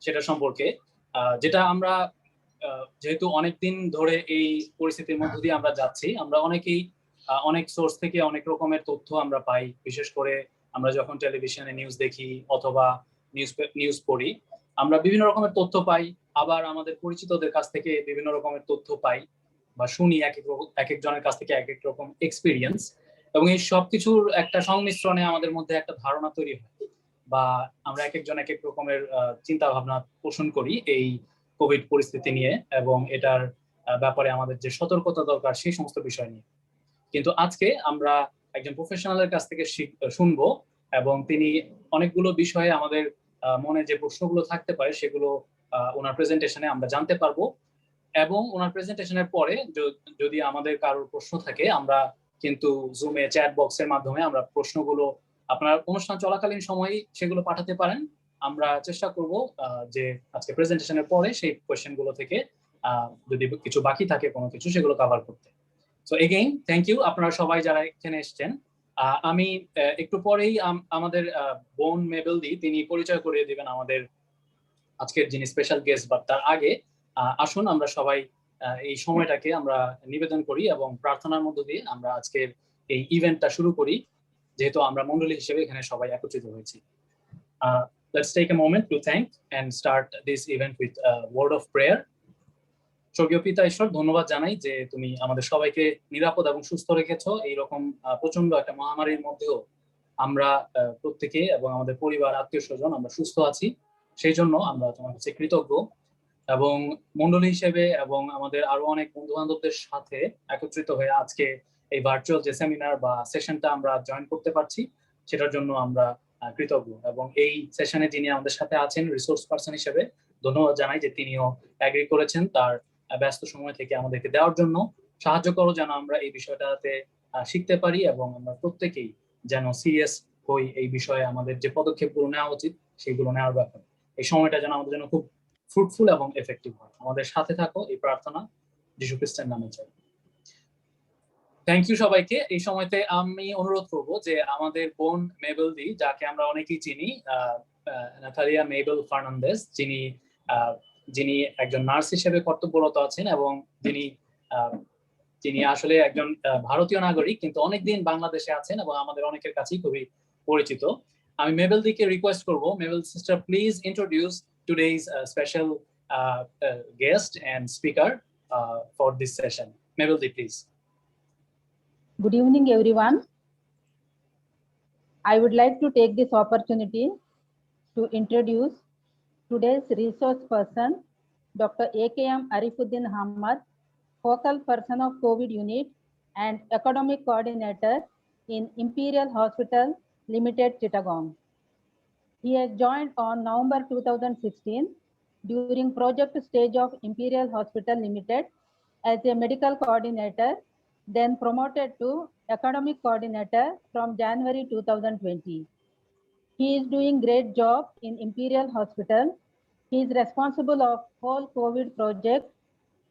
সেটা সম্পর্কে, যেটা আমরা যেহেতু অনেকদিন ধরে এই পরিস্থিতির মধ্য দিয়ে আমরা যাচ্ছি, আমরা অনেকেই অনেক সোর্স থেকে অনেক রকমের তথ্য আমরা পাই। বিশেষ করে আমরা যখন টেলিভিশনে নিউজ দেখি অথবা নিউজ পড়ি, আমরা বিভিন্ন রকমের তথ্য পাই। আবার আমাদের পরিচিতদের কাছ থেকে বিভিন্ন রকমের তথ্য পাই বা শুনি এক একজনের কাছ থেকে এক এক রকম এক্সপিরিয়েন্স, এবং এই সবকিছুর একটা সংমিশ্রণে আমাদের মধ্যে একটা ধারণা তৈরি হয়, বা আমরা এক একজন এক এক রকমের চিন্তা ভাবনা পোষণ করি এই কোভিড পরিস্থিতি নিয়ে এবং এটার ব্যাপারে আমাদের যে সতর্কতা দরকার সেই সমস্ত বিষয় নিয়ে। কিন্তু আজকে আমরা একজন প্রফেশনালের কাছ থেকে শুনবো, এবং তিনি অনেকগুলো বিষয়ে আমাদের মনে যে প্রশ্নগুলো থাকতে পারে সেগুলো ওনার প্রেজেন্টেশনে আমরা জানতে পারবো। এবং ওনার প্রেজেন্টেশনের পরে যদি আমাদের কারোর প্রশ্ন থাকে, আমরা কিন্তু জুমে চ্যাট বক্সের মাধ্যমে আমরা প্রশ্নগুলো আপনার অনুষ্ঠান চলাকালীন সময় সেগুলো পাঠাতে পারেন। আমরা চেষ্টা করব যে আজকে প্রেজেন্টেশনের পরে সেই কোয়েশ্চেনগুলো থেকে যদি কিছু বাকি থাকে কোনো কিছু, সেগুলো কভার করতে। সো এগেইন থ্যাংক ইউ আপনারা সবাই যারা এখানে এসেছেন। আমি একটু পরেই আমাদের বোন মেবেলদি তিনি পরিচয় করিয়ে দিবেন আমাদের আজকের যিনি স্পেশাল গেস্ট, বা তার আগে আসুন আমরা সবাই এই সময়টাকে আমরা নিবেদন করি এবং প্রার্থনার মধ্য দিয়ে আমরা আজকের এই ইভেন্টটা শুরু করি, যেহেতু আমরা মণ্ডলী হিসেবে এখানে সবাই একত্রিত হয়েছি। Let's take a moment to thank and start this event with a word of prayer. স্বর্গীয় পিতা ঈশ্বর, ধন্যবাদ জানাই যে তুমি আমাদের সবাইকে নিরাপদ এবং সুস্থ রেখেছো। এইরকম প্রচন্ড একটা মহামারীর মধ্যেও আমরা প্রত্যেকে এবং আমাদের পরিবার, আত্মীয় স্বজন আমরা সুস্থ আছি, সেই জন্য আমরা তোমার কাছে কৃতজ্ঞ। এবং মণ্ডলী হিসেবে এবং আমাদের আরো অনেক বন্ধু বান্ধবদের সাথে একত্রিত হয়ে আজকে এই ভার্চুয়াল যে সেমিনার বা সেশনটা আমরা জয়েন করতে পারছি, সেটার জন্য আমরা কৃতজ্ঞ। এবং এই সেশনে যিনি আমাদের সাথে আছেন রিসোর্স পার্সন হিসেবে, ধন্যবাদ জানাই যে তিনিও এগ্রি করেছেন তার ব্যস্ত সময় থেকে আমাদেরকে দেওয়ার জন্য। সাহায্য করো যেন আমরা এই বিষয়টাতে শিখতে পারি এবং আমরা প্রত্যেকেই যেন সিরিয়াস হই এই বিষয়ে, আমাদের যে পদক্ষেপগুলো নেওয়া উচিত সেগুলো নেওয়ার ব্যাপারে। এই সময়টা যেন আমাদের জন্য খুব ফ্রুটফুল এবং এফেক্টিভ হয়। আমাদের সাথে থাকো, এই প্রার্থনা যীশু খ্রিস্টের নামে চাই। থ্যাংক ইউ সবাইকে। এই সময়তে আমি অনুরোধ করব যে আমাদের বোন মেবেলদি, যাকে আমরা অনেকেই চিনি, নাথালিয়া মেবেল ফার্নান্দেজ, যিনি একজন নার্স হিসেবে কর্তব্যরত আছেন এবং যিনি আসলে একজন ভারতীয় নাগরিক, কিন্তু অনেকদিন বাংলাদেশে আছেন এবং আমাদের অনেকের কাছেই খুবই পরিচিত। আমি মেবেলদিকে রিকোয়েস্ট করব, Mabel sister please introduce today's special guest and speaker for this session. Mebaldi, please. Good evening, everyone. I would like to take this opportunity to introduce today's resource person, Dr. AKM Arifuddin Ahmed, focal person of COVID unit and academic coordinator in Imperial Hospital Limited, Chittagong. He has joined on November 2016 during project stage of Imperial Hospital Limited as a medical coordinator, then promoted to academic coordinator from January 2020. He is doing great job in Imperial Hospital. He is responsible of whole COVID project.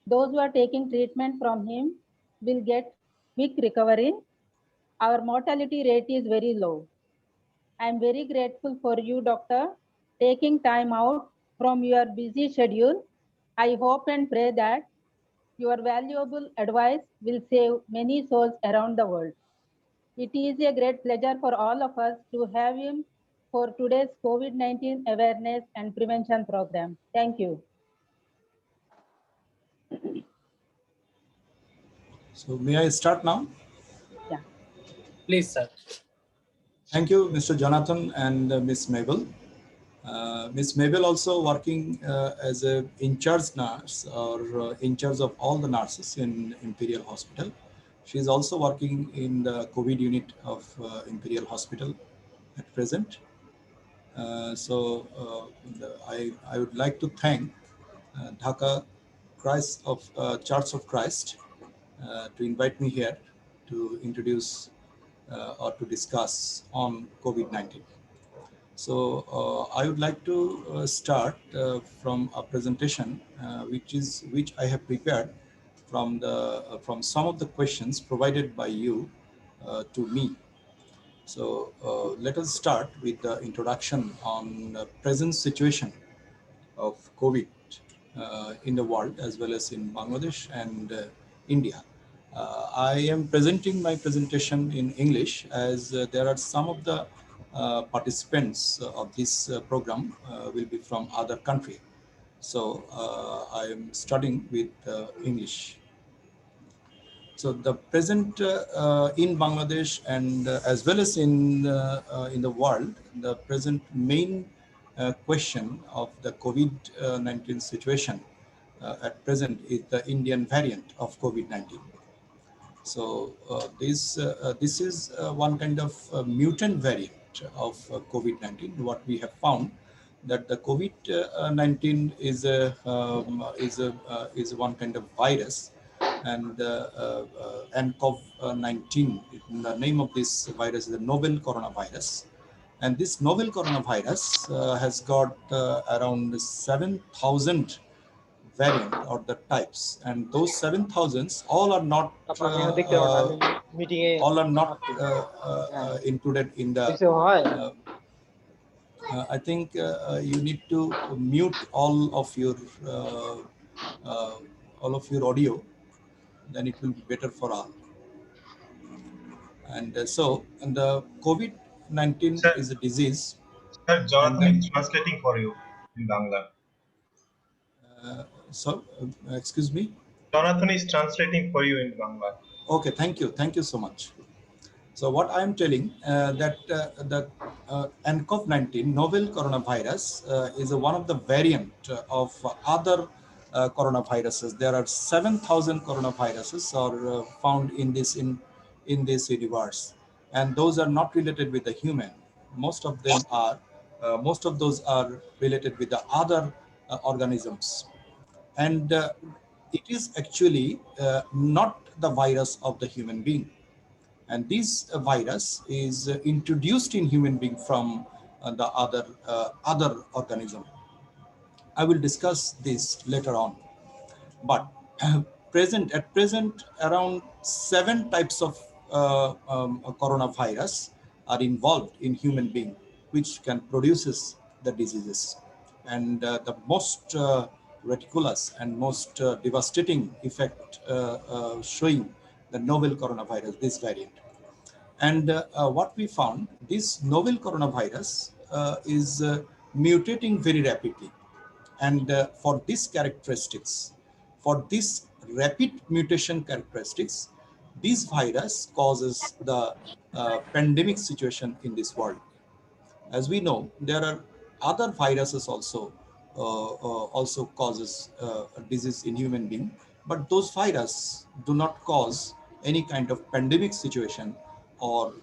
Those who are taking treatment from him will get quick recovery. Our mortality rate is very low. I am very grateful for you, doctor, taking time out from your busy schedule. I hope and pray that your valuable advice will save many souls around the world. It is a great pleasure for all of us to have him for today's COVID-19 awareness and prevention program. Thank you. So may I start now? Yeah. Please, sir. Thank you, Mr. Jonathan and Ms. Mabel. Ms. Mabel also working as a in-charge nurse or in charge of all the nurses in Imperial Hospital. She is also working in the COVID unit of Imperial Hospital at present. I would like to thank Dhaka Church of Christ to invite me here to introduce or to discuss on COVID-19. So I would like to start from a presentation which I have prepared from some of the questions provided by you to me. So let us start with the introduction on the present situation of COVID in the world, as well as in Bangladesh and India. I am presenting my presentation in English, as there are some of the participants of this program will be from other country. So I am starting with English. So the present in Bangladesh and as well as in the world, the present main question of the COVID-19 situation at present is the Indian variant of COVID-19. So this is one kind of mutant variant of COVID-19. What we have found that the COVID-19 is one kind of virus, and Ncov-19, the name of this virus is the novel coronavirus. And this novel coronavirus has got around 7,000 variant or the types, and those 7,000s all are not included in the I think you need to mute all of your audio, then it will be better for all. And and the COVID-19 is a disease. Sir, Jonathan is translating for you in Bangla. Excuse me? Jonathan is translating for you in Bangla. Okay, thank you so much. So what I am telling that the Ncov-19 novel coronavirus is one of the variant of other coronaviruses. There are 7,000 coronaviruses are found in this universe, and those are not related with the human. Most of them are. Most of those are related with the other organisms, and it is actually not the virus of the human being. And this virus is introduced in human being from the other organism. I will discuss this later on. But at present, around 7 types of coronavirus are involved in human being, which can produces the diseases. And the most ridiculous and most devastating effect showing the novel coronavirus, this variant. And what we found, this novel coronavirus is mutating very rapidly. And for these characteristics, for this rapid mutation characteristics, this virus causes the pandemic situation in this world. As we know, there are other viruses also causes disease in human being, but those viruses do not cause any kind of pandemic situation or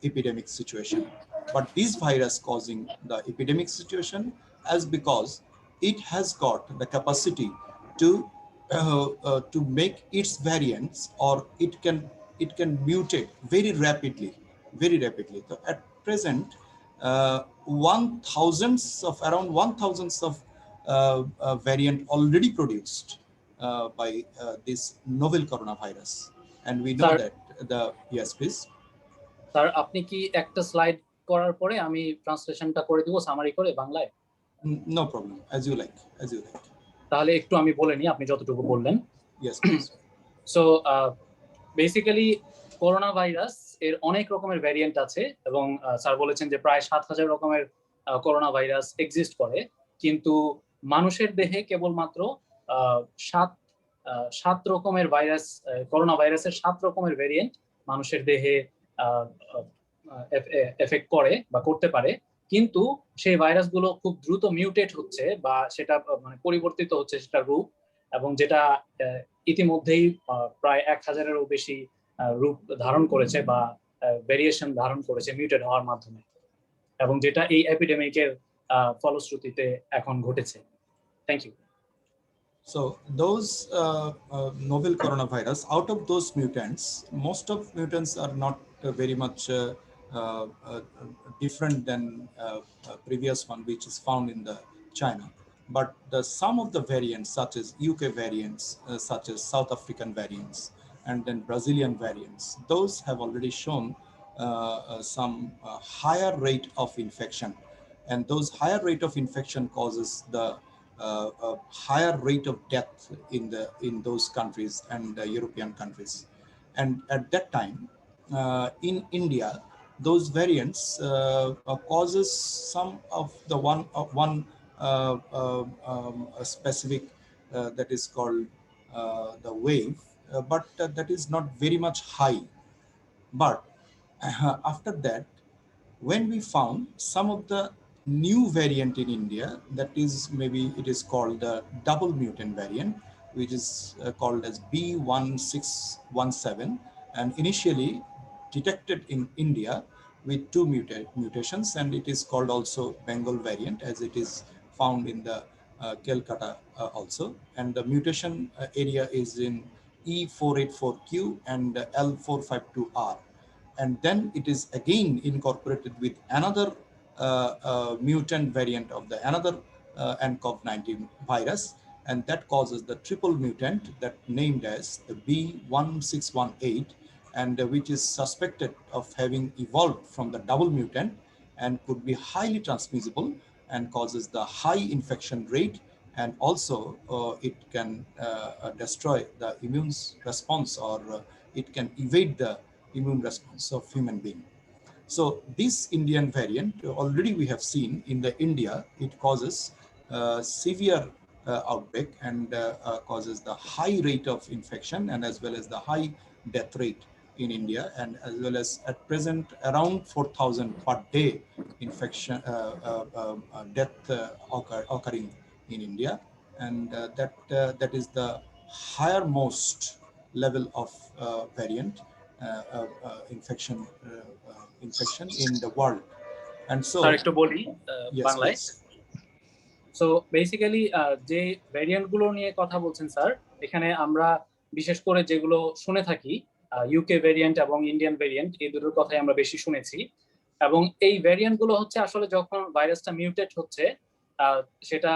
epidemic situation. But this virus causing the epidemic situation as because it has got the capacity to make its variants, or it can mutate very rapidly. So at present, around 1,000 of variant already produced by this novel coronavirus, and we know that yes, please. Sir, আপনি কি একটা slide করার পরে আমি ট্রান্সলেশনটা করে দিব summary করে বাংলায়? No problem, as you like. তাহলে একটু আমি বলে নিই আপনি যতটুকু বললেন। Yes, please. So basically corona virus এর অনেক রকমের ভ্যারিয়েন্ট আছে, এবং স্যার বলেছেন যে প্রায় 7,000 রকমের করোনা ভাইরাস এক্সিস্ট করে, কিন্তু মানুষের দেহে কেবলমাত্র 7 রকমের ভাইরাস, করোনা ভাইরাসের 7 রকমের ভ্যারিয়েন্ট মানুষের দেহে এফেক্ট করে বা করতে পারে। কিন্তু সেই ভাইরাসগুলো খুব দ্রুত মিউটেট হচ্ছে, বা সেটা মানে পরিবর্তিত হচ্ছে সেটা রূপ, এবং যেটা ইতিমধ্যেই প্রায় 1,000-এরও বেশি রূপ ধারণ করেছে বা ভেরিয়েশন ধারণ করেছে মিউটেট হওয়ার মাধ্যমে, এবং যেটা এই এপিডেমিকের ফলশ্রুতিতে এখন ঘটেছে। Thank you. So those novel coronavirus, out of those mutants, most of mutants are not very much different than previous one, which is found in the China. But some of the variants, such as UK variants, such as South African variants, and then Brazilian variants, those have already shown some higher rate of infection. And those higher rate of infection causes the a higher rate of death in those countries and European countries. And at that time, in India, those variants causes some of the one a specific that is called the wave, but that is not very much high. But after that, when we found some of the new variant in India, that is maybe it is called the double mutant variant, which is called as B1617, and initially detected in India with two mutations, and it is called also Bengal variant, as it is found in the Calcutta also, and the mutation area is in E484Q and L452R. And then it is again incorporated with another mutant variant of the another nCoV-19 virus, and that causes the triple mutant that named as the B1618, and which is suspected of having evolved from the double mutant and could be highly transmissible and causes the high infection rate, and also it can destroy the immune response, or it can evade the immune response of human being. So this Indian variant already we have seen in the India, it causes severe outbreak and causes the high rate of infection and as well as the high death rate in India, and as well as at present around 4,000 per day infection death occurring in India, and that is the higher most level of variant infection in the world. And so একটু বলি yes, বাংলায়। please. So basically যে variant গুলো নিয়ে কথা বলছেন sir, এখানে আমরা বিশেষ করে যেগুলো শুনে থাকি ইউকে ভ্যারিয়েন্ট এবং ইন্ডিয়ান ভ্যারিয়েন্ট, এই দুটোর কথাই আমরা বেশি শুনেছি। এবং এই ভ্যারিয়েন্ট গুলো হচ্ছে আসলে যখন ভাইরাসটা মিউটেট হচ্ছে, সেটা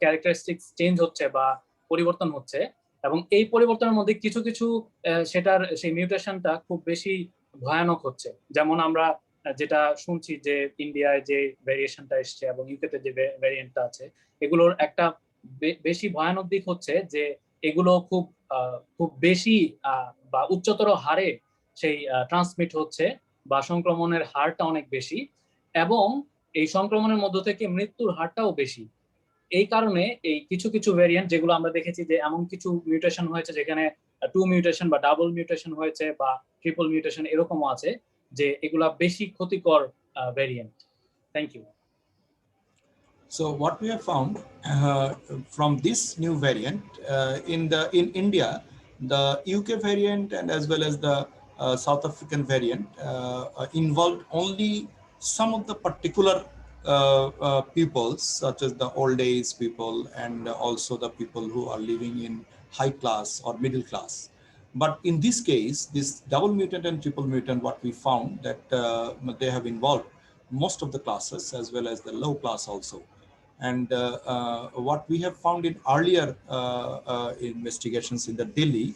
ক্যারেক্টারিস্টিক্স চেঞ্জ হচ্ছে বা পরিবর্তন হচ্ছে, এবং এই পরিবর্তনের মধ্যে কিছু কিছু সেটার সেই মিউটেশনটা খুব বেশি ভয়ানক হচ্ছে। যেমন আমরা যেটা শুনছি যে ইন্ডিয়ায় যে ভ্যারিয়েশনটা এসছে এবং ইউকেতে যে ভ্যারিয়েন্টটা আছে, এগুলোর একটা বেশি ভয়ানক দিক হচ্ছে যে এগুলো খুব বেশি বা উচ্চতর হারে সেই ট্রান্সমিট হচ্ছে, বা সংক্রমণের হারটা অনেক বেশি, এবং এই সংক্রমণের মধ্য থেকে মৃত্যুর হারটাও বেশি। এই কারণে এই কিছু কিছু ভ্যারিয়েন্ট যেগুলো আমরা দেখেছি যে এমন কিছু মিউটেশন হয়েছে যেখানে টু মিউটেশন বা ডাবল মিউটেশন হয়েছে বা ট্রিপল মিউটেশন এরকমও আছে, যে এগুলা বেশি ক্ষতিকর variant. Thank you. So what we have found from this new variant in India, the UK variant and as well as the South African variant involved only some of the particular peoples, such as the old age people and also the people who are living in high class or middle class. But in this case, this double mutant and triple mutant, what we found that they have involved most of the classes as well as the low class also. And what we have found in earlier investigations in the Delhi,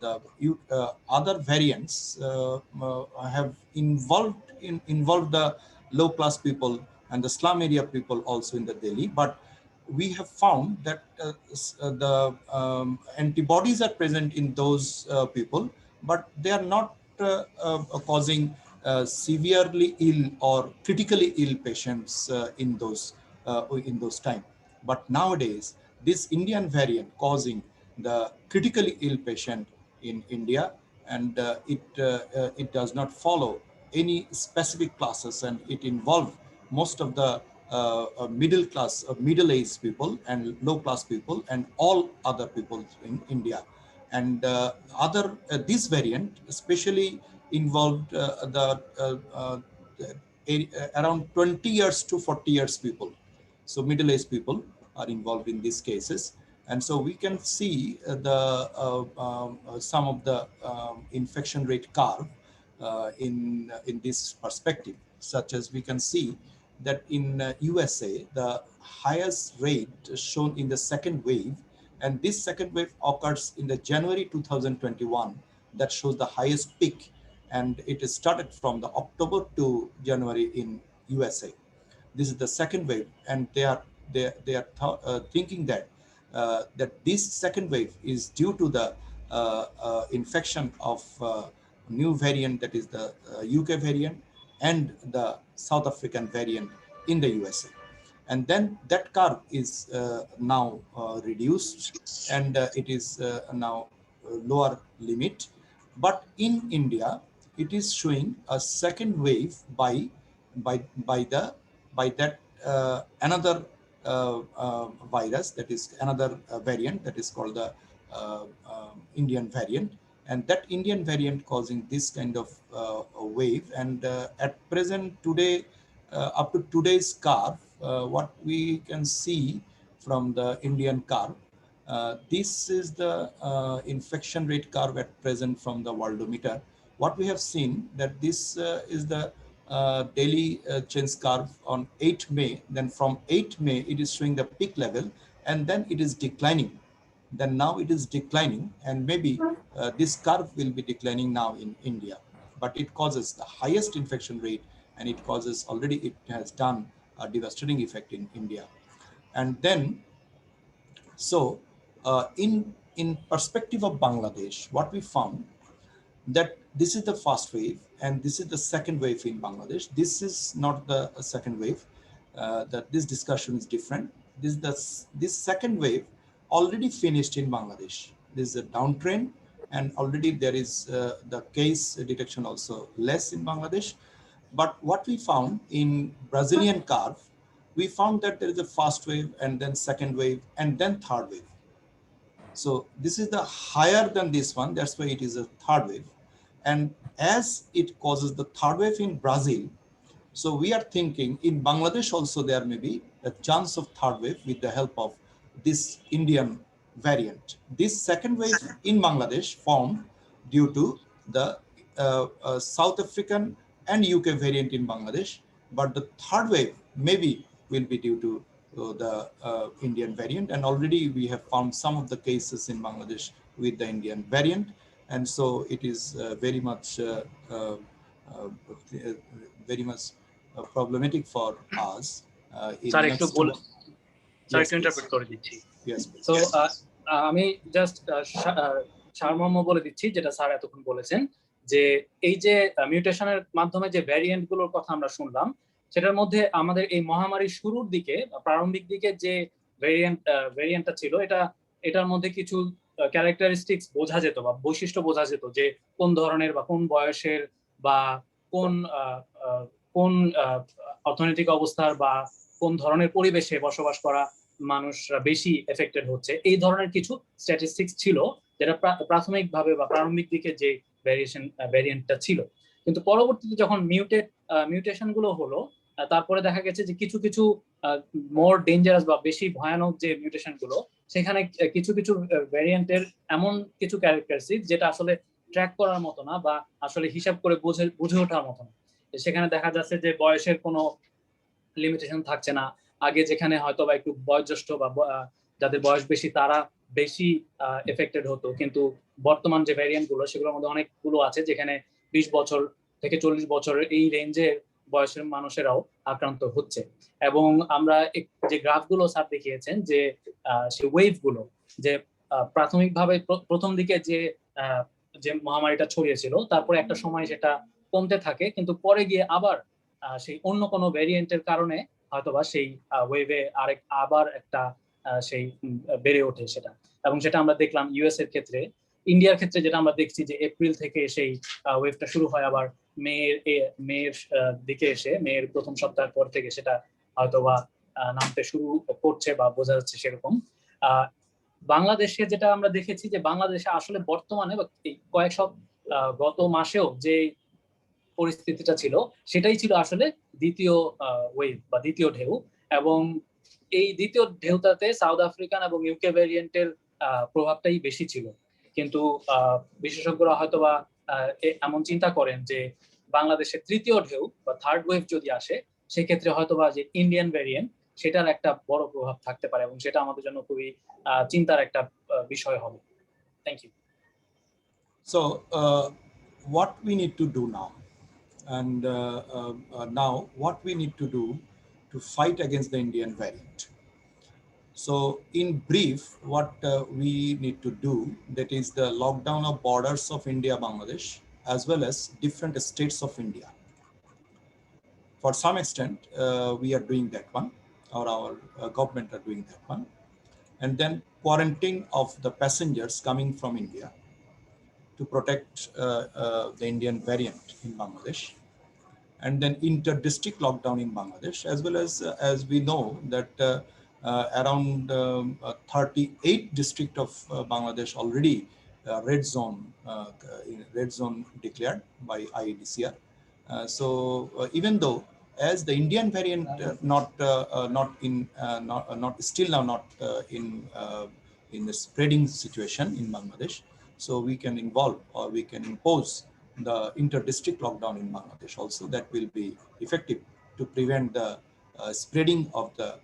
the other variants have involved the low class people and the slum area people also in the Delhi. But we have found that the antibodies are present in those people, but they are not causing severely ill or critically ill patients in those time. But nowadays, this Indian variant causing the critically ill patient in India, and it does not follow any specific classes, and it involves most of the middle class, middle-aged people and low-class people and all other people in India. And this variant especially involved around 20 years to 40 years people. So middle-aged people are involved in these cases. And so we can see some of the infection rate curve in this perspective, such as we can see that in USA, the highest rate shown in the second wave, and this second wave occurs in the January 2021, that shows the highest peak, and it is started from the October to January in USA. this is the second wave, and they are thinking that that this second wave is due to the infection of new variant, that is the UK variant and the South African variant in the USA. And then that curve is now reduced, and it is now lower limit. But in India, it is showing a second wave by that another virus, that is another variant, that is called the Indian variant, and that Indian variant causing this kind of wave. And at present today, up to today's curve, what we can see from the Indian curve, this is the infection rate curve at present from the worldometer. What we have seen that this is the daily change curve on 8 May. Then from 8 May, it is showing the peak level, and then it is declining. Then now it is declining, and maybe this curve will be declining now in India. But it causes the highest infection rate, and it causes already, it has done a devastating effect in India. And then, so in perspective of Bangladesh, what we found that this is the first wave and this is the second wave in Bangladesh. This is not the second wave. That this discussion is different. This second wave already finished in Bangladesh. This is a downtrend, and already there is the case detection also less in Bangladesh. But what we found in Brazilian curve, we found that there is a first wave and then second wave and then third wave. So this is the higher than this one. That's why it is a third wave. And as it causes the third wave in Brazil, so we are thinking in Bangladesh also there may be a chance of third wave with the help of this Indian variant. This second wave in Bangladesh formed due to the South African and UK variant in Bangladesh, but the third wave maybe will be due to the Indian variant, and already we have found some of the cases in Bangladesh with the Indian variant, and so it is very much problematic for us. So আমি just সারমর্ম বলে দিচ্ছি যেটা sir এতক্ষণ বলেছেন, যে এই যে মিউটেশনের মাধ্যমে যে ভ্যারিয়েন্ট গুলোর কথা আমরা শুনলাম, সেটার মধ্যে আমাদের এই মহামারীর শুরুর দিকে প্রারম্ভিক দিকে যে ভ্যারিয়েন্টটা ছিল, এটার মধ্যে কিছু ক্যারেক্টারিস্টিক্স বোঝা যেত বা বৈশিষ্ট্য বোঝা যেত, যে কোন ধরনের বা কোন বয়সের বা কোন অর্থনৈতিক অবস্থার বা কোন ধরনের পরিবেশে বসবাস করা মানুষরা বেশি এফেক্টেড হচ্ছে। এই ধরনের কিছু স্ট্যাটিস্টিক্স ছিল যেটা প্রাথমিকভাবে বা প্রারম্ভিক দিকে যে ভ্যারিয়েন্টটা ছিল। কিন্তু পরবর্তীতে যখন মিউটেশন গুলো হলো, তারপরে দেখা গেছে যে কিছু কিছু মোর ডেঞ্জারাস বা বেশি ভয়ানক যে মিউটেশন গুলো, সেখানে কিছু কিছু ভ্যারিয়েন্টের এমন কিছু ক্যারেক্টারিস্টিক্স যেটা আসলে ট্র্যাক করার মতো না বা আসলে হিসাব করে বুঝে ওঠার মতো না। সেখানে দেখা যাচ্ছে যে বয়সের কোনো লিমিটেশন থাকছে না। আগে যেখানে হয়তো বা একটু বয়োজ্যেষ্ঠ বা যাদের বয়স বেশি তারা বেশি এফেক্টেড হতো, কিন্তু বর্তমান যে ভ্যারিয়েন্ট গুলো সেগুলোর মধ্যে অনেকগুলো আছে যেখানে 20 বছর থেকে 40 বছরের এই রেঞ্জের বয়সের মানুষেরাও আক্রান্ত হচ্ছে। এবং আমরা যে গ্রাফগুলো স্যার দেখিয়েছেন, যে সেই ওয়েভ গুলো, যে প্রাথমিকভাবে প্রথম দিকে যে মহামারীটা ছড়িয়েছিল, তারপরে একটা সময় সেটা কমতে থাকে, কিন্তু পরে গিয়ে আবার সেই অন্য কোনো ভ্যারিয়েন্টের কারণে হয়তোবা সেই ওয়েভে আবার একটা সেই বেড়ে ওঠে সেটা। এবং সেটা আমরা দেখলাম ইউএস এর ক্ষেত্রে। ইন্ডিয়ার ক্ষেত্রে যেটা আমরা দেখছি যে এপ্রিল থেকে সেই ওয়েভটা শুরু হয়, আবার মেয়ের দিকে এসে মেয়ের প্রথম সপ্তাহের পর থেকে সেটা হয়তোবা নামতে শুরু করছে বা বোঝা যাচ্ছে সেরকম। বাংলাদেশে যেটা আমরা দেখেছি যে বাংলাদেশে আসলে বর্তমানে গত মাসেও যে পরিস্থিতিটা ছিল, সেটাই ছিল আসলে দ্বিতীয় ওয়েভ বা দ্বিতীয় ঢেউ। এবং এই দ্বিতীয় ঢেউটাতে সাউথ আফ্রিকান এবং ইউকে ভ্যারিয়েন্টের প্রভাবটাই বেশি ছিল। কিন্তু বিশেষজ্ঞরা হয়তোবা এমন চিন্তা করেন যে বাংলাদেশের তৃতীয় ঢেউ বা থার্ড ওয়েভ যদি আসে, সেক্ষেত্রে হয়তোবা যে ইন্ডিয়ান ভ্যারিয়েন্ট সেটার একটা বড় প্রভাব থাকতে পারে, এবং সেটা আমাদের জন্য খুবই চিন্তার একটা বিষয় হবে। Thank you. So what we need to do now, and now what we need to do to fight against the Indian variant. So in brief, what we need to do, that is the lockdown of borders of India, Bangladesh, as well as different states of India. For some extent, we are doing that one, or our government are doing that one. And then quarantine of the passengers coming from India to protect the Indian variant in Bangladesh. And then inter-district lockdown in Bangladesh, as well as we know that around 38 district of Bangladesh already red zone declared by IEDCR. Even though as the Indian variant not still now not in the spreading situation in Bangladesh, so we can involve or we can impose the inter-district lockdown in Bangladesh also. That will be effective to prevent the spreading of the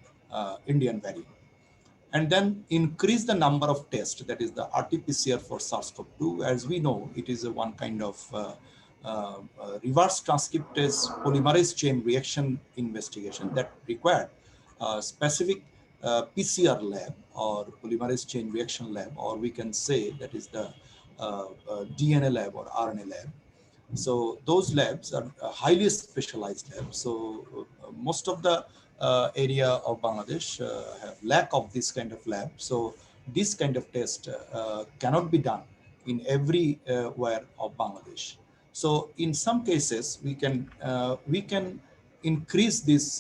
Indian variant. And then increase the number of tests, that is the RT-PCR for SARS-CoV-2. As we know, it is one kind of reverse transcriptase polymerase chain reaction investigation that required specific PCR lab or polymerase chain reaction lab, or we can say that is the DNA lab or RNA lab. So those labs are highly specialized labs. So most of the area of Bangladesh have lack of this kind of lab. So this kind of test cannot be done in every where of Bangladesh. So in some cases we can increase this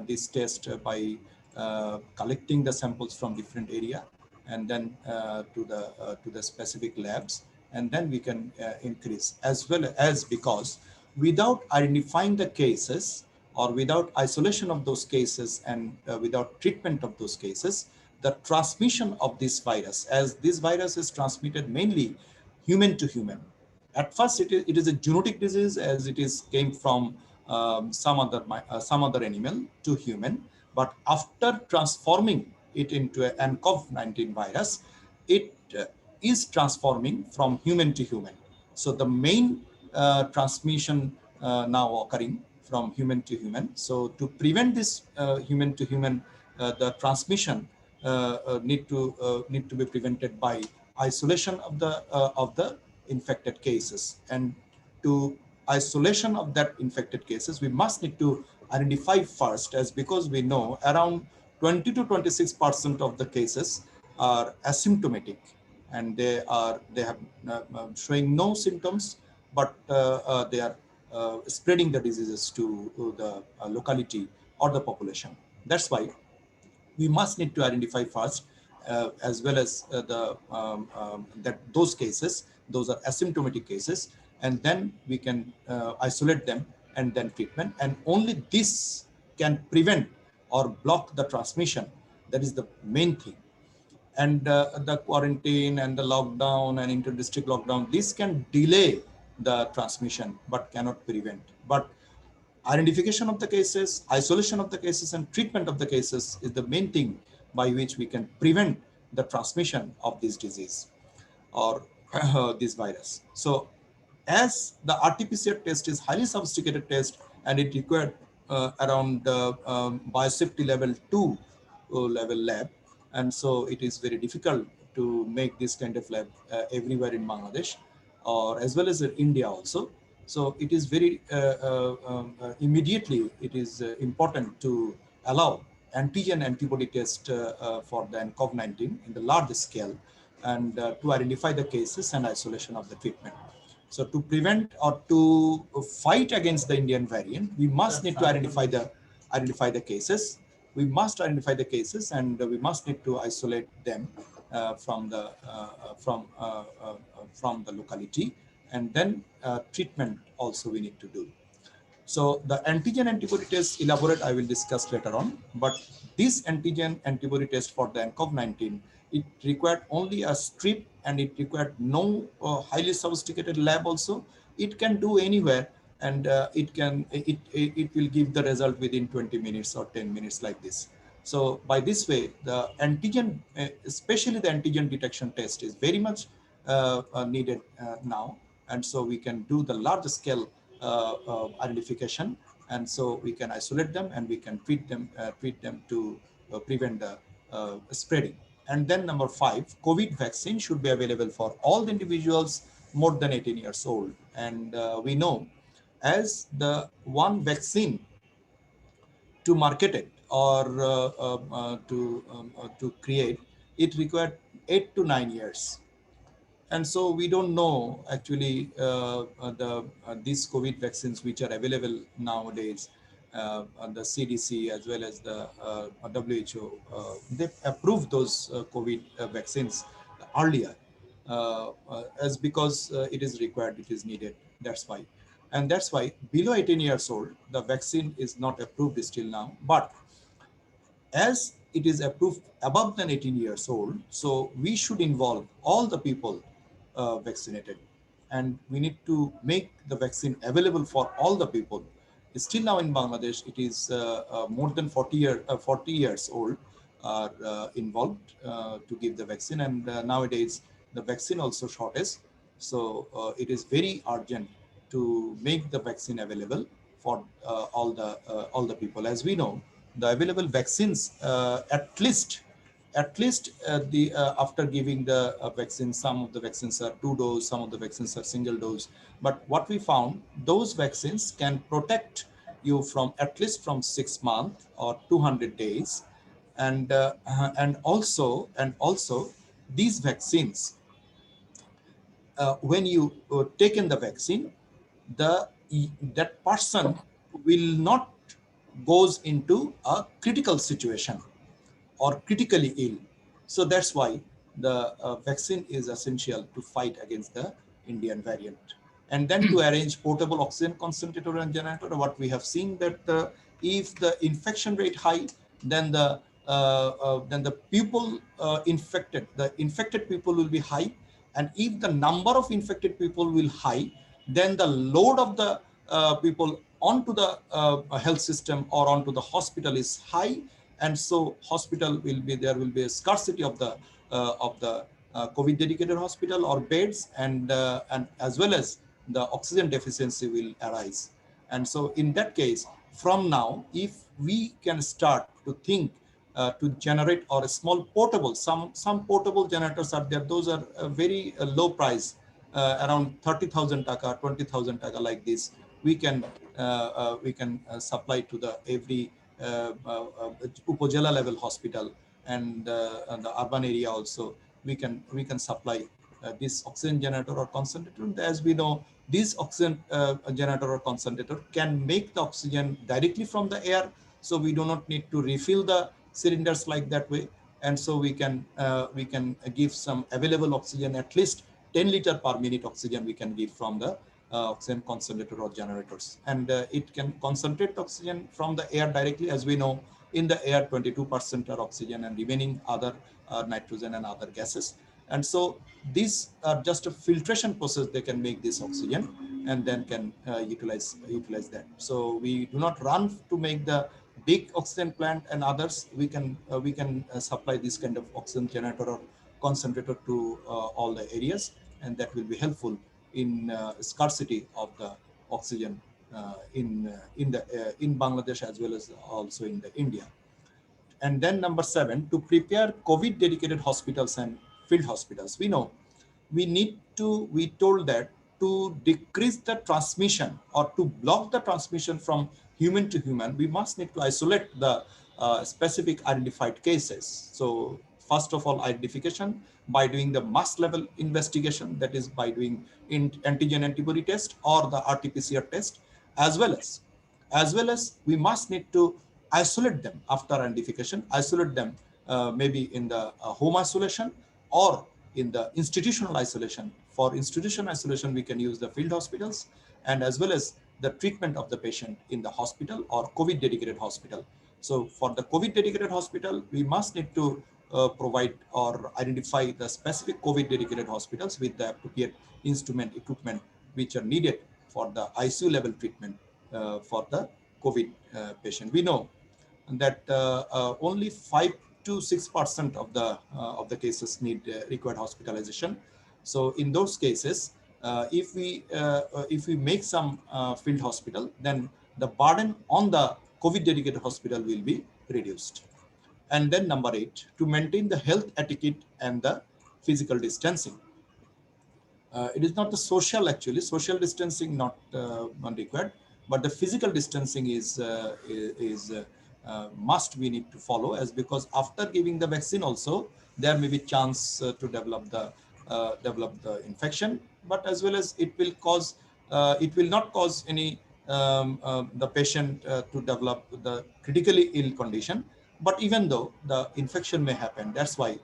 this test by collecting the samples from different area and then to the specific labs, and then we can increase, as well as because without identifying the cases or without isolation of those cases and without treatment of those cases, the transmission of this virus, as this virus is transmitted mainly human to human. At first, it is a zoonotic disease, as it is came from some other animal to human, but after transforming it into an Covid-19 virus, it is transforming from human to human. So the main transmission now occurring from human to human. So to prevent this human to human, the transmission need to be prevented by isolation of the infected cases. And to isolation of that infected cases, we must need to identify first, as because we know around 20 to 26% of the cases are asymptomatic, and they have showing no symptoms, but they are spreading the diseases to the locality or the population. That's why we must need to identify first, as well as that those cases, those are asymptomatic cases, and then we can isolate them and then treatment. And only this can prevent or block the transmission. That is the main thing. And the quarantine and the lockdown and inter-district lockdown, this can delay the transmission but cannot prevent. But identification of the cases, isolation of the cases, and treatment of the cases is the main thing by which we can prevent the transmission of this disease or this virus. So as the RT-PCR test is highly sophisticated test, and it required around biosafety level 2 level lab, and so it is very difficult to make this kind of lab everywhere in Bangladesh or as well as in India also. So it is very immediately it is important to allow antigen antibody test for the COVID-19 in the large scale, and to identify the cases and isolation of the treatment. So to prevent or to fight against the Indian variant, we must need to identify the cases. We must identify the cases, and we must need to isolate them from the locality, and then treatment also we need to do. So the antigen antibody test elaborate I will discuss later on, but this antigen antibody test for the COVID-19, it required only a strip, and it required no highly sophisticated lab also. It can do anywhere, and it will give the result within 20 minutes or 10 minutes like this. So by this way, the antigen, especially the antigen detection test, is very much needed now. And so we can do the large scale identification And so we can isolate them and we can treat them to prevent the spreading. And then number 5, COVID vaccine should be available for all the individuals more than 18 years old. And we know as the one vaccine to market it or to create, it required 8 to 9 years. And so we don't know actually these COVID vaccines which are available nowadays. The CDC as well as the WHO, they approved those COVID vaccines earlier as because it is required, it is needed. That's why. And that's why below 18 years old, the vaccine is not approved still now. But as it is approved above than 18 years old, so we should involve all the people vaccinated, and we need to make the vaccine available for all the people. Still now in Bangladesh, it is more than 40 years old are involved to give the vaccine, and nowadays the vaccine also shortage. So it is very urgent to make the vaccine available for all the people. As we know, the available vaccines at least the after giving the vaccine, some of the vaccines are 2 dose, some of the vaccines are single dose. But what we found, those vaccines can protect you from at least from 6 months or 200 days. And also these vaccines, when you taken the vaccine, that person will not goes into a critical situation or critically ill. So that's why the vaccine is essential to fight against the Indian variant. And then to arrange portable oxygen concentrator and generator, what we have seen that if the infection rate high, then the people the infected people will be high. And if the number of infected people will high, then the load of the people onto the health system or onto the hospital is high. And so hospital will be, there will be a scarcity of the COVID dedicated hospital or beds, and as well as the oxygen deficiency will arise. And so in that case, from now, if we can start to think to generate or a small portable, some portable generators are there. Those are very low price, around 30,000 taka, 20,000 taka, like this. We can supply to the every Upojela level hospital, and the urban area also. We can supply this oxygen generator or concentrator. As we know, this oxygen generator or concentrator can make the oxygen directly from the air, so we do not need to refill the cylinders like that way. And so we can give some available oxygen, at least 10 liter per minute oxygen we can give from the oxygen concentrator or generators. And it can concentrate oxygen from the air directly. As we know, in the air 22% are oxygen and remaining other nitrogen and other gases. And so these are just a filtration process. They can make this oxygen and then can utilize that. So we do not run to make the big oxygen plant and others. We can supply this kind of oxygen generator or concentrator to all the areas, and that will be helpful in scarcity of the oxygen in Bangladesh as well as also in the India. And then number 7, to prepare COVID dedicated hospitals and field hospitals. We know we told that to decrease the transmission or to block the transmission from human to human, we must need to isolate the specific identified cases. So first of all, identification by doing the mass level investigation, that is by doing antigen antibody test or the RT-PCR test, as well as we must need to isolate them after identification, isolate them maybe in the home isolation or in the institutional isolation. For institutional isolation, we can use the field hospitals, and as well as the treatment of the patient in the hospital or COVID dedicated hospital. So for the COVID dedicated hospital, we must need to provide or identify the specific COVID dedicated hospitals with the appropriate equipment which are needed for the ICU level treatment for the COVID patient. We know that only 5 to 6% of the cases need required hospitalization. So in those cases, if we make some field hospital, then the burden on the COVID dedicated hospital will be reduced. And then number 8, to maintain the health etiquette and the physical distancing. It is not the social distancing not required, but the physical distancing is must we need to follow, as because after giving the vaccine also there may be chance to develop the infection, but as well as it will not cause any the patient to develop the critically ill condition. But even though the infection may happen, that's why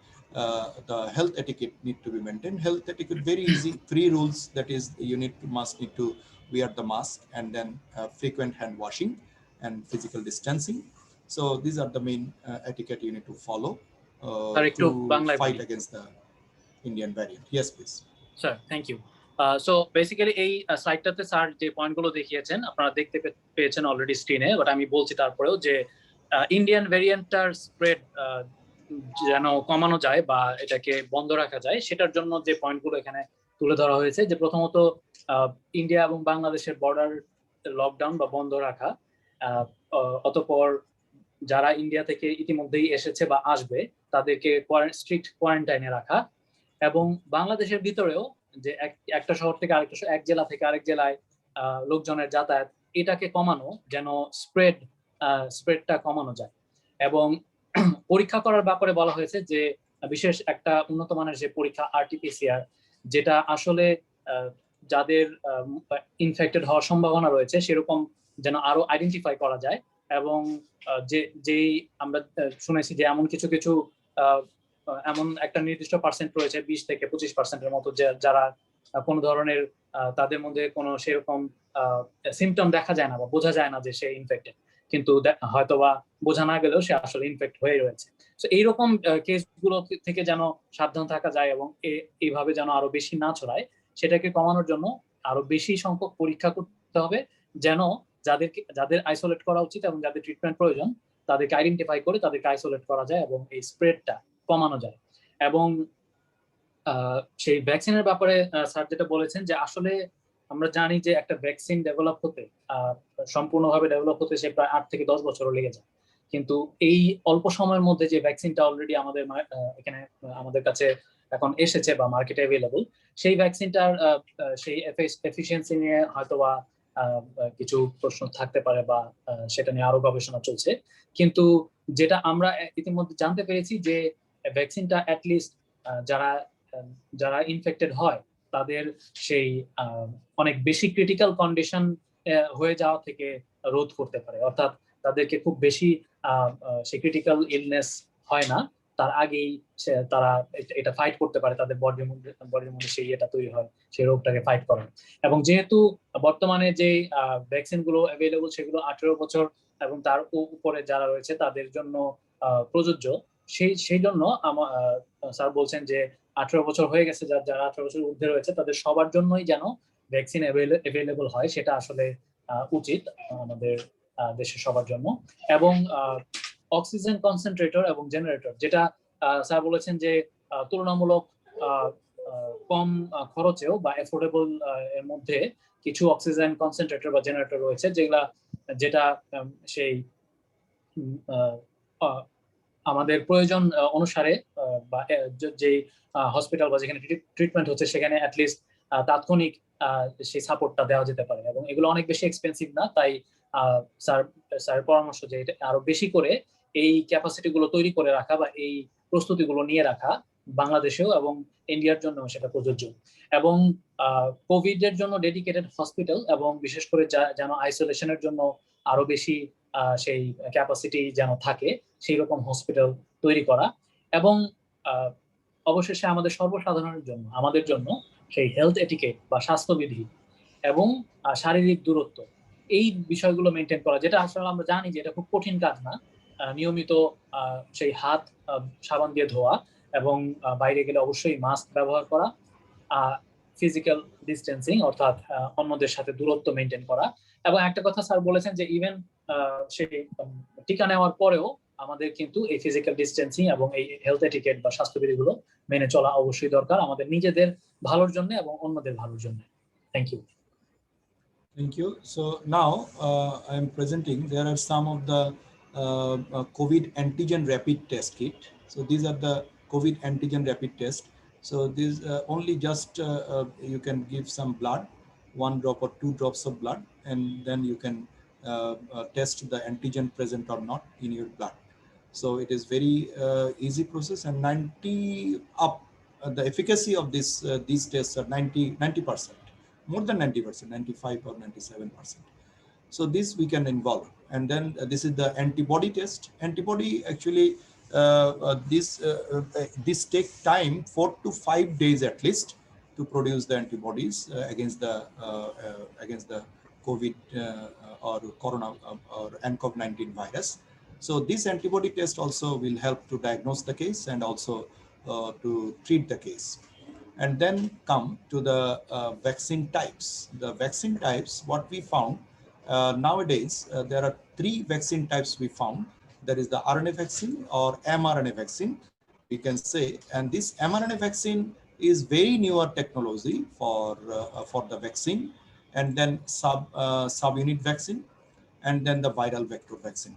the health etiquette need to be maintained. Health etiquette very easy, 3 rules, that is you must need to wear the mask, and then frequent hand washing and physical distancing. So these are the main etiquette you need to follow to fight against the Indian variant. Yes, please. Sir, thank you. So basically এই স্লাইডটাতে sir যে পয়েন্টগুলো দেখিয়েছেন আপনারা দেখতে পেয়েছেন already স্ক্রিনে, but আমি বলছি তারপরেও যে ইন্ডিয়ান ভ্যারিয়েন্টটার স্প্রেড যেন কমানো যায় বা এটাকে বন্ধ রাখা যায়, সেটার জন্য যে পয়েন্টগুলো এখানে তুলে ধরা হয়েছে, যে প্রথমত ইন্ডিয়া এবং বাংলাদেশের বর্ডার লকডাউন বা বন্ধ রাখা, অতঃপর যারা ইন্ডিয়া থেকে ইতিমধ্যেই এসেছে বা আসবে তাদেরকে স্ট্রিক্ট কোয়ারেন্টাইনে রাখা, এবং বাংলাদেশের ভিতরেও যে একটা শহর থেকে আরেকটা, এক জেলা থেকে আরেক জেলায় লোকজনের যাতায়াত, এটাকে কমানো, যেন স্প্রেডটা কমানো যায়। এবং পরীক্ষা করার ব্যাপারে বলা হয়েছে যে বিশেষ একটা উন্নত মানের যে পরীক্ষা RT-PCR, যেটা আসলে যাদের ইনফেক্টেড হওয়ার সম্ভাবনা রয়েছে সেরকম যেন আরো আইডেন্টিফাই করা যায়, এবং যেই আমরা শুনেছি যে এমন কিছু এমন একটা নির্দিষ্ট পার্সেন্ট রয়েছে 20 থেকে 25%-এর মতো যারা কোনো ধরনের তাদের মধ্যে কোনো সেরকম সিমটম দেখা যায় না বা বোঝা যায় না যে সে ইনফেক্টেড, কিন্তু হয়তোবা বোঝা না গেলেও সে আসলে ইনফেক্ট হয়ে রয়েছে। তো এইরকম কেসগুলো থেকে যেন সাবধান থাকা যায় এবং এইভাবে যেন আরো বেশি না ছড়ায়, সেটাকে কমানোর জন্য আরো বেশি সংখ্যক পরীক্ষা করতে হবে, যেন যাদের আইসোলেট করা উচিত এবং যাদের ট্রিটমেন্ট প্রয়োজন তাদেরকে আইডেন্টিফাই করে তাদেরকে আইসোলেট করা যায় এবং এই স্প্রেডটা কমানো যায়। এবং সেই ভ্যাকসিনের ব্যাপারে স্যার যেটা বলেছেন যে আসলে আমরা জানি যে একটা ভ্যাকসিন ডেভেলপ হতে সম্পূর্ণভাবে ডেভেলপ হতে সে প্রায় 8 থেকে 10 বছরও লেগে যায়, কিন্তু এই অল্প সময়ের মধ্যে যে ভ্যাকসিনটা অলরেডি এখানে আমাদের কাছে এখন এসেছে বা মার্কেটে অ্যাভেলেবল, সেই ভ্যাকসিনটার সেই এফিসিয়েন্সি নিয়ে হয়তোবা কিছু প্রশ্ন থাকতে পারে বা সেটা নিয়ে আরো গবেষণা চলছে, কিন্তু যেটা আমরা ইতিমধ্যে জানতে পেরেছি যে ভ্যাকসিনটা অ্যাটলিস্ট যারা ইনফেক্টেড হয় তাদের সেই অনেক বেশি ক্রিটিক্যাল কন্ডিশন হয়ে যাওয়া থেকে রোধ করতে পারে, অর্থাৎ তাদেরকে খুব বেশি সেই ক্রিটিক্যাল ইলনেস হয় না, তার আগেই তারা এটা ফাইট করতে পারে, তাদের বডির মধ্যে সেই এটা তৈরি হয় সেই রোগটাকে ফাইট করার। এবং যেহেতু বর্তমানে যে ভ্যাকসিন গুলো অ্যাভেলেবল সেগুলো 18 বছর এবং তার উপরে যারা রয়েছে তাদের জন্য প্রযোজ্য, সেই জন্য স্যার বলছেন যে 18 বছর হয়ে গেছে, যারা 18 বছর ঊর্ধ্বে রয়েছে তাদের সবার জন্যই যেন ভ্যাকসিন অ্যাভেলেবল হয়, সেটা আসলে উচিত আমাদের দেশের সবার জন্য। এবং অক্সিজেন কনসেন্ট্রেটর এবং জেনারেটর, যেটা স্যার বলেছেন যে তুলনামূলক কম খরচেও বা এফোর্ডেবল এর মধ্যে কিছু অক্সিজেন কনসেন্ট্রেটর বা জেনারেটর রয়েছে, যেটা সেই আমাদের প্রয়োজন অনুসারে বা যে হসপিটাল বা যেখানে ট্রিটমেন্ট হচ্ছে সেখানে অ্যাটলিস্ট তাৎক্ষণিক সেই সাপোর্টটা দেওয়া যেতে পারে, এবং এগুলো অনেক বেশি এক্সপেন্সিভ না। তাই স্যার পরামর্শ যে আরো বেশি করে এই ক্যাপাসিটি গুলো তৈরি করে রাখা বা এই প্রস্তুতিগুলো নিয়ে রাখা বাংলাদেশেও এবং ইন্ডিয়ার জন্য সেটা প্রযোজ্য। এবং কোভিড এর জন্য ডেডিকেটেড হসপিটাল এবং বিশেষ করে যেন আইসোলেশনের জন্য আরো বেশি সেই ক্যাপাসিটি যেন থাকে সেই রকম হসপিটাল তৈরি করা, এবং অবশেষে আমাদের সর্বসাধারণের জন্য আমাদের জন্য সেই হেলথ এটিকেট বা স্বাস্থ্যবিধি এবং শারীরিক দূরত্ব, এই বিষয়গুলো মেনটেন করা, যেটা আসলে আমরা জানি যে এটা খুব কঠিন কাজ না। নিয়মিত সেই হাত সাবান দিয়ে ধোয়া এবং বাইরে গেলে অবশ্যই মাস্ক ব্যবহার করা, ফিজিক্যাল ডিস্টেন্সিং অর্থাৎ অন্যদের সাথে দূরত্ব মেনটেন করা। এবং একটা কথা স্যার বলেছেন যে ইভেন সেই টিকা নেওয়ার পরেও আমাদের কিন্তু এই ফিজিক্যাল ডিস্টেন্সিং এবং এই হেলথ এটিকেট বা স্বাস্থ্যবিধিগুলো মেনে চলা অবশ্যই দরকার আমাদের নিজেদের ভালোর জন্য এবং অন্যদের ভালোর জন্য। Thank you. Thank you. So now I am presenting, there are some of the COVID antigen rapid test kit. So these are the COVID antigen rapid test. So this only just you can give some blood, 1 drop or 2 drops of blood, and then you can test the antigen present or not in your blood. So it is very easy process, and 90 up, the efficacy of this these tests are 90%, more than 90%, 95 or 97%. So this we can involve. And then this is the antibody test. Antibody actually, this take time 4 to 5 days at least to produce the antibodies against the COVID or corona or N95 virus. So this antibody test also will help to diagnose the case and also to treat the case. And then come to the vaccine types. The vaccine types, what we found nowadays, there are 3 vaccine types we found. There is the RNA vaccine or mRNA vaccine, we can say. And this mRNA vaccine is very newer technology for the vaccine. And then subunit vaccine, and then the viral vector vaccine.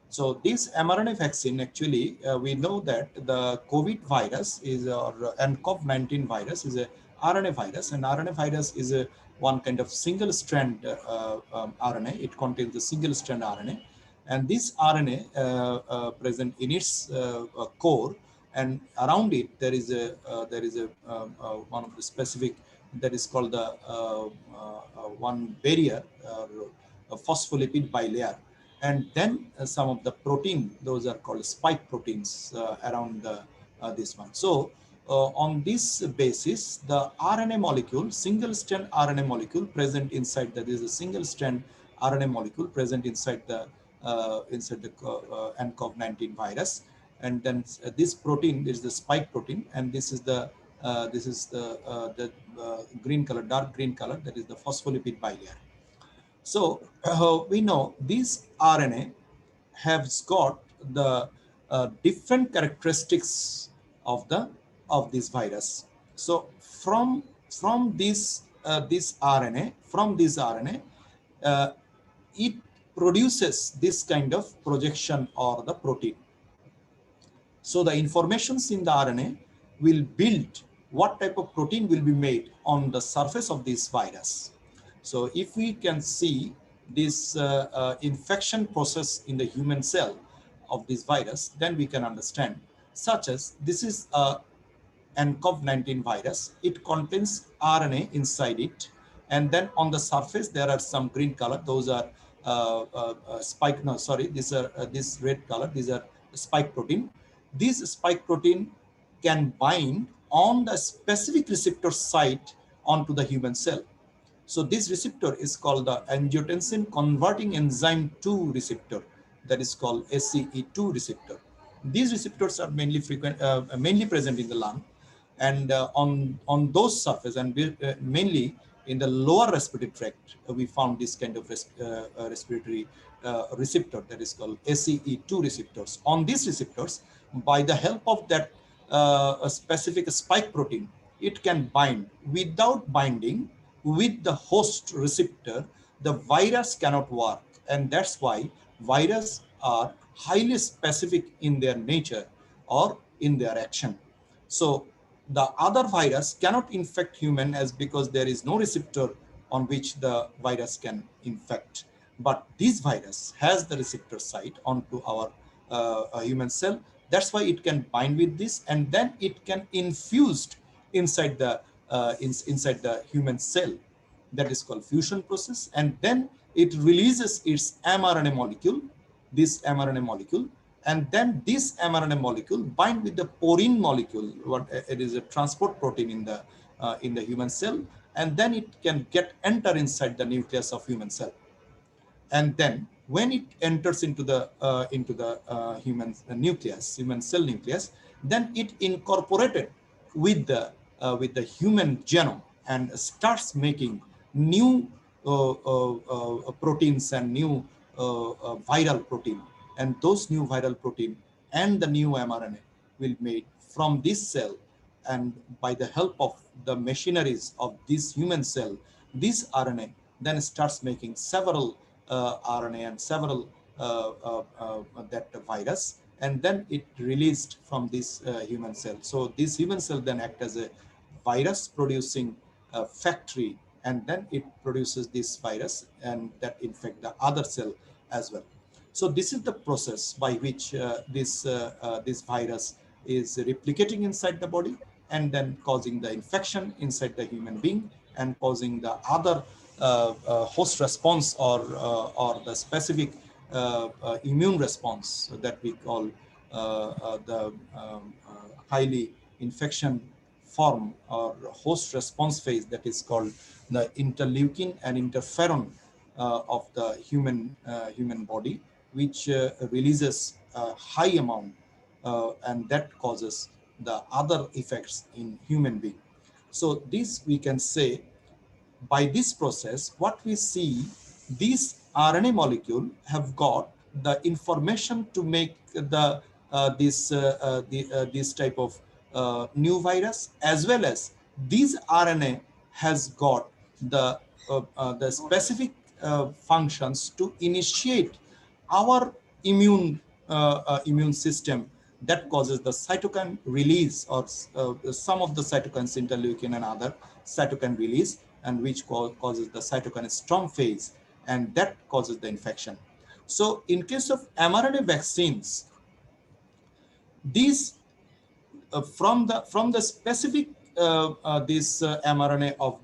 So this mRNA vaccine, actually, we know that the COVID virus is, or nCoV-19 virus is a RNA virus, and RNA virus is a one kind of single strand RNA. It contains the single strand RNA, and this RNA present in its core, and around it there is a one of the specific that is called the one barrier, a phospholipid bilayer. And then some of the protein, those are called spike proteins around this one. So on this basis, the RNA molecule, single strand RNA molecule present inside that is a single strand RNA molecule present inside the nCoV-19 virus. And then this protein is the spike protein, and this is the green color, dark green color, that is the phospholipid bilayer. So we know this RNA has got the different characteristics of this virus. So from this RNA, it produces this kind of projection or the protein. So the informations in the RNA will build what type of protein will be made on the surface of this virus. So if we can see this infection process in the human cell of this virus, then we can understand, such as this is a nCoV-19 virus. It contains RNA inside it, and then on the surface there are some green color. Those are this red color. These are spike protein. This spike protein can bind on the specific receptor site onto the human cell. So this receptor is called the angiotensin converting enzyme 2 receptor, that is called ACE2 receptor. These receptors are mainly present in the lung, and on those surface, and mainly in the lower respiratory tract, we found this kind of respiratory receptor that is called ACE2 receptors. On these receptors, by the help of that a specific spike protein, it can bind. Without binding with the host receptor, the virus cannot work, and that's why viruses are highly specific in their nature or in their action. So the other virus cannot infect human, as because there is no receptor on which the virus can infect. But this virus has the receptor site onto our human cell. That's why it can bind with this, and then it can infused inside the human cell. That is called fusion process, and then it releases its mRNA molecule, this mRNA molecule, and then this mRNA molecule bind with the porine molecule. What it is, a transport protein in the human cell, and then it can enter inside the nucleus of human cell. And then when it enters into the human cell nucleus, then it incorporated with the human genome and starts making new proteins and new viral protein. And those new viral protein and the new mRNA will be made from this cell, and by the help of the machineries of this human cell, this RNA then starts making several RNA and several that virus, and then it released from this human cell. So this human cell then act as a virus producing factory, and then it produces this virus and that infect the other cell as well. So this is the process by which this virus is replicating inside the body and then causing the infection inside the human being and causing the other host response or the specific immune response that we call the highly infection form or host response phase, that is called the interleukin and interferon of the human body, which releases a high amount and that causes the other effects in human being. So this we can say, by this process, what we see, these RNA molecule have got the information to make this type of new virus, as well as these RNA has got the specific functions to initiate our immune system that causes the cytokine release, or some of the cytokines, interleukin and other cytokine release, and which causes the cytokine storm phase, and that causes the infection. So in case of mRNA vaccines, these from the specific this mRNA of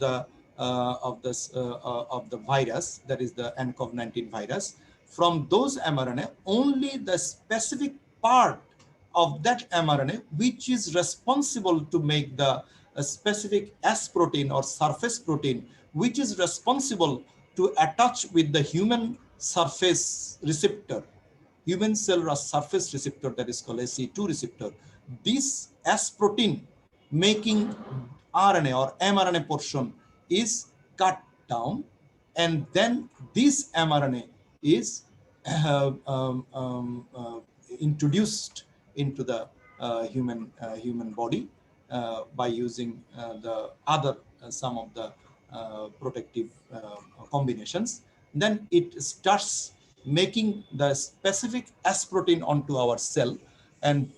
the virus, that is the nCoV-19 virus, from those mRNA, only the specific part of that mRNA which is responsible to make the specific S protein or surface protein, which is responsible to attach with the human surface receptor, human cellular surface receptor, that is called SE2 receptor. This S protein making RNA or mRNA portion is cut down, and then this mRNA is introduced into the human body by using the other some of the protective combinations. Then it starts making the specific S protein onto our cell, and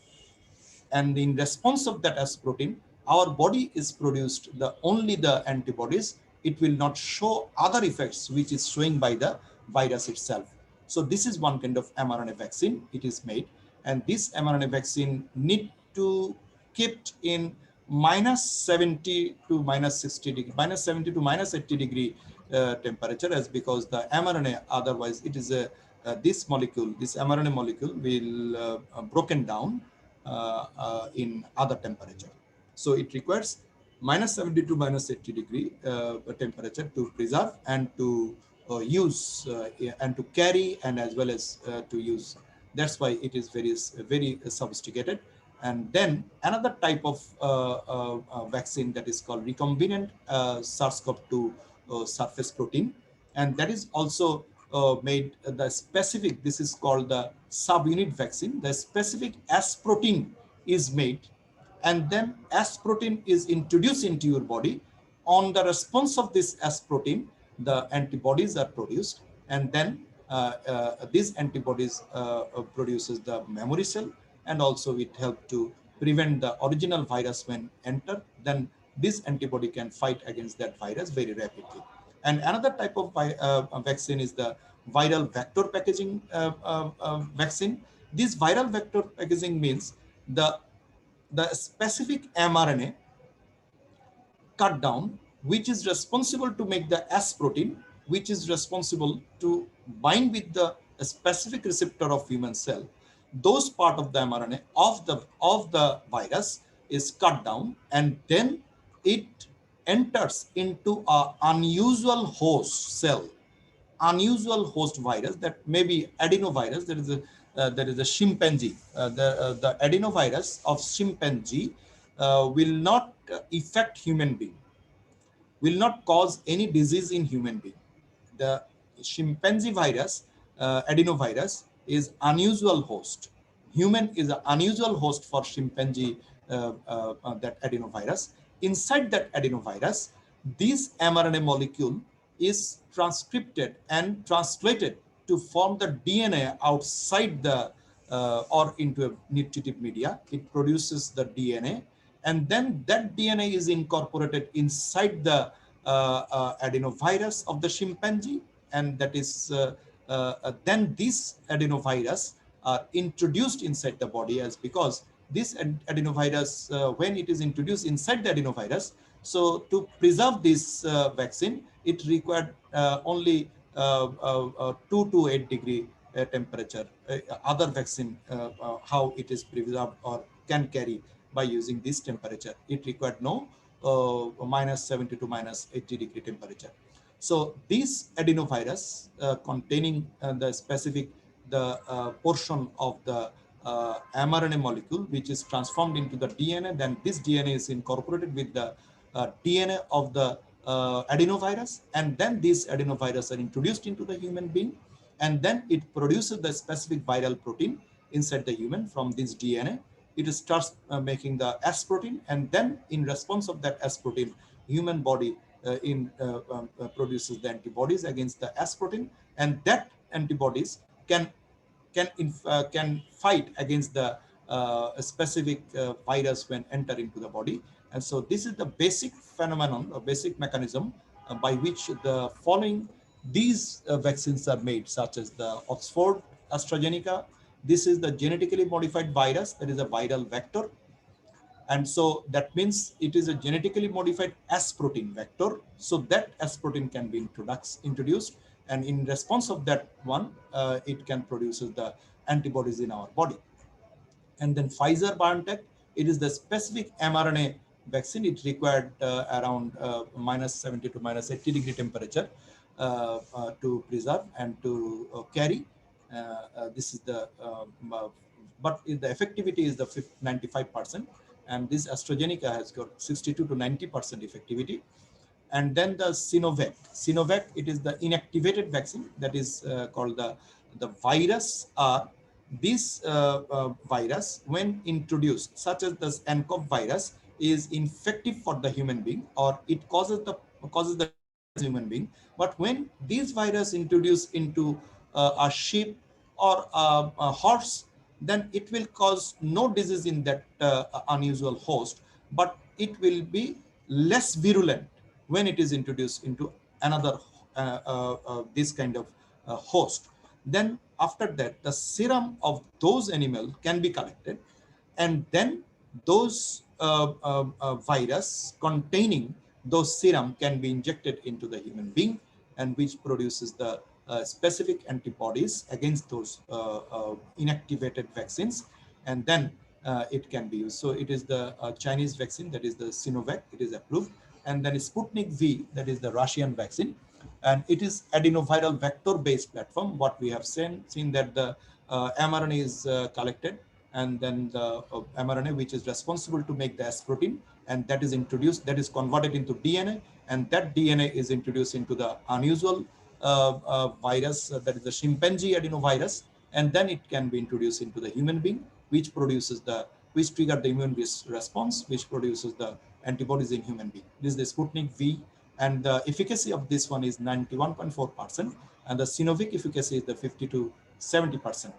in response of that S protein, our body is produced only the antibodies. It will not show other effects which is showing by the virus itself. So this is one kind of mRNA vaccine. It is made, and this mRNA vaccine need to kept in -70 to -60 degree, -70 to -80 degree temperature, as because the mRNA, otherwise it is a this molecule, this mRNA molecule will broken down in other temperature. So it requires -70 to -80 degree temperature to preserve and to use and to carry, and as well as to use. That's why it is very sophisticated. And then another type of vaccine that is called recombinant SARS-CoV-2 surface protein, and that is also made the specific, this is called the subunit vaccine. The specific S protein is made, and then S protein is introduced into your body. On the response of this S protein, the antibodies are produced, and then these antibodies produces the memory cell, and also it helps to prevent the original virus when enter. Then this antibody can fight against that virus very rapidly. And another type of vaccine is the viral vector packaging vaccine. This viral vector packaging means the specific mRNA cut down, which is responsible to make the S protein, which is responsible to bind with the specific receptor of human cell. Those part of the mRNA of the virus is cut down, and then it enters into an unusual host cell, unusual host virus, that may be adenovirus. There is a chimpanzee. The adenovirus of chimpanzee will not affect human being, will not cause any disease in human being. The chimpanzee virus, adenovirus, is unusual host. Human is an unusual host for chimpanzee, that adenovirus. Inside that adenovirus, this mRNA molecule is transcripted and translated to form the DNA outside the or into a nutritive media. It produces the DNA, and then that DNA is incorporated inside the adenovirus of the chimpanzee, and that is then these adenovirus are introduced inside the body, as because this adenovirus, when it is introduced inside the adenovirus, so to preserve this vaccine, it required only 2 to 8 degree temperature. Other vaccine, how it is preserved or can carry by using this temperature, it required no minus 70 to minus 80 degree temperature. So this adenovirus containing the specific portion of the mRNA molecule, which is transformed into the DNA, then this DNA is incorporated with the DNA of the adenovirus, and then these adenovirus are introduced into the human being, and then it produces the specific viral protein inside the human. From this DNA, it starts making the S protein, and then in response of that S protein, human body produces the antibodies against the S protein, and that antibodies can fight against the specific virus when enter into the body. And so this is the basic phenomenon, or basic mechanism by which the following these vaccines are made, such as the Oxford AstraZeneca. This is the genetically modified virus, that is a viral vector. And so that means it is a genetically modified S protein vector. So that S protein can be introduced, and in response of that one, it can produce the antibodies in our body. And then Pfizer-BioNTech, it is the specific mRNA vaccine. It required around minus 70 to minus 80 degree temperature to preserve and to carry. This is the, but the effectivity is the 95%. And this AstraZeneca has got 62 to 90% effectivity. And then the Sinovac, it is the inactivated vaccine, that is called the virus. This virus, when introduced, such as the N95 virus, is infective for the human being, or it causes the human being. But when these virus introduced into a sheep or a horse, then it will cause no disease in that unusual host, but it will be less virulent when it is introduced into another this kind of host. Then after that, the serum of those animals can be collected, and then those virus containing those serum can be injected into the human being, and which produces the specific antibodies against those inactivated vaccines, and then it can be used. So it is the Chinese vaccine, that is the Sinovac, it is approved. And then Sputnik V, that is the Russian vaccine, and it is adenoviral vector-based platform. What we have seen that the mRNA is collected, and then the mRNA, which is responsible to make the S protein, and that is introduced, that is converted into DNA, and that DNA is introduced into the unusual virus, that is the chimpanzee adenovirus, and then it can be introduced into the human being, which trigger the immune response, which produces the antibodies in human being. This is the Sputnik V, and the efficacy of this one is 91.4%, and the Sinovac efficacy is the 50 to 70%.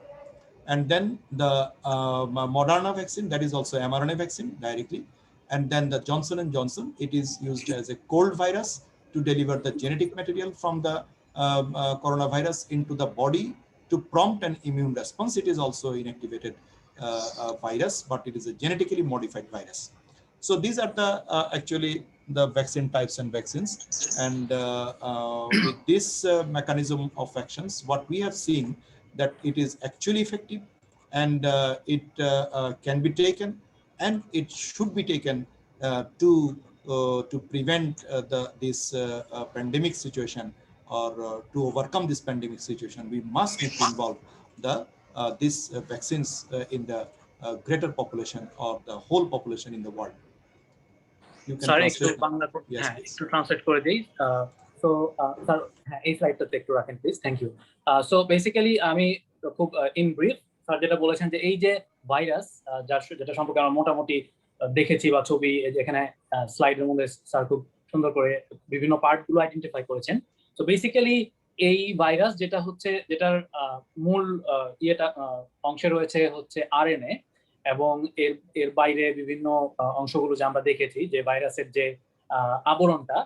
And then the Moderna vaccine, that is also mRNA vaccine directly. And then the Johnson & Johnson, it is used as a cold virus to deliver the genetic material from the coronavirus into the body to prompt an immune response. It is also inactivated virus, but it is a genetically modified virus. So these are the actually the vaccine types and vaccines. And with this mechanism of actions, what we have seen that it is actually effective, and it can be taken, and it should be taken to prevent this pandemic situation, or to overcome this pandemic situation. We must need to involve these vaccines in the greater population, or the whole population in the world. Sorry, একটু বাংলা একটু translate করে দেই। So sir এই স্লাইডটা একটু রাখেন please, thank you. So basically আমি খুব ইন ব্রিফ স্যার যেটা বলেছেন, যে এই যে ভাইরাস যেটা সম্পর্কে আমরা মোটামুটি দেখেছি বা ছবি এখানে স্লাইডের মধ্যে স্যার খুব সুন্দর করে বিভিন্ন পার্টগুলো আইডেন্টিফাই করেছেন। তো বেসিক্যালি এই ভাইরাস যেটা হচ্ছে, যেটার মূল অংশে রয়েছে হচ্ছে আরএনএ, এবং এর এর বাইরে বিভিন্ন অংশগুলো যে আমরা দেখেছি, যে ভাইরাসের যে আবরণটা,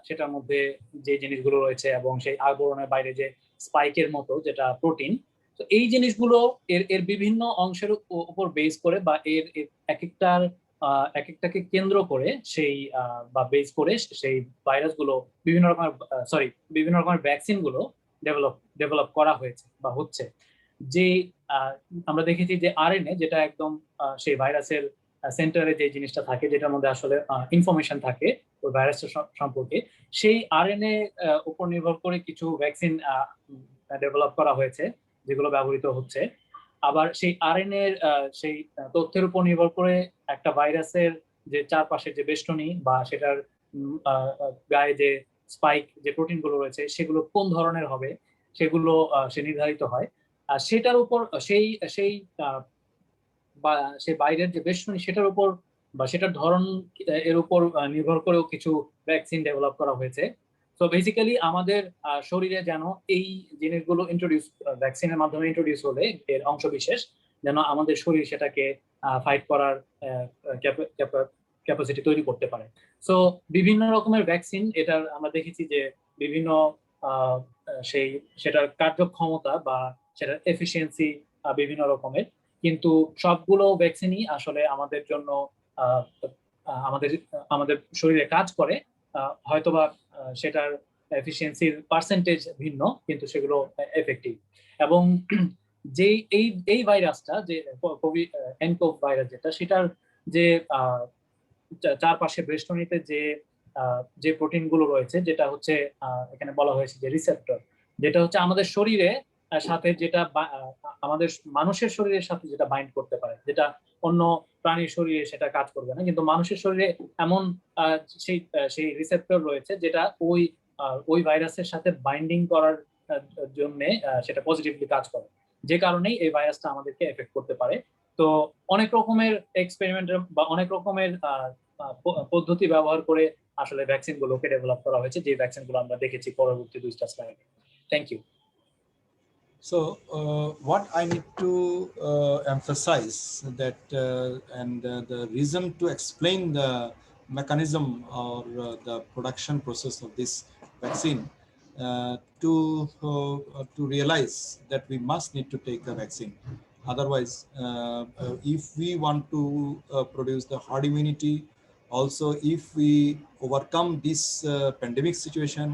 সেটার মধ্যে যে জিনিসগুলো রয়েছে, এবং সেই আবরণের বাইরে যে স্পাইকের মতো যেটা প্রোটিন, তো এই জিনিসগুলো এর বিভিন্ন অংশের উপর বেস করে, বা এর এক একটাকে কেন্দ্র করে সেই বা বেস করে সেই ভাইরাসগুলো বিভিন্ন রকমের ভ্যাকসিন গুলো ডেভেলপ করা হয়েছে বা হচ্ছে। যে আমরা দেখেছি যে আরএনএ, যেটা একদম সেই ভাইরাসের সেন্টারে যে জিনিসটা থাকে, যেটার মধ্যে আসলে ইনফরমেশন থাকে ওই ভাইরাসের সম্পর্কে, সেই আরএনএ উপর নির্ভর করে কিছু ভ্যাকসিন ডেভেলপ করা হয়েছে, যেগুলো ব্যবহৃত হচ্ছে। আবার সেই আরএনএ সেই তথ্যের উপর নির্ভর করে একটা ভাইরাসের যে চারপাশে যে বেষ্টনী বা সেটার গায়ে যে স্পাইক যে প্রোটিন গুলো রয়েছে, সেগুলো কোন ধরনের হবে সেগুলো সে নির্ধারিত হয়। আর সেটার উপর সেই সেই বা সেই বাইরের যে বেষ্টনী, সেটার উপর বা সেটার ধরন এর উপর নির্ভর করেও কিছু ভ্যাকসিন ডেভেলপ করা হয়েছে। তো বেসিক্যালি আমাদের শরীরে যেন এই জিনিসগুলো ভ্যাকসিনের মাধ্যমে ইন্ট্রোডিউস হলে, এর অংশ বিশেষ যেন আমাদের শরীর সেটাকে ফাইট করার ক্যাপাসিটি তৈরি করতে পারে। সো বিভিন্ন রকমের ভ্যাকসিন, এটার আমরা দেখেছি যে বিভিন্ন সেটার কার্যক্ষমতা বা সেটার এফিসিয়েন্সি বিভিন্ন রকমের, কিন্তু সবগুলো ভ্যাকসিনই আসলে আমাদের জন্য আমাদের আমাদের শরীরে কাজ করে। হয়তোবা সেটার এফিসিয়েন্সির পার্সেন্টেজ ভিন্ন, কিন্তু সেগুলো এফেক্টিভ। এবং যে এই ভাইরাসটা, যে কোভিড এনকোভ ভাইরাস যেটা, সেটার যে চারপাশে বেষ্টনীতে যে প্রোটিন গুলো রয়েছে, যেটা হচ্ছে এখানে বলা হয়েছে যে রিসেপ্টর, যেটা হচ্ছে আমাদের শরীরে সাথে যেটা আমাদের মানুষের শরীরের সাথে যেটা বাইন্ড করতে পারে, যেটা অন্য প্রাণীর শরীরে সেটা কাজ করবে না, কিন্তু মানুষের শরীরে এমন সেই রিসেপ্টর রয়েছে, যেটা ওই ভাইরাসের সাথে বাইন্ডিং করার জন্য সেটা পজিটিভলি কাজ করে, যে কারণেই এই ভাইরাসটা আমাদেরকে এফেক্ট করতে পারে। তো অনেক রকমের এক্সপেরিমেন্ট বা অনেক রকমের পদ্ধতি ব্যবহার করে আসলে ভ্যাকসিন গুলোকে ডেভেলপ করা হয়েছে, যে ভ্যাকসিন গুলো আমরা দেখেছি পরবর্তী 2টা স্লাইডে। Thank you. So what I need to emphasize that and the reason to explain the mechanism or the production process of this vaccine to realize that we must need to take the vaccine. Otherwise, if we want to produce the herd immunity, also if we overcome this pandemic situation,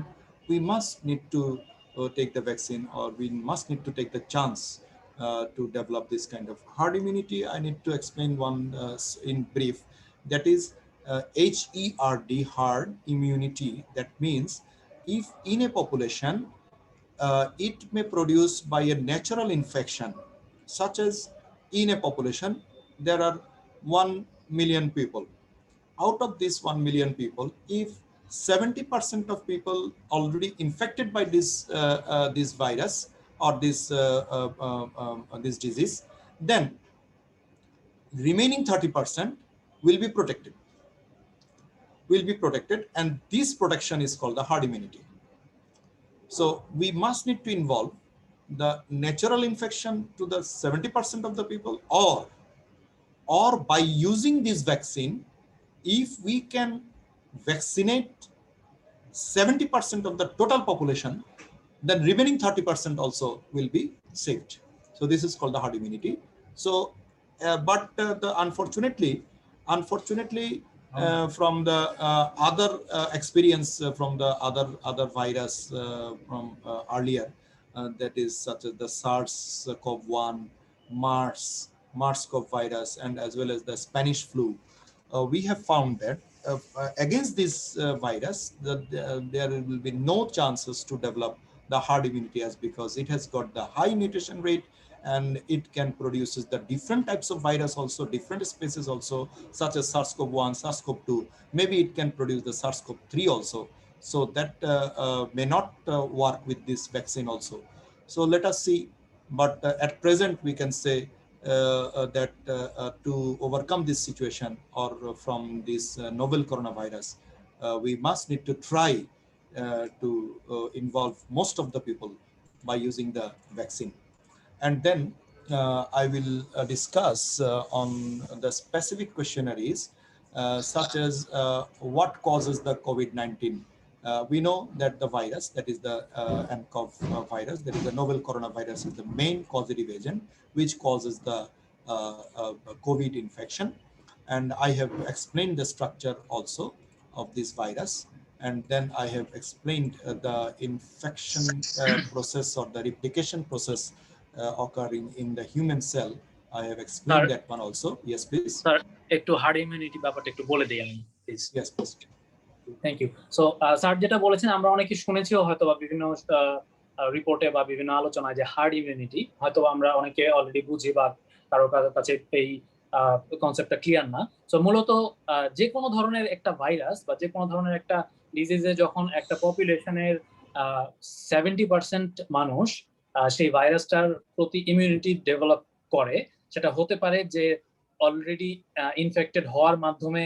we must need to take the vaccine, or we must need to take the chance to develop this kind of herd immunity. I need to explain one in brief. That is HERD, herd immunity. That means if in a population it may produce by a natural infection, such as in a population there are 1 million people. Out of this 1 million people, if 70% of people already infected by this virus or this disease, then remaining 30% will be protected, and this protection is called the herd immunity. So we must need to involve the natural infection to the 70% of the people, or by using this vaccine, if we can vaccinate 70% of the total population, then remaining 30% also will be saved. So this is called the herd immunity. So but unfortunately from the other experience from the other virus from earlier, that is such as the SARS-CoV-1, MERS-CoV virus, and as well as the Spanish flu, we have found that against this virus, there will be no chances to develop the herd immunity, as because it has got the high mutation rate, and it can produce the different types of virus also, different species also, such as SARS-CoV-1, SARS-CoV-2. Maybe it can produce the SARS-CoV-3 also. So that may not work with this vaccine also. So let us see. But at present, we can say that to overcome this situation, or from this novel coronavirus, we must need to try to involve most of the people by using the vaccine. And then I will discuss on the specific questionnaires such as what causes the COVID-19. We know that the virus, that is the N95 virus, that is the novel coronavirus, is the main causative agent which causes the COVID infection. And I have explained the structure also of this virus. And then I have explained the infection process or the replication process occurring in the human cell. I have explained that one also. Yes, please. Sir, একটু herd immunity ব্যাপারটা একটু বলে দিই আমি please. Yes, please. Thank you. So sir যেটা বলেছেন আমরা অনেকে শুনেছিও হয়তো বা বিভিন্ন রিপোর্টে বা বিভিন্ন আলোচনায় যে হার্ড ইমিউনিটি, হয়তো আমরা অনেকে অলরেডি বুঝি বা কারো কাছে এই কনসেপ্টটা ক্লিয়ার না। সো মূলত যে কোনো ধরনের একটা ভাইরাস বা যে কোনো ধরনের একটা ডিজিজে যখন একটা পপুলেশনের 70% মানুষ সেই ভাইরাসটার প্রতি ইমিউনিটি ডেভেলপ করে, সেটা হতে পারে যে অলরেডি ইনফেক্টেড হওয়ার মাধ্যমে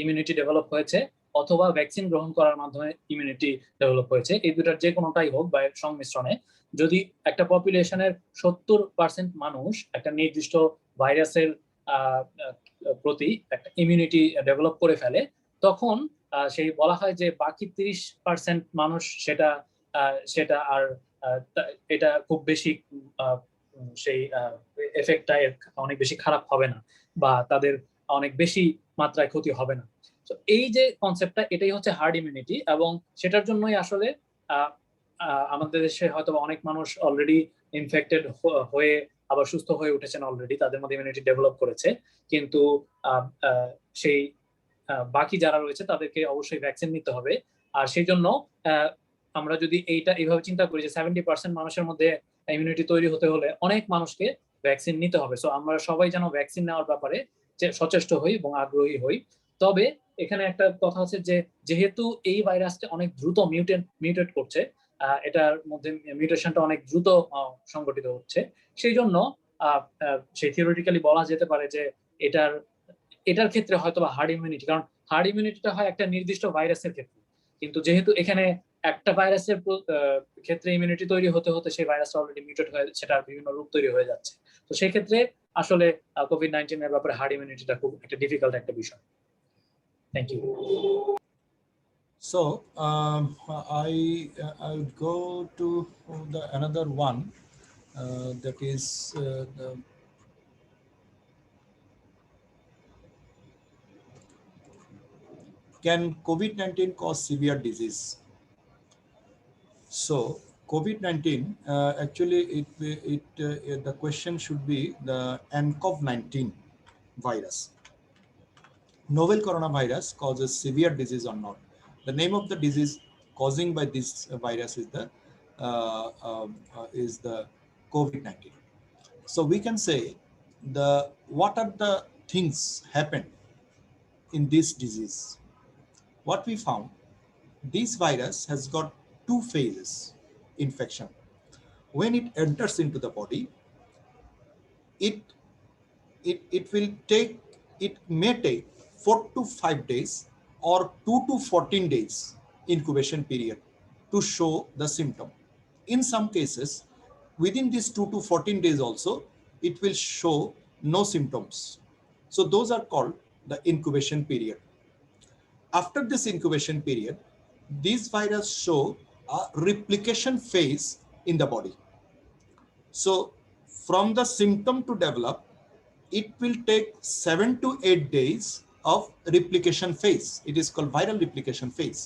ইমিউনিটি ডেভেলপ হয়েছে অথবা ভ্যাকসিন গ্রহণ করার মাধ্যমে ইমিউনিটি ডেভেলপ হয়েছে। এই দুটার যে কোনোটাই হোক বা এর সংমিশ্রণে যদি একটা পপুলেশনের 70% মানুষ একটা নির্দিষ্ট ভাইরাসের প্রতি একটা ইমিউনিটি ডেভেলপ করে ফেলে, তখন সেই বলা হয় যে বাকি 30% মানুষ সেটা আর এটা খুব বেশি সেই এফেক্টটা অনেক বেশি খারাপ হবে না বা তাদের অনেক বেশি মাত্রায় ক্ষতি হবে না। তো এই যে কনসেপ্টটা, এটাই হচ্ছে হার্ড ইমিউনিটি, এবং সেটার জন্যই আসলে আমাদের দেশে হয়তো অনেক মানুষ অলরেডি ইনফেক্টেড হয়ে আবার সুস্থ হয়ে উঠেছেন, অলরেডি তাদের মধ্যে ইমিউনিটি ডেভেলপ করেছে, কিন্তু সেই বাকি যারা রয়েছে তাদেরকে অবশ্যই ভ্যাকসিন নিতে হবে। আর সেই জন্য আমরা যদি এইভাবে চিন্তা করি যে 70% মানুষের মধ্যে ইমিউনিটি তৈরি হতে হলে অনেক মানুষকে ভ্যাকসিন নিতে হবে। সো আমরা সবাই যেন ভ্যাকসিন নেওয়ার ব্যাপারে সচেষ্ট হই এবং আগ্রহী হই। তবে এখানে একটা কথা হচ্ছে যে যেহেতু এই ভাইরাসটা অনেক দ্রুত মিউটেট করছে, এটার মধ্যে মিউটেশনটা অনেক দ্রুত সংঘটিত হচ্ছে, সেই জন্য সেই থিওরিটিক্যালি বলা যেতে পারে যে এটার ক্ষেত্রে হয়তো বা হার্ড ইমিউনিটি, কারণ হার্ড ইমিউনিটিটা হয় একটা নির্দিষ্ট ভাইরাসের ক্ষেত্রে, কিন্তু যেহেতু এখানে একটা ভাইরাসের ক্ষেত্রে ইমিউনিটি তৈরি হতে হতে সেই ভাইরাসটা অলরেডি মিউটেট হয়ে সেটার বিভিন্ন রূপ তৈরি হয়ে যাচ্ছে। তো সেই ক্ষেত্রে আসলে কোভিড-19 এর ব্যাপারে হার্ড ইমিউনিটিটা খুব একটা ডিফিকাল্ট একটা বিষয়। Thank you. So I would go to another one that is can COVID-19 cause severe disease? So COVID-19 actually the question should be the N95 virus. Novel coronavirus causes severe disease or not? The name of the disease causing by this virus is the COVID-19. So we can say what are the things happen in this disease. What we found, this virus has got two phases infection. When it enters into the body, it may take 4 to 5 days or 2 to 14 days incubation period to show the symptom. In some cases, within these 2 to 14 days also, it will show no symptoms. So those are called the incubation period. After this incubation period, these virus show a replication phase in the body. So from the symptom to develop, it will take 7 to 8 days of replication phase. It is called viral replication phase.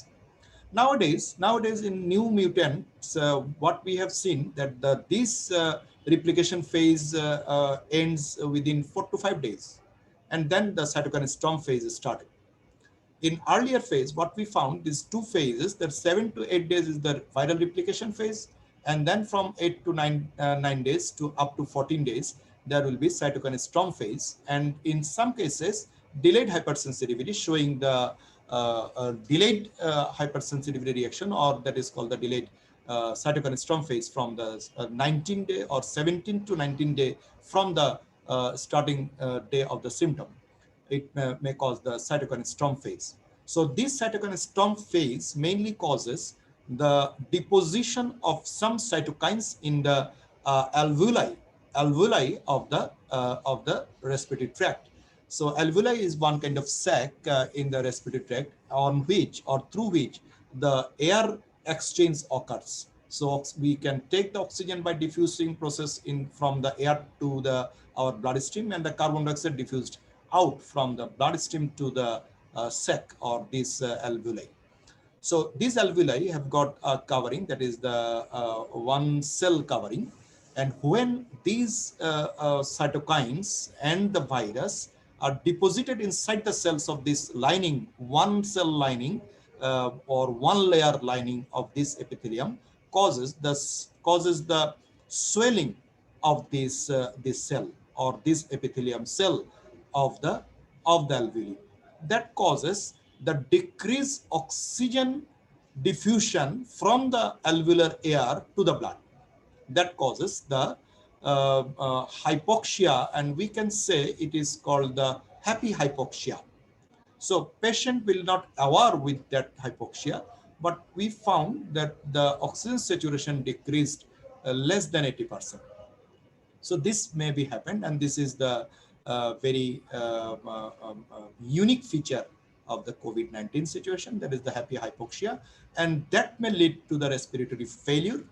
Nowadays in new mutants, what we have seen that this replication phase ends within 4 to 5 days, and then the cytokine storm phase is started. In earlier phase, what we found is two phases, that 7 to 8 days is the viral replication phase, and then from 8 to 9 days to up to 14 days, there will be cytokine storm phase, and in some cases, delayed hypersensitivity, showing the delayed hypersensitivity reaction, or that is called the delayed cytokine storm phase from the 19 day or 17 to 19 day from the starting day of the symptom. It may cause the cytokine storm phase. So this cytokine storm phase mainly causes the deposition of some cytokines in the alveoli of the respiratory tract. So alveoli is one kind of sac in the respiratory tract on which or through which the air exchange occurs. So we can take the oxygen by diffusing process from the air to our bloodstream, and the carbon dioxide diffused out from the bloodstream to the sac or this alveoli. So these alveoli have got a covering, that is the one cell covering. And when these cytokines and the virus are deposited inside the cells of this lining, one cell lining or one layer lining of this epithelium, causes the swelling of this cell or this epithelium cell of the alveoli. That causes the decreased oxygen diffusion from the alveolar air to the blood. That causes the hypoxia, and we can say it is called the happy hypoxia. So patient will not aware with that hypoxia, but we found that the oxygen saturation decreased less than 80%. So this may be happened, and this is the very unique feature of the COVID-19 situation, that is the happy hypoxia, and that may lead to the respiratory failure,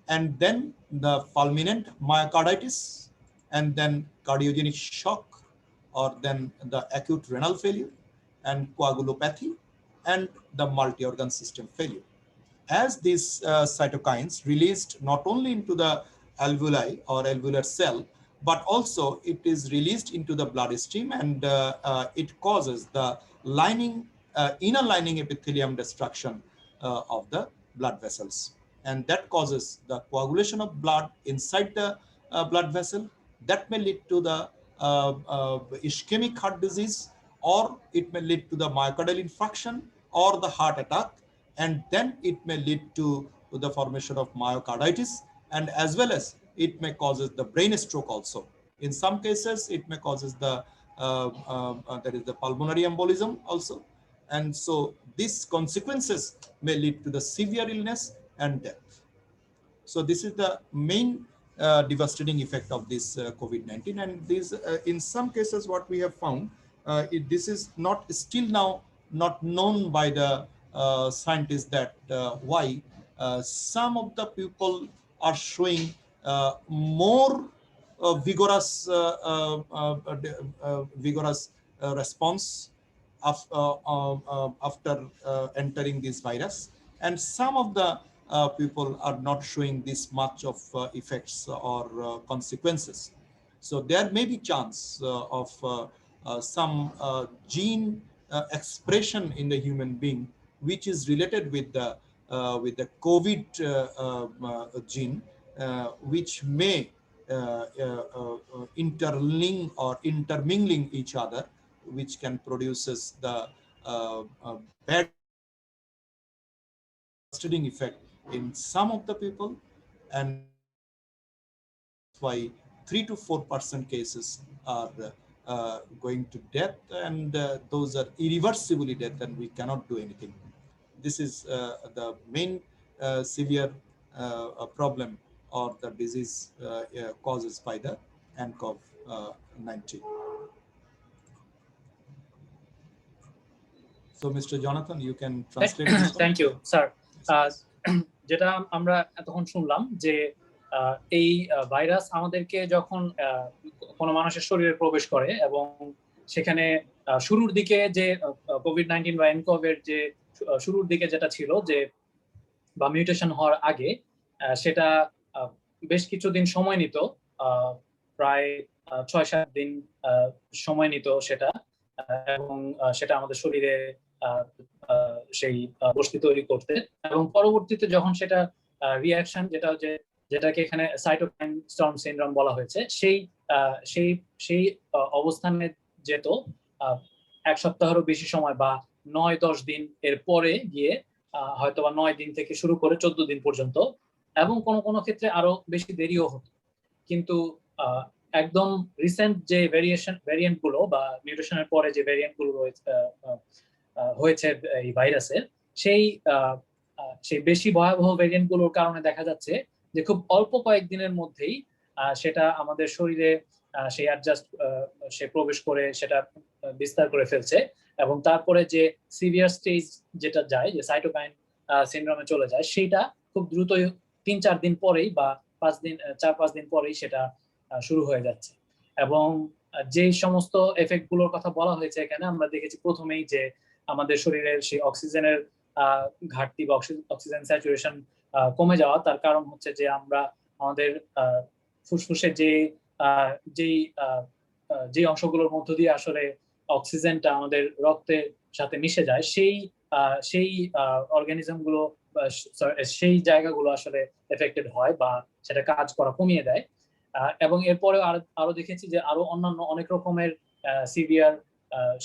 and then the fulminant myocarditis, and then cardiogenic shock, or then the acute renal failure, and coagulopathy, and the multi-organ system failure. As these cytokines released not only into the alveoli or alveolar cell, but also it is released into the bloodstream, and it causes the lining, inner lining epithelium destruction of the blood vessels. And that causes the coagulation of blood inside the blood vessel. That may lead to the ischemic heart disease, or it may lead to the myocardial infarction or the heart attack, and then it may lead to the formation of myocarditis, and as well as it may causes the brain stroke also. In some cases, it may causes the that is the pulmonary embolism also. And so these consequences may lead to the severe illness and death. So this is the main devastating effect of this COVID-19. And this, in some cases, what we have found, this is not still now not known by the scientists, that why some of the people are showing more vigorous response after entering this virus, and some of the people are not showing this much of effects or consequences. So there may be chance of some gene expression in the human being, which is related with the COVID gene, which may interlink or intermingling each other, which can produces the bad devastating effect in some of the people, and why 3 to 4% cases are going to death, and those are irreversibly death, and we cannot do anything. This is the main severe problem or the disease causes by the COVID-19. So, Mr. Jonathan, you can translate this one. Thank you, sir. যেটা আমরা এতক্ষণ শুনলাম যে এই virus আমাদেরকে যখন কোনো মানুষের শরীরে প্রবেশ করে এবং সেখানে শুরুর দিকে যে কোভিড-19 বা এনকোভের যে শুরুর দিকে যেটা ছিল যে বা মিউটেশন হওয়ার আগে, সেটা বেশ কিছুদিন সময় নিত, প্রায় ৬-৭ দিন সময় নিত সেটা, এবং সেটা আমাদের শরীরে সেই বস্তু তৈরি করতে, এবং পরবর্তীতে যখন সেটা রিঅ্যাকশন যেটাকে এখানে সাইটোকাইন স্টর্ম সিনড্রোম বলা হয়েছে, সেই অবস্থানে যেত 1 সপ্তাহেরও বেশি সময় বা 9-10 দিন এর পরে গিয়ে হয়তো বা 9 দিন থেকে শুরু করে 14 দিন পর্যন্ত, এবং কোনো ক্ষেত্রে আরো বেশি দেরিও হতো। কিন্তু একদম রিসেন্ট যে ভ্যারিয়েন্ট গুলো বা মিউটেশনের পরে যে ভ্যারিয়েন্ট গুলো হয়েছে এই ভাইরাসের, সেই সেই বেশি ভয়াবহ ভেরিয়েন্ট গুলোর কারণে দেখা যাচ্ছে যে খুব অল্প কয়েকদিনের মধ্যেই সেটা আমাদের শরীরে সে অ্যাডজাস্ট সে প্রবেশ করে সেটা বিস্তার করে ফেলছে, এবং তারপরে যে সিভিয়ার স্টেজ যেটা যায়, যে সাইটোকাইন সিনড্রোমে চলে যায়, সেটা খুব দ্রুত 3-4 দিন পরেই বা 4-5 দিন পরেই সেটা শুরু হয়ে যাচ্ছে। এবং যে সমস্ত এফেক্ট গুলোর কথা বলা হয়েছে এখানে, আমরা দেখেছি প্রথমেই যে আমাদের শরীরের সেই অক্সিজেনের ঘাটতি বা অক্সিজেন স্যাচুরেশন কমে যাওয়া, তার কারণ হচ্ছে যে আমরা আমাদের ফুসফুসে যে অংশগুলোর মধ্য দিয়ে আসলে অক্সিজেনটা আমাদের রক্তের সাথে মিশে যায়, সেই অর্গানিজম গুলো, সেই জায়গাগুলো আসলে এফেক্টেড হয় বা সেটা কাজ করা কমিয়ে দেয়। এবং এরপরে আরো দেখেছি যে আরো অন্যান্য অনেক রকমের সিভিয়ার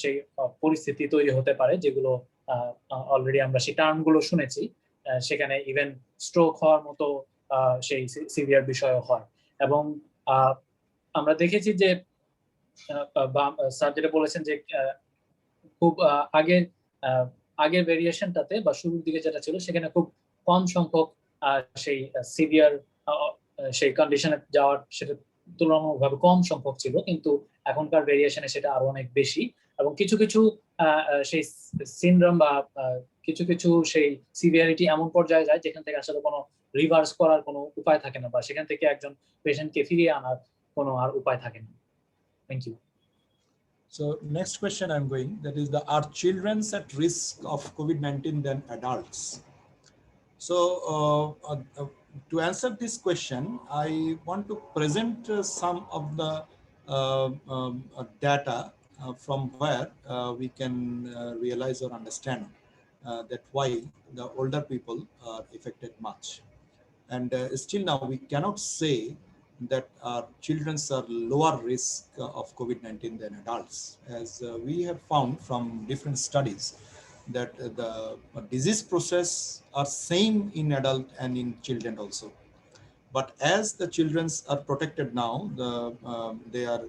সেই পরিস্থিতি তৈরি হতে পারে, যেগুলো অলরেডি আমরা সেই টার্মগুলো শুনেছি। সেখানে ইভেন স্ট্রোক হওয়ার মতো সেই সিভিয়ার বিষয়ও হয়। এবং আমরা দেখেছি যে স্যার যেটা বলেছেন যে খুব আগের ভেরিয়েশনটাতে বা শুরুর দিকে যেটা ছিল, সেখানে খুব কম সংখ্যক সেই সিভিয়ার সেই কন্ডিশনে যাওয়ার সেটা তুলনামূলকভাবে কম সংখ্যক ছিল, কিন্তু এখনকার ভেরিয়েশনে সেটা আরো অনেক বেশি। এবং কিছু কিছু সেই সিনড্রোম বা কিছু কিছু সেই সিভিয়ারিটি এমন পর্যায়ে যায় যেখান থেকে আসলে কোনো রিভার্স করার কোনো উপায় থাকে না, বা সেখান থেকে একজন পেশেন্টকে ফিরিয়ে আনার কোনো আর উপায় থাকে না। Thank you. So next question I'm going, that is are children at risk of COVID-19 than adults? So to answer this question, I want to present some of the data from where we can realize or understand that why the older people are affected much. And still now we cannot say that our children are lower risk of COVID-19 than adults, as we have found from different studies that the disease process are same in adult and in children also. But as the children are protected now, they are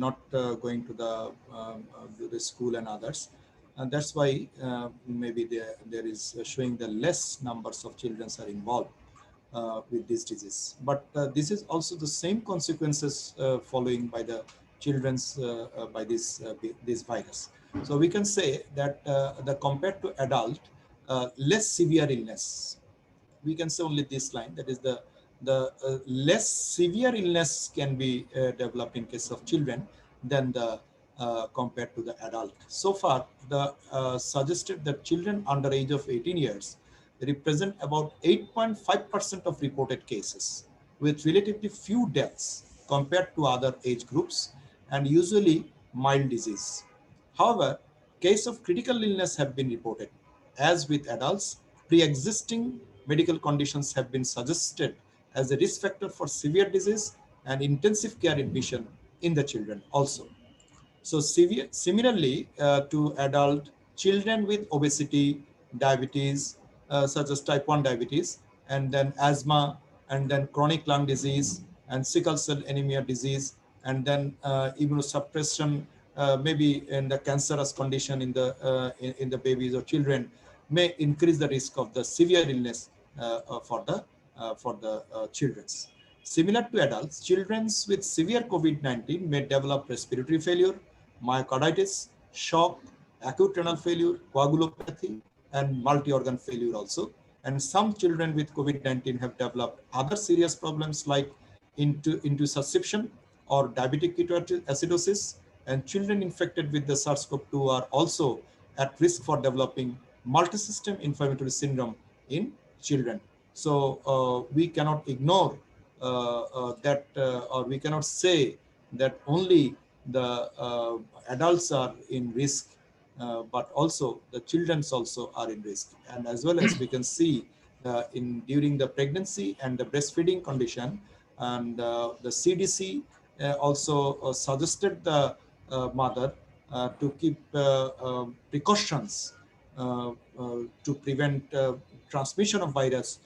not going to the school and others, and that's why maybe there is showing the less numbers of children are involved with this disease. But this is also the same consequences following by the children's by this virus. So we can say that the compared to adult, less severe illness. We can say only this line, that is the less severe illness can be developed in case of children than the compared to the adult. So far, the suggested that children under age of 18 years represent about 8.5% of reported cases, with relatively few deaths compared to other age groups, and usually mild disease. However, cases of critical illness have been reported. As with adults, pre-existing medical conditions have been suggested as a risk factor for severe disease and intensive care admission in the children also. So similarly to adult, children with obesity, diabetes, such as type 1 diabetes, and then asthma, and then chronic lung disease, and sickle cell anemia disease, and then immunosuppression, maybe in the cancerous condition in the babies or children, may increase the risk of the severe illness for the children. Similar to adults, children with severe COVID-19 may develop respiratory failure, myocarditis, shock, acute renal failure, coagulopathy, and multi-organ failure also. And some children with COVID-19 have developed other serious problems like intussusception or diabetic ketoacidosis, and children infected with the SARS-CoV-2 are also at risk for developing multisystem inflammatory syndrome in children. So we cannot ignore that, or we cannot say that only the adults are in risk, but also the children also are in risk. And as well as we can see during the pregnancy and the breastfeeding condition, and the CDC also suggested the mother to keep precautions to prevent transmission of virus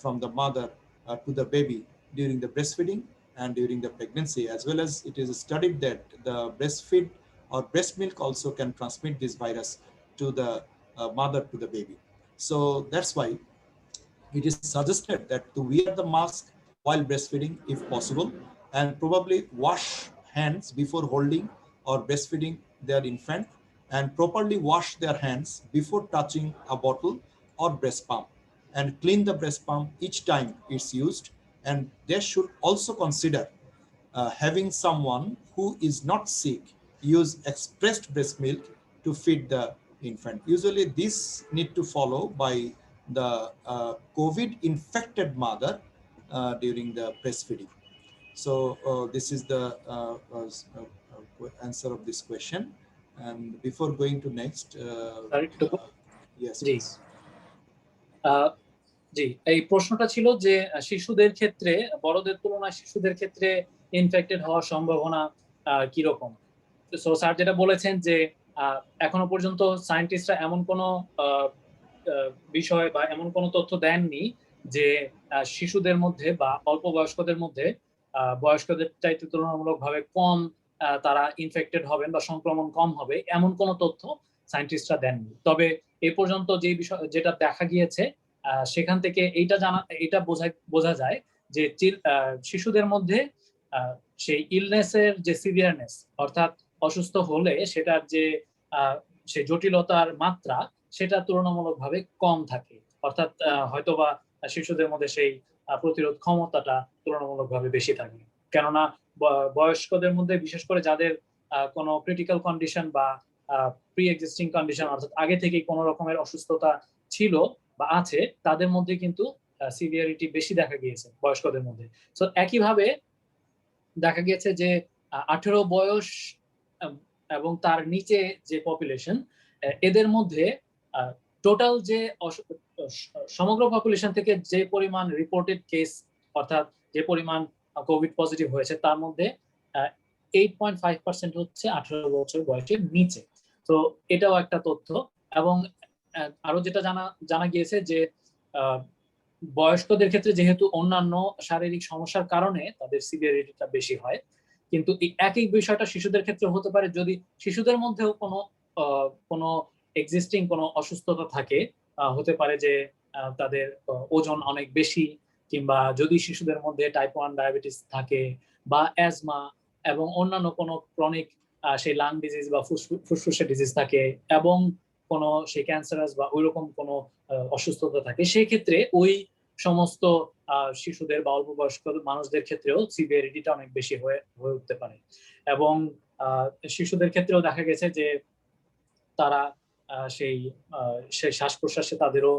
from the mother to the baby during the breastfeeding and during the pregnancy. As well as it is studied that the breastfeed or breast milk also can transmit this virus to the mother to the baby. So that's why it is suggested that to wear the mask while breastfeeding if possible, and probably wash hands before holding or breastfeeding their infant, and properly wash their hands before touching a bottle or breast pump, and clean the breast pump each time it's used. And they should also consider having someone who is not sick use expressed breast milk to feed the infant. Usually this need to follow by the COVID infected mother during the breastfeeding. So this is the answer of this question. And before going to next, yes, G please. জি, এই প্রশ্নটা ছিল যে শিশুদের ক্ষেত্রে বড়দের তুলনায় শিশুদের ক্ষেত্রে ইনফেক্টেড হওয়ার সম্ভাবনা কি রকম। সো স্যার যেটা বলেছেন যে এখনো পর্যন্ত সায়েন্টিস্টরা এমন কোনো বিষয় বা এমন কোনো তথ্য দেননি যে শিশুদের মধ্যে বা অল্প বয়স্কদের মধ্যে বয়স্কদের চাইতে তুলনামূলকভাবে কম তারা ইনফেক্টেড হবেন বা সংক্রমণ কম হবে, এমন কোনো তথ্য সায়েন্টিস্টরা দেননি। তবে এ পর্যন্ত যে বিষয় যেটা দেখা গিয়েছে সেখান থেকে এটা বোঝা যায় যে শিশুদের মধ্যে সেই ইলনেসের যে সিভিয়ারনেস, অর্থাৎ অসুস্থ হলে সেটার যে সেই জটিলতার মাত্রা সেটা তুলনামূলকভাবে কম থাকে। অর্থাৎ হয়তোবা শিশুদের মধ্যে সেই প্রতিরোধ ক্ষমতাটা তুলনামূলকভাবে বেশি থাকে। কেননা বয়স্কদের মধ্যে বিশেষ করে যাদের কোনো ক্রিটিক্যাল কন্ডিশন বা প্রি এক্সিস্টিং কন্ডিশন, অর্থাৎ আগে থেকেই কোনো রকমের অসুস্থতা ছিল বা আছে, তাদের মধ্যে কিন্তু সিভিয়ারিটি বেশি দেখা গিয়েছে বয়স্কদের মধ্যে। সো একইভাবে দেখা গিয়েছে যে 18 বয়স এবং তার নিচে যে পপুলেশন, এদের মধ্যে টোটাল যে সমগ্র পপুলেশন থেকে যে পরিমাণ রিপোর্টেড কেস, অর্থাৎ যে পরিমাণ কোভিড পজিটিভ হয়েছে, তার মধ্যে 8.5% হচ্ছে 18 বছর বয়সের নিচে। তো এটাও একটা তথ্য। এবং আরো যেটা জানা গিয়েছে যে বয়স্কদের ক্ষেত্রে যেহেতু অন্যান্য শারীরিক সমস্যার কারণে তাদের সিভিয়ারিটিটা বেশি হয়, কিন্তু এই একই বিষয়টা শিশুদের ক্ষেত্রে হতে পারে যদি শিশুদের মধ্যেও কোনো এক্সিস্টিং কোনো অসুস্থতা থাকে। হতে পারে যে তাদের ওজন অনেক বেশি, কিংবা যদি শিশুদের মধ্যে টাইপ 1 ডায়াবেটিস থাকে বা অ্যাজমা এবং অন্যান্য কোনো ক্রনিক সেই লাং ডিজিজ বা ফুসফুসের ডিজিজ থাকে, এবং কোনো সেই ক্যান্সারাস বা ওইরকম কোনো অসুস্থতা থাকে, সেই ক্ষেত্রে ওই সমস্ত শিশুদের বা অল্প বয়স্ক মানুষদের ক্ষেত্রেও সিভিয়ারিটিটা অনেক বেশি হয়ে উঠতে পারে। এবং শিশুদের ক্ষেত্রেও দেখা গেছে যে তারা সেই শ্বাস প্রশ্বাসে তাদেরও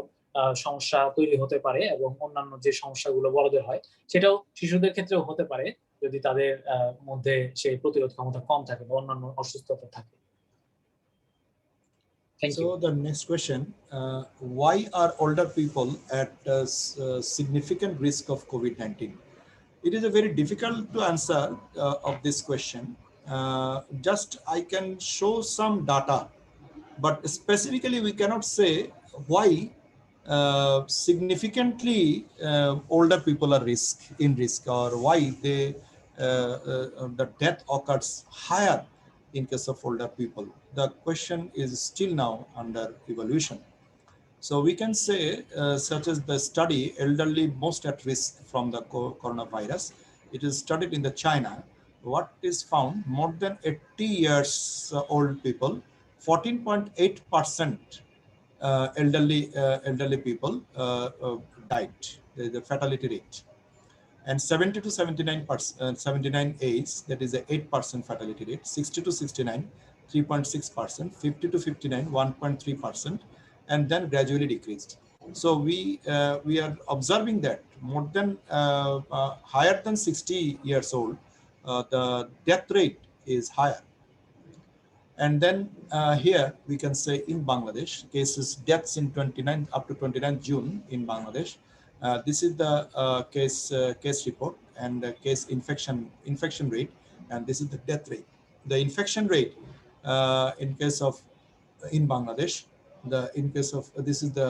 সমস্যা তৈরি হতে পারে, এবং অন্যান্য যে সমস্যাগুলো বড়দের হয় সেটাও শিশুদের ক্ষেত্রেও হতে পারে যদি তাদের মধ্যে সেই প্রতিরোধ ক্ষমতা কম থাকে বা অন্যান্য অসুস্থতা থাকে। So the next question, why are older people at significant risk of COVID-19? It is a very difficult to answer of this question. Just I can show some data, but specifically we cannot say why significantly older people are in risk, or why the death occurs higher in case of older people. The question is still now under evaluation. So we can say, such as the study elderly most at risk from the coronavirus, it is studied in the China. What is found, more than 80 years old people, 14.8% elderly people died, the fatality rate. And 70 to 79 age, that is a 8% fatality rate. 60 to 69, 3.6%. 50 to 59, 1.3%, and then gradually decreased. So we are observing that more than higher than 60 years old, the death rate is higher. And then here we can say in Bangladesh, cases deaths in 29 up to 29 June in Bangladesh. This is the case report and the case infection rate, and this is the death rate. The infection rate in case of in Bangladesh, this is the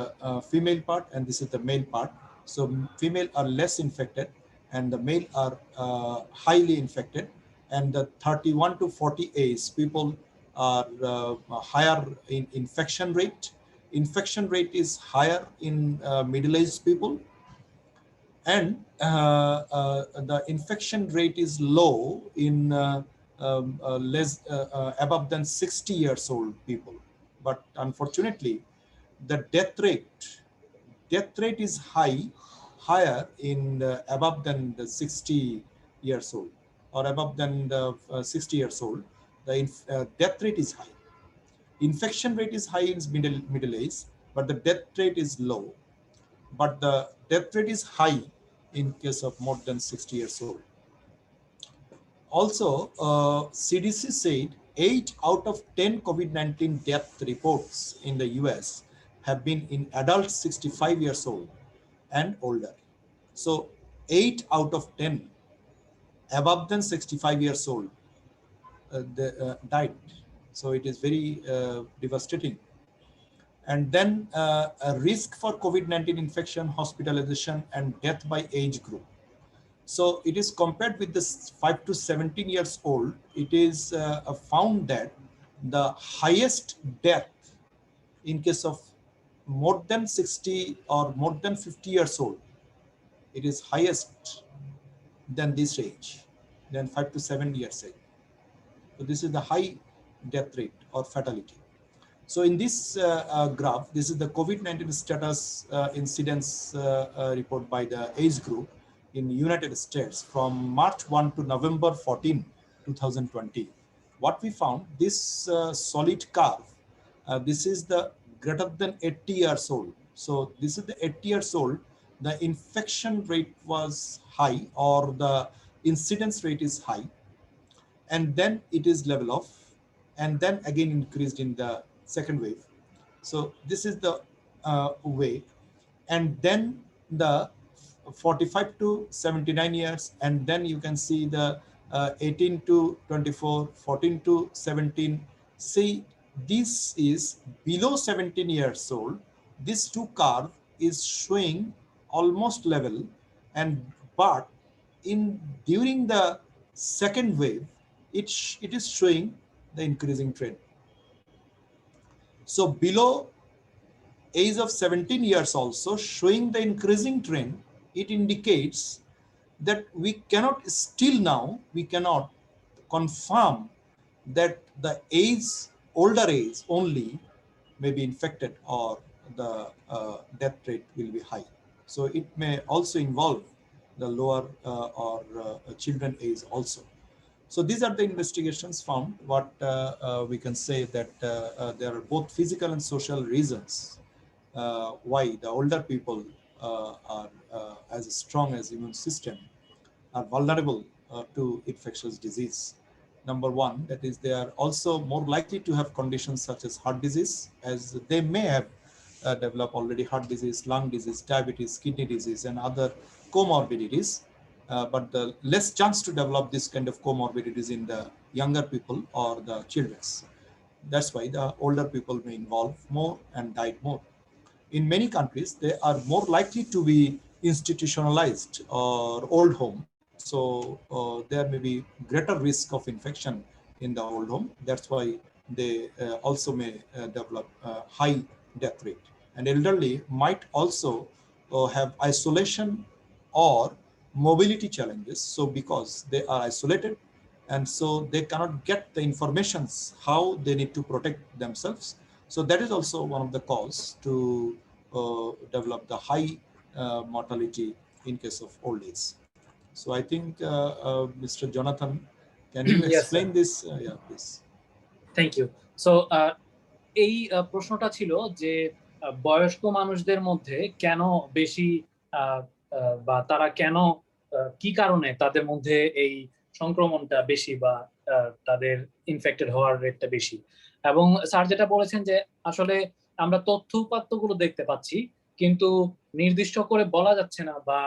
female part and this is the male part. So female are less infected and the male are highly infected, and the 31 to 40 age people are higher in infection rate. Infection rate is higher in middle-aged people and the infection rate is low in above than 60 years old people. But unfortunately, the death rate is higher in above than the 60 years old, or above than the 60 years old. The death rate is high. Infection rate is high in middle age, but the death rate is low. But the death rate is high in case of more than 60 years old. Also, CDC said 8 out of 10 COVID-19 death reports in the US have been in adults 65 years old and older. So 8 out of 10 above than 65 years old died. So it is very devastating. And then a risk for COVID-19 infection, hospitalization, and death by age group. So it is compared with the 5 to 17 years old. It is found that the highest death in case of more than 60 or more than 50 years old, it is highest than this age, than 5 to 7 years age. So this is the high death rate or fatality. So in this graph, this is the COVID-19 status incidence report by the age group in United States from March 1 to November 14, 2020. What we found, this solid curve, this is the greater than 80 years old. So this is the 80 years old, the infection rate was high, or the incidence rate is high, and then it is level off, and then again increased in the second wave. So this is the way. And then the 45 to 79 years, and then you can see the 18 to 24, 14 to 17. See, this is below 17 years old. This two curve is showing almost level, and but during the second wave, it is showing the increasing trend. So below age of 17 years also showing the increasing trend, it indicates that we cannot confirm that the older age only may be infected, or the death rate will be high. So it may also involve the lower or children age also. So these are the investigations found. What we can say that there are both physical and social reasons why the older people are as strong as immune system are vulnerable to infectious disease. Number one, that is, they are also more likely to have conditions such as heart disease, as they may have developed already heart disease, lung disease, diabetes, kidney disease, and other comorbidities. But the less chance to develop this kind of comorbidities in the younger people or the children. That's why the older people may involve more and die more. In many countries, they are more likely to be institutionalized or old home. So there may be greater risk of infection in the old home. That's why they also may develop high death rate. And elderly might also have isolation or mobility challenges. So because they are isolated, and so they cannot get the informations how they need to protect themselves. So that is also one of the cause to develop the high mortality in case of old age. So I think Mr. Jonathan, can you explain this? Yeah, please. Thank you. So এই প্রশ্নটা ছিল যে বয়স্ক মানুষদের মধ্যে কেন বেশি বা তারা কেন কি কারণে তাদের মধ্যে এই সংক্রমণটা বেশি বা তাদের ইনফেক্টেড হওয়ার রেটটা বেশি। এবং স্যার যেটা বলেছেন যে আসলে আমরা তথ্য উপাত্তগুলো দেখতে পাচ্ছি, কিন্তু নির্দিষ্ট করে বলা যাচ্ছে না, বা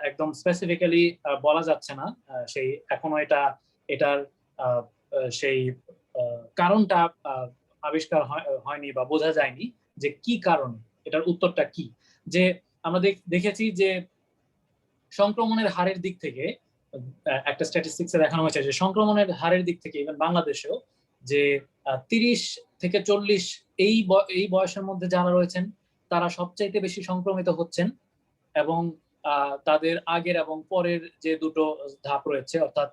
একদম স্পেসিফিক্যালি বলা যাচ্ছে না সেই এখনো এটার সেই কারণটা আবিষ্কার হয়নি বা বোঝা যায়নি যে কি কারণ, এটার উত্তরটা কি। যে আমরা দেখেছি যে সংক্রমণের হারের দিক থেকে একটা স্ট্যাটিস্টিক্সে দেখানো হয়েছে যে সংক্রমণের হারের দিক থেকে ইভেন বাংলাদেশেও যে 30 থেকে 40 এই বয়সের মধ্যে যারা রয়েছেন তারা সবচাইতে বেশি সংক্রমিত হচ্ছেন, এবং তাদের আগের এবং পরের যে দুটো ধাপ রয়েছে, অর্থাৎ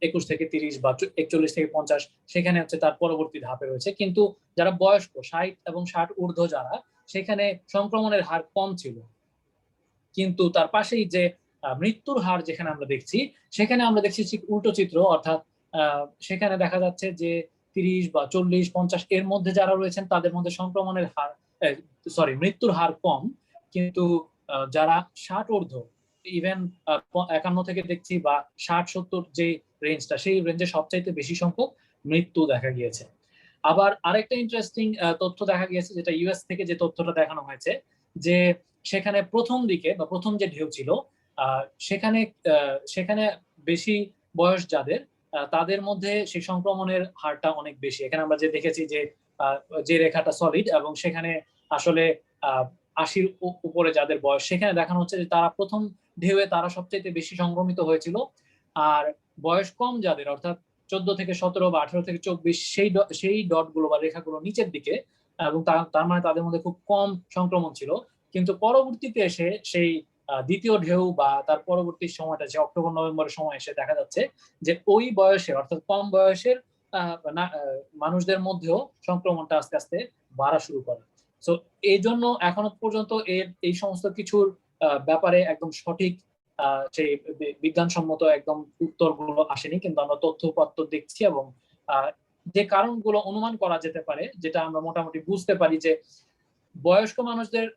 21 থেকে 30 বা 41 থেকে 50, সেখানে হচ্ছে তার পরবর্তী ধাপে রয়েছে। কিন্তু যারা বয়স্ক 60 এবং 60 ঊর্ধ্ব যারা, সেখানে সংক্রমণের হার কম ছিল। কিন্তু তার পাশেই যে মৃত্যুর হার যেখানে আমরা দেখছি, সেখানে আমরা দেখছি ঠিক উল্টো চিত্র, অর্থাৎ সেখানে দেখা যাচ্ছে যে 30 বা 40, 50 এর মধ্যে যারা রয়েছেন তাদের মধ্যে সংক্রমণের হার মৃত্যুর হার কম, কিন্তু যারা 60 ঊর্ধ্ব, ইভেন 51 থেকে দেখছি বা 60-70 যে রেঞ্জটা, সেই রেঞ্জে সবচাইতে বেশি সংখ্যক মৃত্যু দেখা গিয়েছে। আবার আরেকটা ইন্টারেস্টিং তথ্য দেখা গিয়েছে, যেটা ইউএস থেকে যে তথ্যটা দেখানো হয়েছে, যে সেখানে প্রথম দিকে বা প্রথম যে ঢেউ ছিল, সেখানে বেশি বয়স যাদের, তাদের মধ্যে সেই সংক্রমণের হারটা অনেক বেশি। এখানে আমরা যে দেখেছি যে রেখাটা সলিড, এবং সেখানে আসলে 80-র উপরে যাদের বয়স, সেখানে দেখানো হচ্ছে যে তারা প্রথম ঢেউয়ে তারা সবচেয়ে বেশি সংক্রমিত হয়েছিল। আর বয়স কম যাদের, অর্থাৎ 14 থেকে 17 বা 18 থেকে 24, সেই ডটগুলো বা রেখাগুলো নিচের দিকে, এবং তার মানে তাদের মধ্যে খুব কম সংক্রমণ ছিল। কিন্তু পরবর্তীতে এসে সেই দ্বিতীয় ঢেউ বা তার পরবর্তী সময়টা, যে অক্টোবর-নভেম্বরের সময় এসে দেখা যাচ্ছে যে ওই বয়সে, অর্থাৎ কম বয়সের মানুষদের মধ্যেও সংক্রমণটা আস্তে আস্তে বাড়া শুরু করে। সো এই জন্য এখনো পর্যন্ত এই সমস্ত কিছুর ব্যাপারে একদম সঠিক সেই বিজ্ঞানসম্মত একদম উত্তরগুলো আসেনি, কিন্তু আমরা তথ্যপত্র দেখছি, এবং যে কারণগুলো অনুমান করা যেতে পারে, যেটা আমরা মোটামুটি বুঝতে পারি, যে বয়স্ক মানুষদের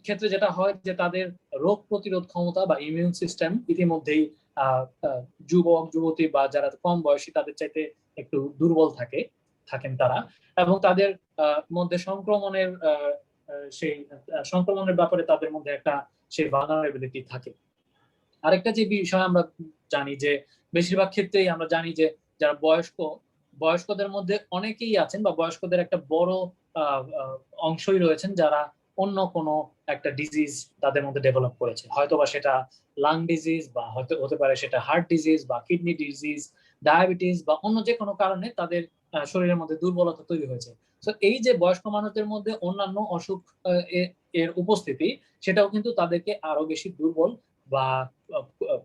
ক্ষেত্রে যেটা হয় যে তাদের রোগ প্রতিরোধ ক্ষমতা বা ইমিউন সিস্টেম ইতিমধ্যেই যুবক যুবতী বা যারা কম বয়সী তাদের চাইতে একটু দুর্বল থাকেন তারা, এবং তাদের মধ্যে সংক্রমণের ব্যাপারে তাদের মধ্যে একটা সেই ভালনারেবিলিটি থাকে। আরেকটা যে বিষয় আমরা জানি, যে বেশিরভাগ ক্ষেত্রেই আমরা জানি যে যারা বয়স্কদের মধ্যে অনেকেই আছেন, বা বয়স্কদের একটা বড় অংশই রয়েছেন যারা অন্য কোনো একটা ডিজিজ তাদের মধ্যে ডেভেলপ করেছে, হয়তোবা সেটা লাং ডিজিজ, বা হয়তো হতে পারে সেটা হার্ট ডিজিজ বা কিডনি ডিজিজ, ডায়াবেটিস, বা অন্য যে কোনো কারণে তাদের শরীরের মধ্যে দুর্বলতা তৈরি হয়েছে। তো এই যে বয়স্ক মানুষদের মধ্যে অন্যান্য অসুখ এর উপস্থিতি, সেটাও কিন্তু তাদেরকে আরো বেশি দুর্বল বা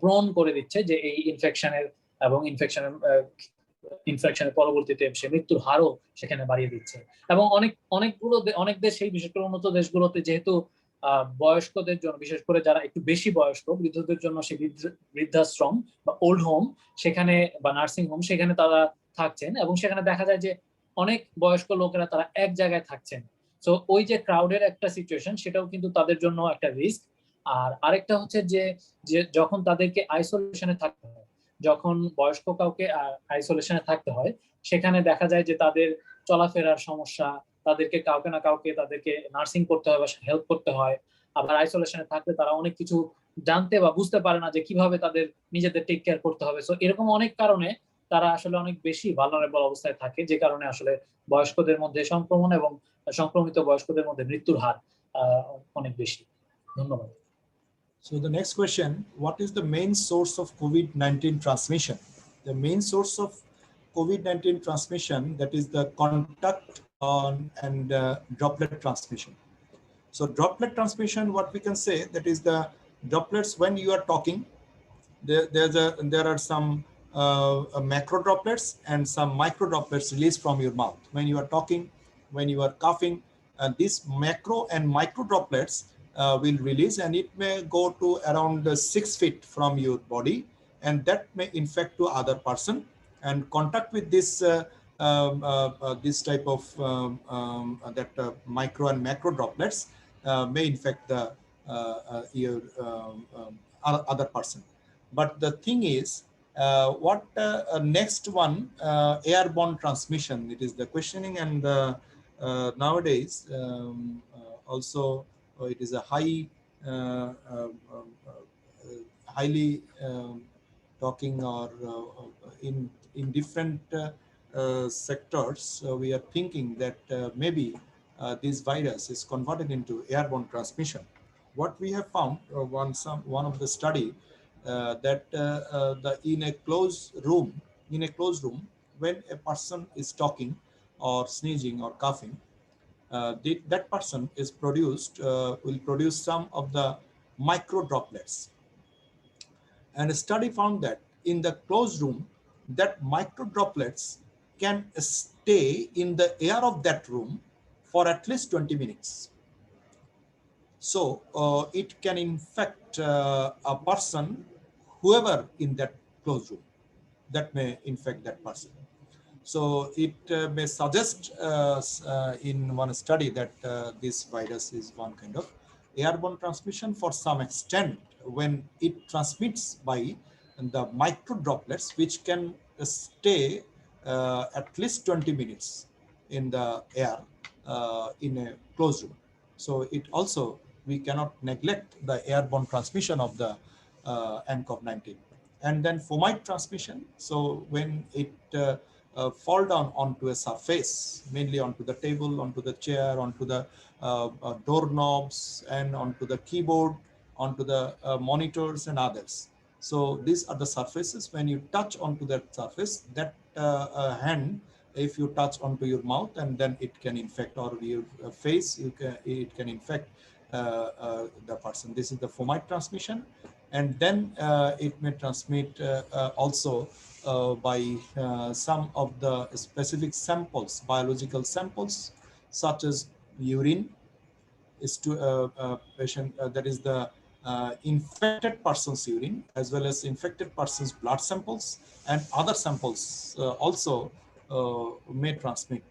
প্রণ করে দিচ্ছে, যে এই ইনফেকশনের পরবর্তীতে সে মৃত্যুর হারও সেখানে বাড়িয়ে দিচ্ছে। এবং অনেক দেশ, সেই বিশেষ করে উন্নত দেশগুলোতে, যেহেতু বয়স্কদের জন্য, বিশেষ করে যারা একটু বেশি বয়স্ক, বৃদ্ধদের জন্য সেই বৃদ্ধাশ্রম বা ওল্ড হোম সেখানে, বা নার্সিং হোম সেখানে তারা থাকছেন, এবং সেখানে দেখা যায় যে অনেক বয়স্ক লোকেরা তারা এক জায়গায় থাকছেন। তো ওই যে ক্রাউডের একটা সিচুয়েশন, সেটাও কিন্তু তাদের জন্য একটা রিস্ক। আর আরেকটা হচ্ছে যে যখন তাদেরকে আইসোলেশনে থাকতে হয়, যখন বয়স্ক কাউকে আইসোলেশনে থাকতে হয়, সেখানে দেখা যায় যে তাদের চলাফেরার সমস্যা, তাদেরকে কাউকে না কাউকে তাদেরকে নার্সিং করতে হয় বা হেল্প করতে হয়। আবার আইসোলেশনে থাকলে তারা অনেক কিছু জানতে বা বুঝতে পারে না যে কিভাবে তাদের নিজেদের টেক কেয়ার করতে হবে। সো এরকম অনেক কারণে তারা আসলে অনেক বেশি ভালনারেবল অবস্থায় থাকে, যে কারণে আসলে বয়স্কদের মধ্যে সংক্রমণ এবং সংক্রমিত বয়স্কদের মধ্যে মৃত্যুর হার অনেক বেশি। ধন্যবাদ। So the next question, what is the main source of COVID-19 transmission? The main source of COVID-19 transmission, that is the contact and droplet transmission. So droplet transmission, what we can say, that is the droplets when you are talking, there are some macro droplets and some micro droplets released from your mouth. When you are talking, when you are coughing, these macro and micro droplets will release, and it may go to around 6 feet from your body, and that may infect to other person, and contact with this type of micro and macro droplets may infect your other person. But the thing is, next one, airborne transmission, it is the questioning, and nowadays also it is a highly talking, or in different sectors, we are thinking that maybe this virus is converted into airborne transmission. What we have found, one of the study, that in a closed room, when a person is talking or sneezing or coughing, that person will produce some of the micro droplets. And a study found that in the closed room, that micro droplets can stay in the air of that room for at least 20 minutes. So it can infect a person, whoever in that closed room, that may infect that person. So it may suggest in one study that this virus is one kind of airborne transmission for some extent when it transmits by the micro droplets, which can stay at least 20 minutes in the air in a closed room. So it also, we cannot neglect the airborne transmission of the N95. And then fomite transmission. So when it fall down onto a surface, mainly onto the table, onto the chair, onto the doorknobs, and onto the keyboard, onto the monitors and others. So these are the surfaces. When you touch onto that surface, that hand, if you touch onto your mouth, and then it can infect, or your face, it can infect the person. This is the fomite transmission. And then it may transmit also by some of the specific samples, biological samples, such as urine, is to patient, that is the infected person's urine, as well as infected person's blood samples, and other samples also may transmit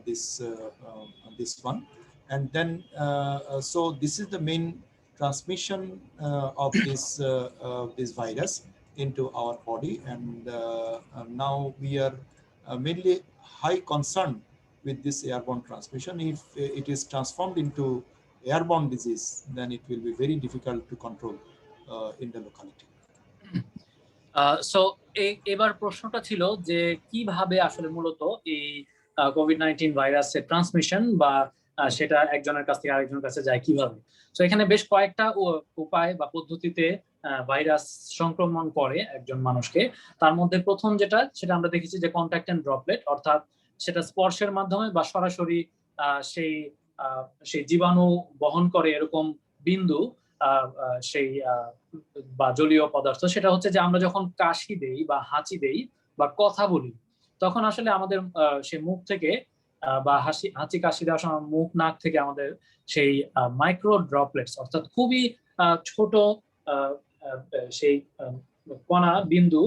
this one. And then so this is the main transmission of this virus into our body. And now we are mainly high concerned with this airborne transmission. If it is transformed into airborne disease, then it will be very difficult to control in the locality. So এবার প্রশ্নটা ছিল যে কিভাবে আসলে মূলত এই COVID-19 ভাইরাসের transmission বা সেটা একজনের কাছ থেকে আরেকজনের কাছে যায় কিভাবে। সো এখানে বেশ কয়েকটা উপায় বা পদ্ধতিতে ভাইরাস সংক্রমণ করে একজন মানুষকে। তার মধ্যে প্রথম যেটা, সেটা আমরা দেখেছি যে কন্ট্যাক্ট এন্ড ড্রপলেট, অর্থাৎ সেটা স্পর্শের মাধ্যমে বা সরাসরি সেই জীবাণু বহন করে এরকম বিন্দু সেই বা জলীয় পদার্থ, সেটা হচ্ছে যে আমরা যখন কাশি দেই বা হাঁচি দেই বা কথা বলি, তখন আসলে আমাদের সেই মুখ থেকে বা হাঁচি কাশি দেওয়ার সময় মুখ নাক থেকে আমাদের সেই মাইক্রো ড্রপলেটস, অর্থাৎ খুবই ছোট সেই কণা বিন্দু,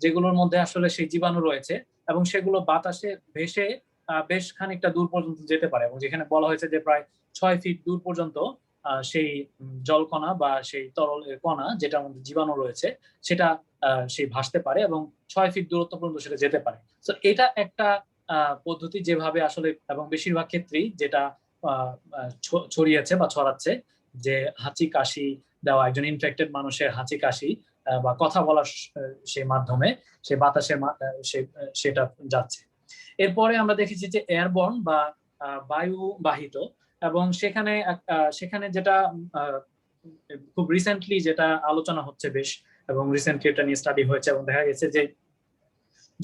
যেগুলোর মধ্যে আসলে সেই জীবাণু রয়েছে, এবং সেগুলো বাতাসে ভেসে বেশ খানিকটা দূর পর্যন্ত যেতে পারে। এবং যেখানে বলা হয়েছে যে প্রায় 6 ফিট দূর পর্যন্ত সেই জলকণা বা সেই তরলের কণা, যেটার মধ্যে জীবাণু রয়েছে, সেটা সেই ভাসতে পারে এবং 6 ফিট দূরত্ব পর্যন্ত সেটা যেতে পারে। তো এটা একটা পদ্ধতি যেভাবে আসলে, এবং বেশিরভাগ ক্ষেত্রেই যেটা ছড়িয়েছে বা ছড়াচ্ছে, যে হাঁচি কাশি দেওয়া, একজন ইনফেক্টেড মানুষের হাঁচি কাশি বা কথা বলার সেই মাধ্যমে সেই বাতাসের সেটা যাচ্ছে। এরপরে আমরা দেখেছি যে এয়ারবর্ন বা বায়ু বাহিত, এবং সেখানে যেটা খুব রিসেন্টলি যেটা আলোচনা হচ্ছে বেশ, এবং রিসেন্টলি এটা নিয়ে স্টাডি হয়েছে, এবং দেখা গেছে যে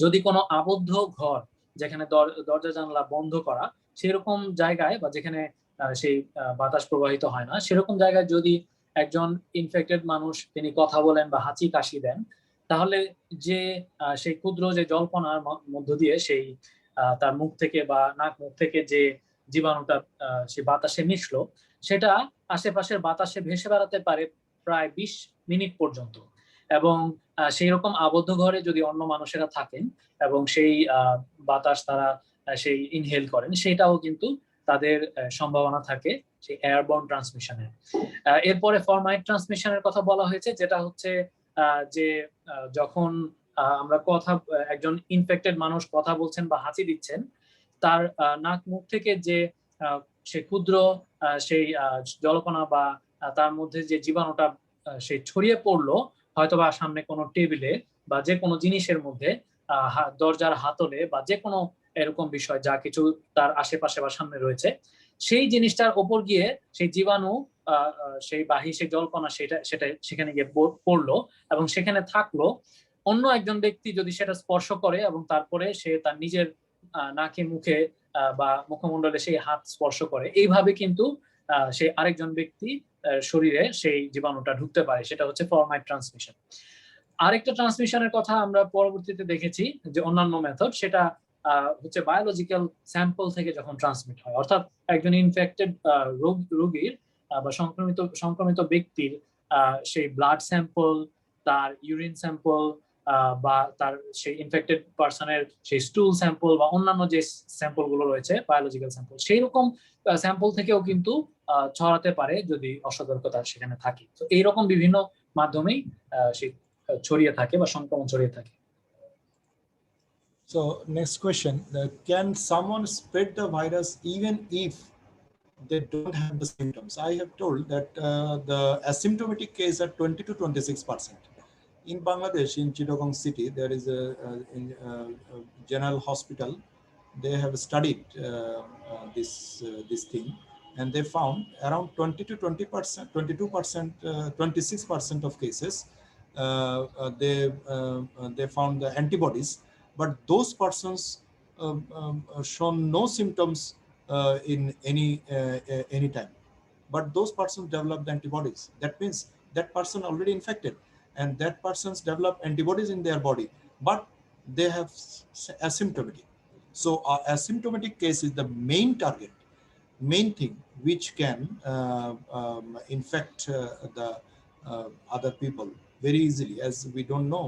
যদি কোনো আবদ্ধ ঘর, যেখানে দরজা জানলা বন্ধ করা, সেরকম জায়গায় বা যেখানে সেই বাতাস প্রবাহিত হয় না, সেরকম জায়গায় যদি একজন ইনফেক্টেড মানুষ তিনি কথা বলেন বা হাঁচি কাশি দেন, তাহলে যে সেই ক্ষুদ্র যে জলকণার মধ্য দিয়ে সেই তার মুখ থেকে বা নাক মুখ থেকে যে জীবাণুটা সেই বাতাসে মিশলো, সেটা আশেপাশের বাতাসে ভেসে বেড়াতে পারে প্রায় 20 মিনিট পর্যন্ত। এবং সেই রকম আবদ্ধ ঘরে যদি অন্য মানুষেরা থাকেন এবং সেই বাতাস তারা সেই ইনহেল করেন, সেটাও কিন্তু তাদের সম্ভাবনা থাকে সেই এয়ারবর্ন ট্রান্সমিশনের। এরপরে ফরমাইট ট্রান্সমিশনের কথা বলা হয়েছে, যেটা হচ্ছে যে যখন আমরা একজন ইনফেক্টেড মানুষ কথা বলছেন বা হাঁচি দিচ্ছেন, তার নাক মুখ থেকে যে সে ক্ষুদ্র সেই জলকণা বা তার মধ্যে যে জীবাণুটা সে ছড়িয়ে পড়লো, হয়তোবা সামনে কোনো টেবিলে বা যে কোনো জিনিসের মধ্যে, দরজার হাতলে বা যে কোনো এরকম বিষয় যা কিছু তার আশেপাশে বা সামনে রয়েছে, সেই জিনিসটার ওপর গিয়ে সেই জীবাণু সেই সেই জলকণা সেটা সেখানে গিয়ে পড়লো এবং সেখানে থাকলো। অন্য একজন ব্যক্তি যদি সেটা স্পর্শ করে এবং তারপরে সে তার নিজের নাকে মুখে বা মুখমণ্ডলে সেই হাত স্পর্শ করে, এইভাবে কিন্তু সেই আরেকজন ব্যক্তি শরীরে সেই জীবাণুটা ঢুকতে পারে, সেটা হচ্ছে ফরমাইট ট্রান্সমিশন। আরেকটা ট্রান্সমিশনের কথা আমরা পরবর্তীতে দেখেছি যে অন্যান্য মেথড, সেটা হচ্ছে বায়োলজিক্যাল স্যাম্পল থেকে যখন ট্রান্সমিট হয়, অর্থাৎ একজন ইনফেক্টেড রোগীর বা সংক্রমিত ব্যক্তির সেই ব্লাড স্যাম্পল, তার ইউরিন স্যাম্পল বা তার সেই ইনফেক্টেড পারসনের সেই স্টুল স্যাম্পল বা অন্যান্য যে স্যাম্পল গুলো রয়েছে বায়োলজিক্যাল স্যাম্পল, সেই রকম স্যাম্পল থেকেও কিন্তু ছড়াতে পারে যদি অসতর্কতা সেখানে থাকে। তো এইরকম বিভিন্ন মাধ্যমেই সেই ছড়িয়ে থাকে বা সংক্রমণ ছড়িয়ে থাকে। So next question, can someone spread the virus even if they don't have the symptoms? I have told that the asymptomatic case are 20 to 26%. In Bangladesh, in Chittagong city, there is a general hospital. They have studied this thing, and they found around 20 to 20%, 22%, 26% of cases. They found the antibodies, but those persons shown no symptoms in any time. But those persons develop the antibodies. That means that person already infected, and that persons develop antibodies in their body, but they have asymptomatic. So asymptomatic case is the main target, main thing which can infect the other people very easily, as we don't know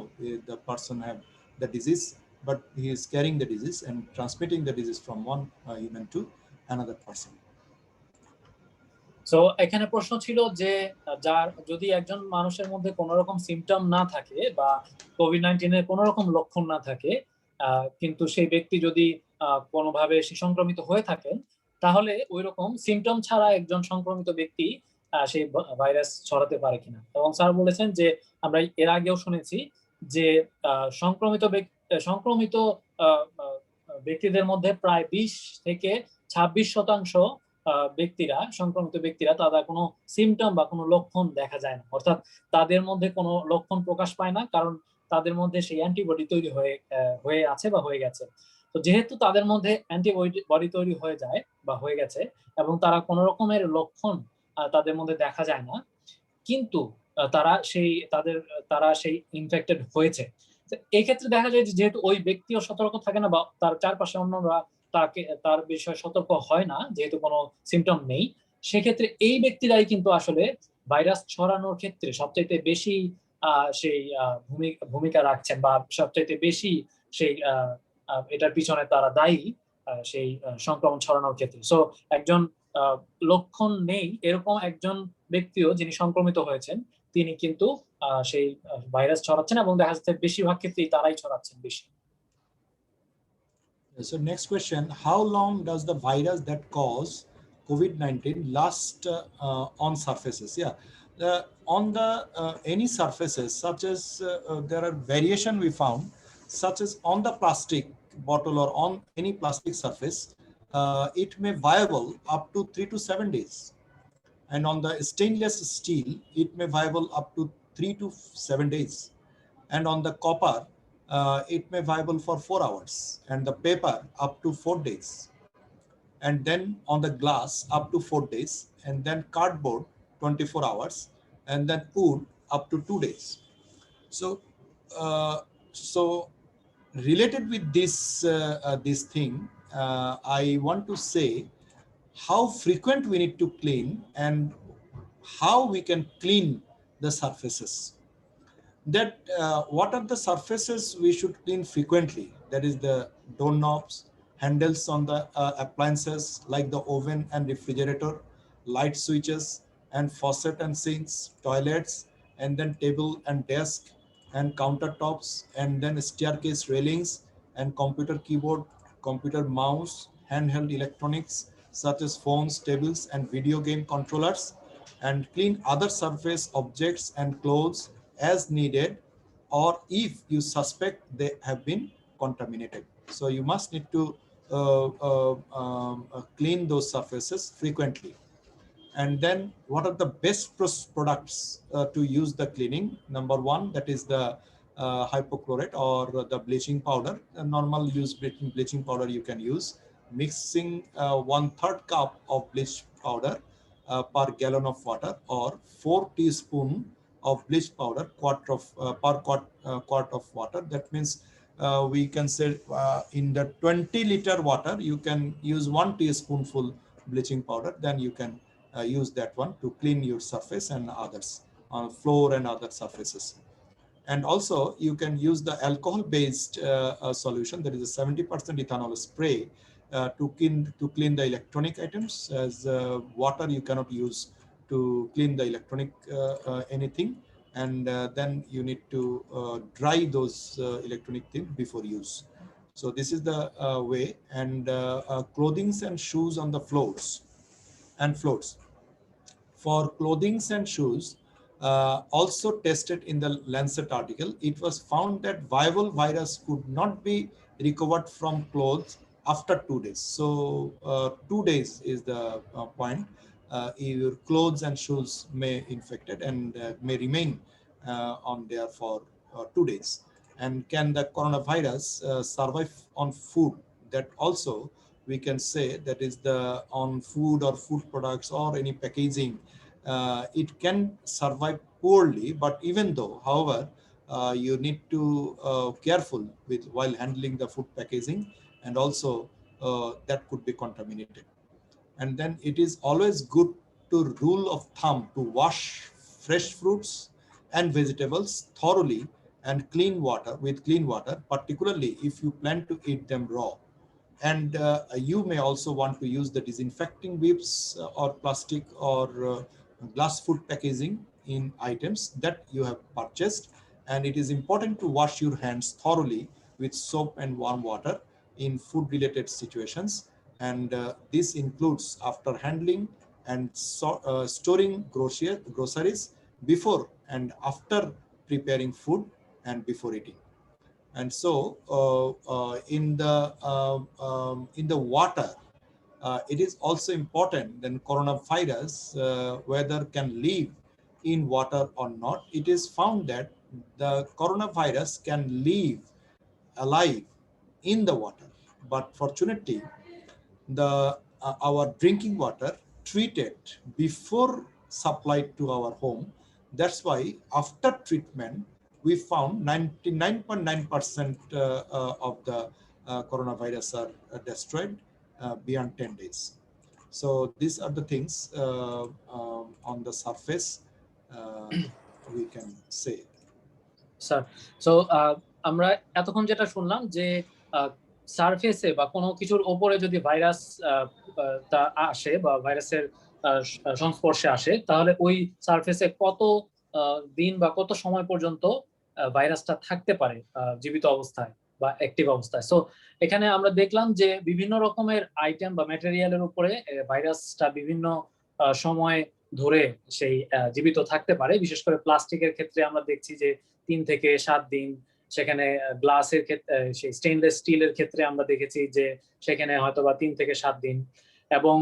the person have the disease, but he is carrying the disease and transmitting the disease from one human to another person. So এখানে প্রশ্ন ছিল যে যার যদি একজন মানুষের মধ্যে কোনো রকম সিমটম না থাকে বা কোভিড-19 এর কোনো রকম লক্ষণ না থাকে, কিন্তু সেই ব্যক্তি যদি কোনোভাবে সংক্রমিত হয়ে থাকেন, তাহলে ওই রকম সিমটম ছাড়া একজন সংক্রমিত ব্যক্তি সেই ভাইরাস ছড়াতে পারে কিনা। এবং স্যার বলেছেন যে আমরা এর আগেও শুনেছি যে সংক্রমিত ব্যক্তিদের মধ্যে প্রায় 20 থেকে 26% সংক্রমিত ব্যক্তিরা তাদের কোনো সিমটম বা কোনো লক্ষণ দেখা যায় না, অর্থাৎ তাদের মধ্যে কোনো লক্ষণ প্রকাশ পায় না, কারণ তাদের মধ্যে সেই অ্যান্টিবডি তৈরি হয়ে আছে বা হয়ে গেছে। তো যেহেতু তাদের মধ্যে অ্যান্টিবডি তৈরি হয়ে যায় বা হয়ে গেছে এবং তারা কোনো রকমের লক্ষণ তাদের মধ্যে দেখা যায় না, কিন্তু তারা সেই ইনফেক্টেড হয়েছে, এই ক্ষেত্রে দেখা যায় যে যেহেতু ওই ব্যক্তিও সতর্ক থাকে না বা তার চারপাশে অন্যরা তার বিষয়ে সতর্ক হয় না, যেহেতু কোনো সিমটম নেই, সেক্ষেত্রে এই ব্যক্তিরাই কিন্তু আসলে ভাইরাস ছড়ানোর ক্ষেত্রে সবচাইতে বেশি সেই ভূমিকা রাখছেন বা সবচাইতে বেশি সেই এটার পিছনে তারা দায়ী সেই সংক্রমণ ছড়ানোর ক্ষেত্রে। সো একজন লক্ষণ নেই এরকম একজন ব্যক্তিও যিনি সংক্রমিত হয়েছেন, তিনি কিন্তু সেই ভাইরাস ছড়াচ্ছেন এবং দেখা যাচ্ছে বেশিরভাগ ক্ষেত্রেই তারাই ছড়াচ্ছেন বেশি। So next question, how long does the virus that cause COVID-19 last on surfaces? Yeah, on the any surfaces, such as there are variation we found, such as on the plastic bottle or on any plastic surface, it may viable up to 3 to 7 days. And on the stainless steel, it may viable up to 3 to 7 days. And on the copper, it may viable for 4 hours, and the paper up to 4 days. And then on the glass up to 4 days, and then cardboard 24 hours, and then wood up to 2 days. So related with this thing, I want to say how frequent we need to clean and how we can clean the surfaces. That what are the surfaces we should clean frequently? That is the doorknobs, handles on the appliances like the oven and refrigerator, light switches and faucet and sinks, toilets, and then table and desk and countertops, and then staircase railings and computer keyboard, computer mouse, handheld electronics such as phones, tables, and video game controllers, and clean other surface objects and clothes as needed, or if you suspect they have been contaminated. So you must need to clean those surfaces frequently. And then what are the best products to use the cleaning? Number one, that is the hypochlorite or the bleaching powder. A normal use bleaching powder you can use. Mixing 1/3 cup of bleach powder per gallon of water, or 4 teaspoons of bleach powder per quart of water. That means we can say in the 20-liter water, you can use 1 teaspoonful bleaching powder. Then you can use that one to clean your surface and others, floor and other surfaces. And also you can use the alcohol-based solution, that is a 70% ethanol spray, to clean the electronic items, as water you cannot use to clean the electronic anything, and then you need to dry those electronic things before use. So this is the way. And clothing and shoes on the floors and floors. For clothing and shoes, also tested in the Lancet article, it was found that viable virus could not be recovered from clothes after 2 days. So 2 days is the point. Your clothes and shoes may infected and may remain on there for 2 days. And can the coronavirus survive on food? That also we can say, that is the on food or food products or any packaging, it can survive poorly. But even though, however, you need to careful with while handling the food packaging, and also that could be contaminated. And then it is always good to rule of thumb to wash fresh fruits and vegetables thoroughly and clean water with clean water, particularly if you plan to eat them raw. And you may also want to use the disinfecting wipes or plastic or glass food packaging in items that you have purchased. And it is important to wash your hands thoroughly with soap and warm water in food related situations. And this includes after handling and storing groceries, before and after preparing food, and before eating. And so in the water, it is also important that coronavirus whether can live in water or not. It is found that the coronavirus can live alive in the water, but fortunately the our drinking water treated before supplied to our home. That's why after treatment we found 99.9% of the coronavirus are destroyed beyond 10 days. So these are the things on the surface we can say. Sir, so আমরা এতক্ষণ যেটা শুনলাম যে সারফেসে বা কোনো কিছুর ওপরে যদি ভাইরাস তা আসে বা ভাইরাসের সংস্পর্শে আসে, তাহলে ওই সারফেসে কত দিন বা কত সময় পর্যন্ত ভাইরাসটা থাকতে পারে জীবিত অবস্থায় বা অ্যাক্টিভ অবস্থায়। সো এখানে আমরা দেখলাম যে বিভিন্ন রকমের আইটেম বা ম্যাটেরিয়ালের উপরে ভাইরাসটা বিভিন্ন সময় ধরে সেই জীবিত থাকতে পারে। বিশেষ করে প্লাস্টিকের ক্ষেত্রে আমরা দেখছি যে 3 থেকে 7 দিন, সেখানে গ্লাসের ক্ষেত্রে, সেই স্টেইনলেস স্টিলের ক্ষেত্রে আমরা দেখেছি যে সেখানে হয়তো বা 3 থেকে 7 দিন, এবং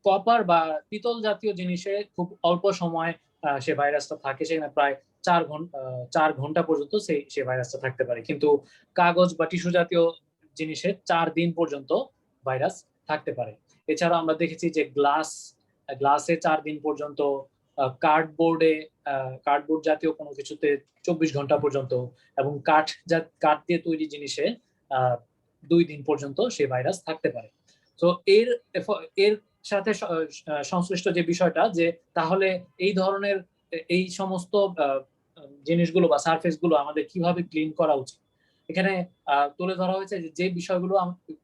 কপার বা পিতল জাতীয় জিনিসে খুব অল্প সময় সে ভাইরাসটা থাকে, সেখানে প্রায় 4 ঘন্টা পর্যন্ত সেই ভাইরাসটা থাকতে পারে। কিন্তু কাগজ বা টিস্যু জাতীয় জিনিসে 4 দিন পর্যন্ত ভাইরাস থাকতে পারে। এছাড়া আমরা দেখেছি যে গ্লাসে 4 দিন পর্যন্ত, কার্ডবোর্ড জাতীয় কোনো কিছুতে 24 ঘন্টা পর্যন্ত, এবং কাঠ দিয়ে তৈরি জিনিসে 2 দিন পর্যন্ত সেই ভাইরাস থাকতে পারে। তো এর সাথে সংশ্লিষ্ট যে বিষয়টা, যে তাহলে এই ধরনের এই সমস্ত জিনিসগুলো বা সারফেস গুলো আমাদের কিভাবে ক্লিন করা উচিত, এখানে তুলে ধরা হয়েছে যে বিষয়গুলো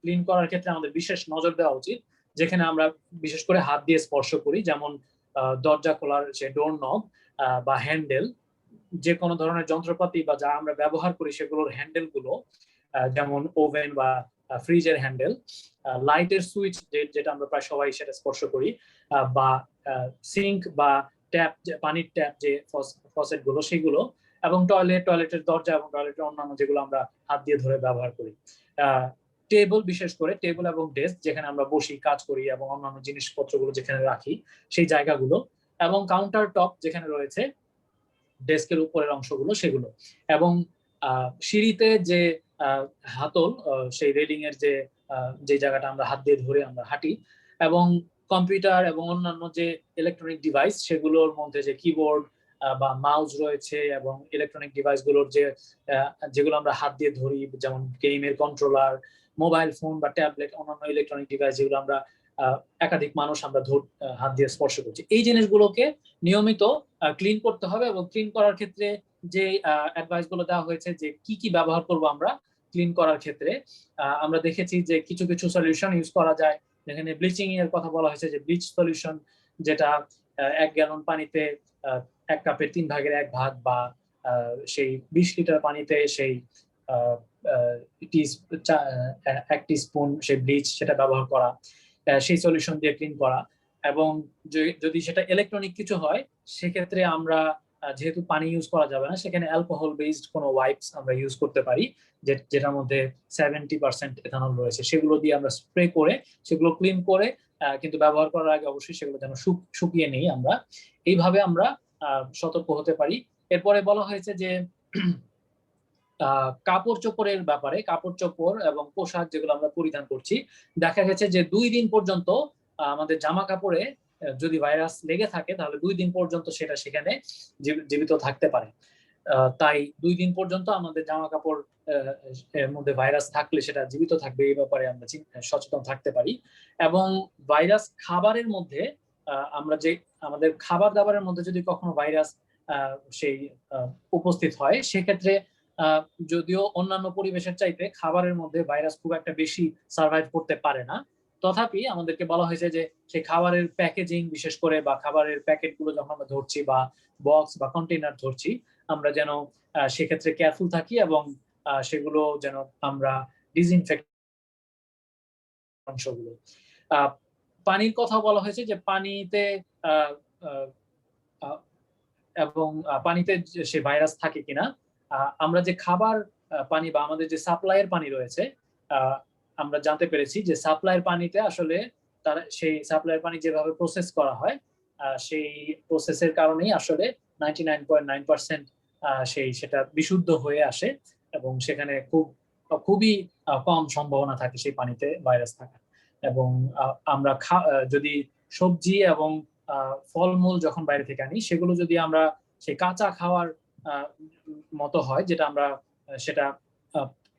ক্লিন করার ক্ষেত্রে আমাদের বিশেষ নজর দেওয়া উচিত, যেখানে আমরা বিশেষ করে হাত দিয়ে স্পর্শ করি, যেমন দরজা খোলার সে ডোর নব বা হ্যান্ডেল, যে কোনো ধরনের যন্ত্রপাতি বা যা আমরা ব্যবহার করি সেগুলোর হ্যান্ডেল গুলো, যেমন ওভেন বা ফ্রিজের হ্যান্ডেল, লাইটের সুইচ যেটা আমরা প্রায় সবাই সেটা স্পর্শ করি, বা সিঙ্ক বা ট্যাপ, পানির ট্যাপ যে ফসেট গুলো সেগুলো, এবং টয়লেটের দরজা এবং টয়লেটের অন্যান্য যেগুলো আমরা হাত দিয়ে ধরে ব্যবহার করি। টেবল, বিশেষ করে টেবল এবং ডেস্ক যেখানে আমরা বসি, কাজ করি এবং অন্যান্য জিনিসপত্রগুলো যেখানে রাখি সেই জায়গাগুলো, এবং কাউন্টার টপ যেখানে রয়েছে ডেস্কের উপরের অংশগুলো সেগুলো, এবং সিঁড়িতে যে হাতল, সেই রেলিং এর যে জায়গাটা আমরা হাত দিয়ে ধরে আমরা হাঁটি, এবং কম্পিউটার এবং অন্যান্য যে ইলেকট্রনিক ডিভাইস সেগুলোর মধ্যে যে কিবোর্ড বা মাউস রয়েছে এবং ইলেকট্রনিক ডিভাইসগুলোর যেগুলো আমরা হাত দিয়ে ধরি, যেমন গেমের কন্ট্রোলার, মোবাইল ফোন বা ট্যাবলেট, অন্যান্য ইলেকট্রনিক ডিভাইস যেগুলো আমরা একাধিক মানুষ আমরা হাত দিয়ে স্পর্শ করছি, এই জিনিসগুলোকে নিয়মিত ক্লিন করতে হবে। এবং ক্লিন করার ক্ষেত্রে যে অ্যাডভাইস গুলো দেওয়া হয়েছে যে কি কি ব্যবহার করব আমরা ক্লিন করার ক্ষেত্রে, আমরা দেখেছি যে কিছু কিছু সলিউশন ইউজ করা যায়। যেখানে ব্লিচিং এর কথা বলা হয়েছে যে ব্লিচ সলিউশন, যেটা 1 গ্যালন পানিতে 1 কাপের 3 ভাগের 1 ভাগ বা সেই 20 লিটার পানিতে সেই 1 টিস্পুন সেই ব্লিচ সেটা ব্যবহার করা, সেই সলিউশন দিয়ে ক্লিন করা। এবং যদি সেটা ইলেকট্রনিক কিছু হয় সেক্ষেত্রে আমরা যেহেতু পানি ইউজ করা যাবে না, সেখানে অ্যালকোহল বেসড কোনো ওয়াইপস আমরা ইউজ করতে পারি যেটার মধ্যে 70% এথানল রয়েছে। সেগুলো দিয়ে আমরা স্প্রে করে সেগুলো ক্লিন করে, কিন্তু ব্যবহার করার আগে অবশ্যই সেগুলো যেন শুকিয়ে নেই আমরা, এইভাবে আমরা সতর্ক হতে পারি। এরপরে বলা হয়েছে যে কাপড় চোপড়ের ব্যাপারে, কাপড় চোপড় এবং পোশাক যেগুলো আমরা পরিধান করছি, দেখা গেছে যে 2 দিন পর্যন্ত আমাদের জামা কাপড়ে যদি ভাইরাস লেগে থাকে তাহলে 2 দিন পর্যন্ত সেটা সেখানে জীবিত থাকতে পারে। তাই 2 দিন পর্যন্ত আমাদের জামা কাপড় এর মধ্যে ভাইরাস থাকলে সেটা জীবিত থাকবে, এই ব্যাপারে আমরা সচেতন থাকতে পারি। এবং ভাইরাস খাবারের মধ্যে আমরা যে আমাদের খাবার দাবারের মধ্যে যদি কখনো ভাইরাস সেই উপস্থিত হয়, সেক্ষেত্রে যদিও অন্যান্য পরিবেশের চাইতে খাবারের মধ্যে ভাইরাস খুব একটা বেশি সার্ভাইভ করতে পারে না, তথাপি আমাদেরকে বলা হয়েছে যে সেই খাবারের প্যাকেজিং বিশেষ করে বা খাবারের প্যাকেটগুলো যখন আমরা ধরছি বা বক্স বা কন্টেইনার ধরছি, আমরা যেন সেক্ষেত্রে কেয়ারফুল থাকি এবং সেগুলো যেন আমরা ডিসইনফেক্ট অংশগুলো। পানির কথা বলা হয়েছে যে পানিতে এবং পানিতে সে ভাইরাস থাকে কিনা। আমরা যে খাবার পানি বা আমাদের যে সাপ্লাইয়ের পানি রয়েছে, আমরা জানতে পেরেছি যে সাপ্লাইয়ের পানিতে আসলে তার সেই সাপ্লাইয়ের পানি যেভাবে প্রসেস করা হয়, সেই প্রসেসের কারণেই আসলে 99.9% সেটা বিশুদ্ধ হয়ে আসে এবং সেখানে খুবই কম সম্ভাবনা থাকে সেই পানিতে ভাইরাস থাকার। এবং আমরা যদি সবজি এবং ফলমূল যখন বাইরে থেকে আনি, সেগুলো যদি আমরা সেই কাঁচা খাওয়ার মতো হয়, যেটা আমরা সেটা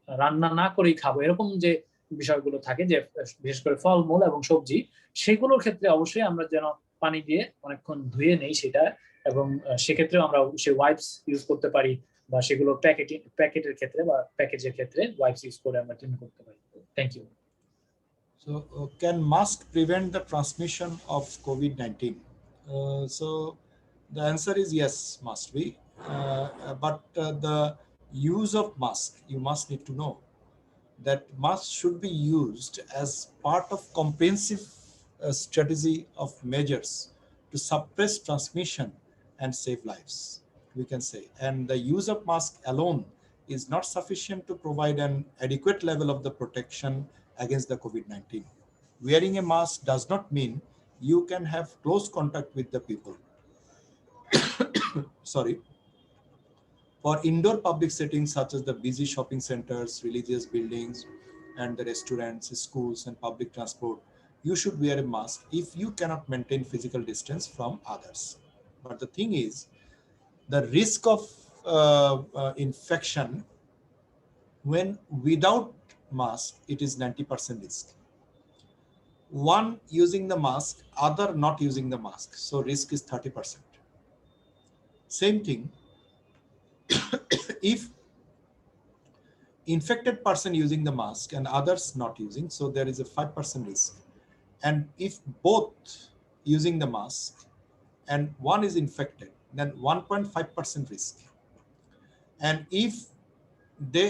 রান্না না করেই খাবো, এরকম যে বিষয়গুলো থাকে, যে বিশেষ করে ফলমূল এবং সবজি, সেগুলোর ক্ষেত্রে অবশ্যই আমরা যেন পানি দিয়ে অনেকক্ষণ ধুয়ে নেই সেটা, এবং সেক্ষেত্রেও আমরা সেই ওয়াইপস ইউজ করতে পারি বা সেগুলো প্যাকেটের ক্ষেত্রে বা প্যাকেজের ক্ষেত্রে ওয়াইপস ইউজ করে আমরা ক্লিন করতে পারি। Thank you. So can mask prevent the transmission of COVID-19? So the answer is yes, must be. But the use of mask, you must need to know that mask should be used as part of comprehensive strategy of measures to suppress transmission and save lives, we can say. And the use of mask alone is not sufficient to provide an adequate level of the protection against the COVID-19. Wearing a mask does not mean you can have close contact with the people. Sorry. For indoor public settings such as the busy shopping centers, religious buildings, and the restaurants, schools, and public transport, you should wear a mask if you cannot maintain physical distance from others. But the thing is, the risk of infection, when without mask, it is 90% risk. One using the mask, other not using the mask, so risk is 30%. Same thing, if infected person using the mask and others not using, so there is a 5% risk. And if both using the mask and one is infected, then 1.5% risk. And if they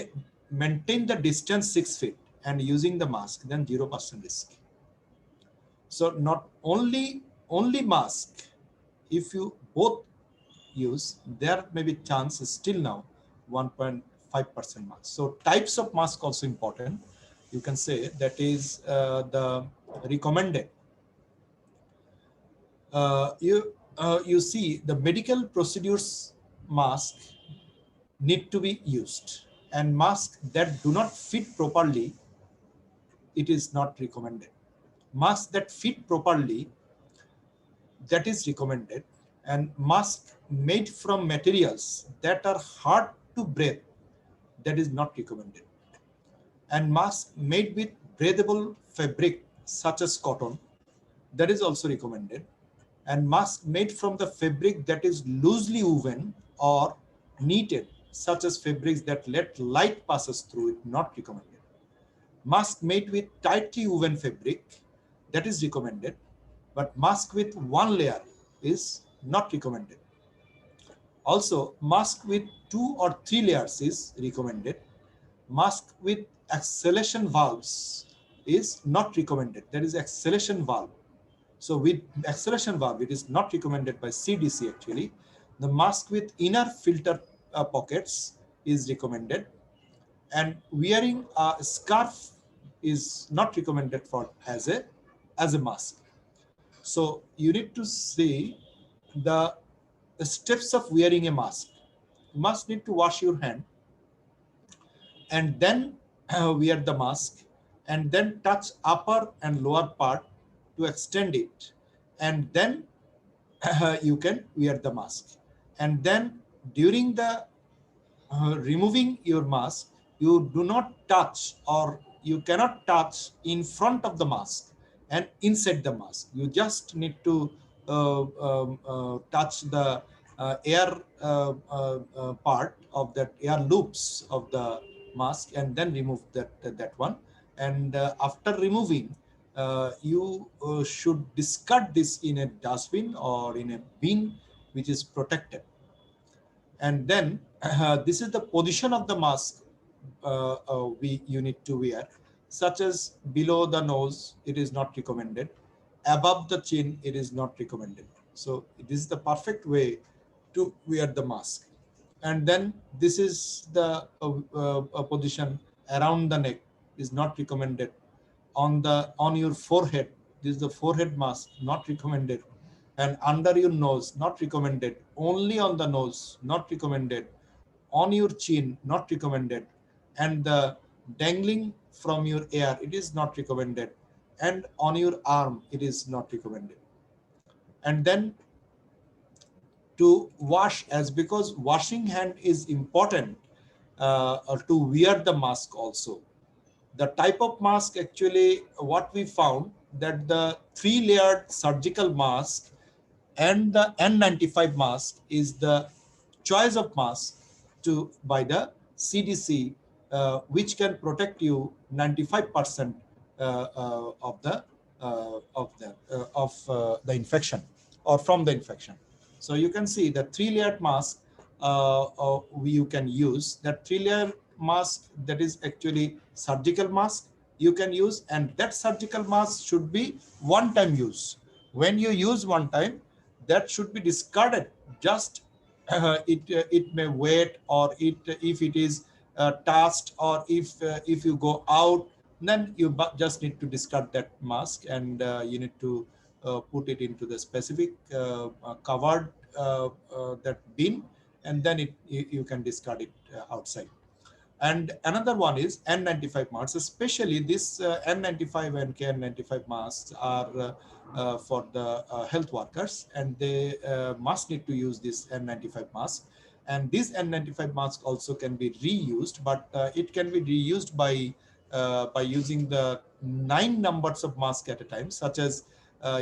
maintain the distance 6 feet and using the mask, then 0% risk. So not only mask, if you both use, there may be chance still now 1.5% mask. So types of mask also important. You can say that is the recommended. You see the medical procedures mask need to be used, and masks that do not fit properly, it is not recommended. mask that fit properly, that is recommended, and mask made from materials that are hard to breathe, that is not recommended. And mask made with breathable fabric such as cotton, that is also recommended. And mask made from the fabric that is loosely woven or knitted, such as fabrics that let light passes through it, not recommended. Mask made with tightly woven fabric, that is recommended, but mask with one layer is not recommended. Also, mask with 2 or 3 layers is recommended. Mask with exhalation valves is not recommended. There is exhalation valve. So with exhalation valve, it is not recommended by CDC actually. The mask with inner filter pockets is recommended. And wearing a scarf is not recommended for as a mask. So you need to see the steps of wearing a mask. You must need to wash your hand and then wear the mask, and then touch upper and lower part to extend it, and then you can wear the mask. And then during the removing your mask, you do not touch, or you cannot touch in front of the mask and inside the mask. You just need to touch the air part of that air loops of the mask, and then remove that one. And after removing, you should discard this in a dustbin or in a bin which is protected. And then this is the position of the mask you need to wear, such as below the nose, it is not recommended. Above the chin, it is not recommended. So this is the perfect way to wear the mask. And then this is the position around the neck is not recommended. On your forehead, this is the forehead mask, not recommended. And under your nose, not recommended. Only on the nose, not recommended. On your chin, not recommended. And the dangling from your ear, it is not recommended. And on your arm, it is not recommended. And then to wash, as because washing hand is important to wear the mask also. The type of mask, actually what we found, that the 3-layered surgical mask and the N95 mask is the choice of mask by the CDC, which can protect you 95% of the infection or from the infection. So you can see the 3-layered mask you can use. That 3-layer mask, that is actually surgical mask you can use, and that surgical mask should be one-time use. When you use one time, that should be discarded. Just it may wet, or if it is touched, or if you go out, then you just need to discard that mask, and you need to put it into the specific covered that bin, and then you can discard it outside. And another one is N95 masks. Especially this N95 and KN95 masks are for the health workers, and they must need to use this N95 mask. And this N95 mask also can be reused, but it can be reused by using the 9 numbers of mask at a time, such as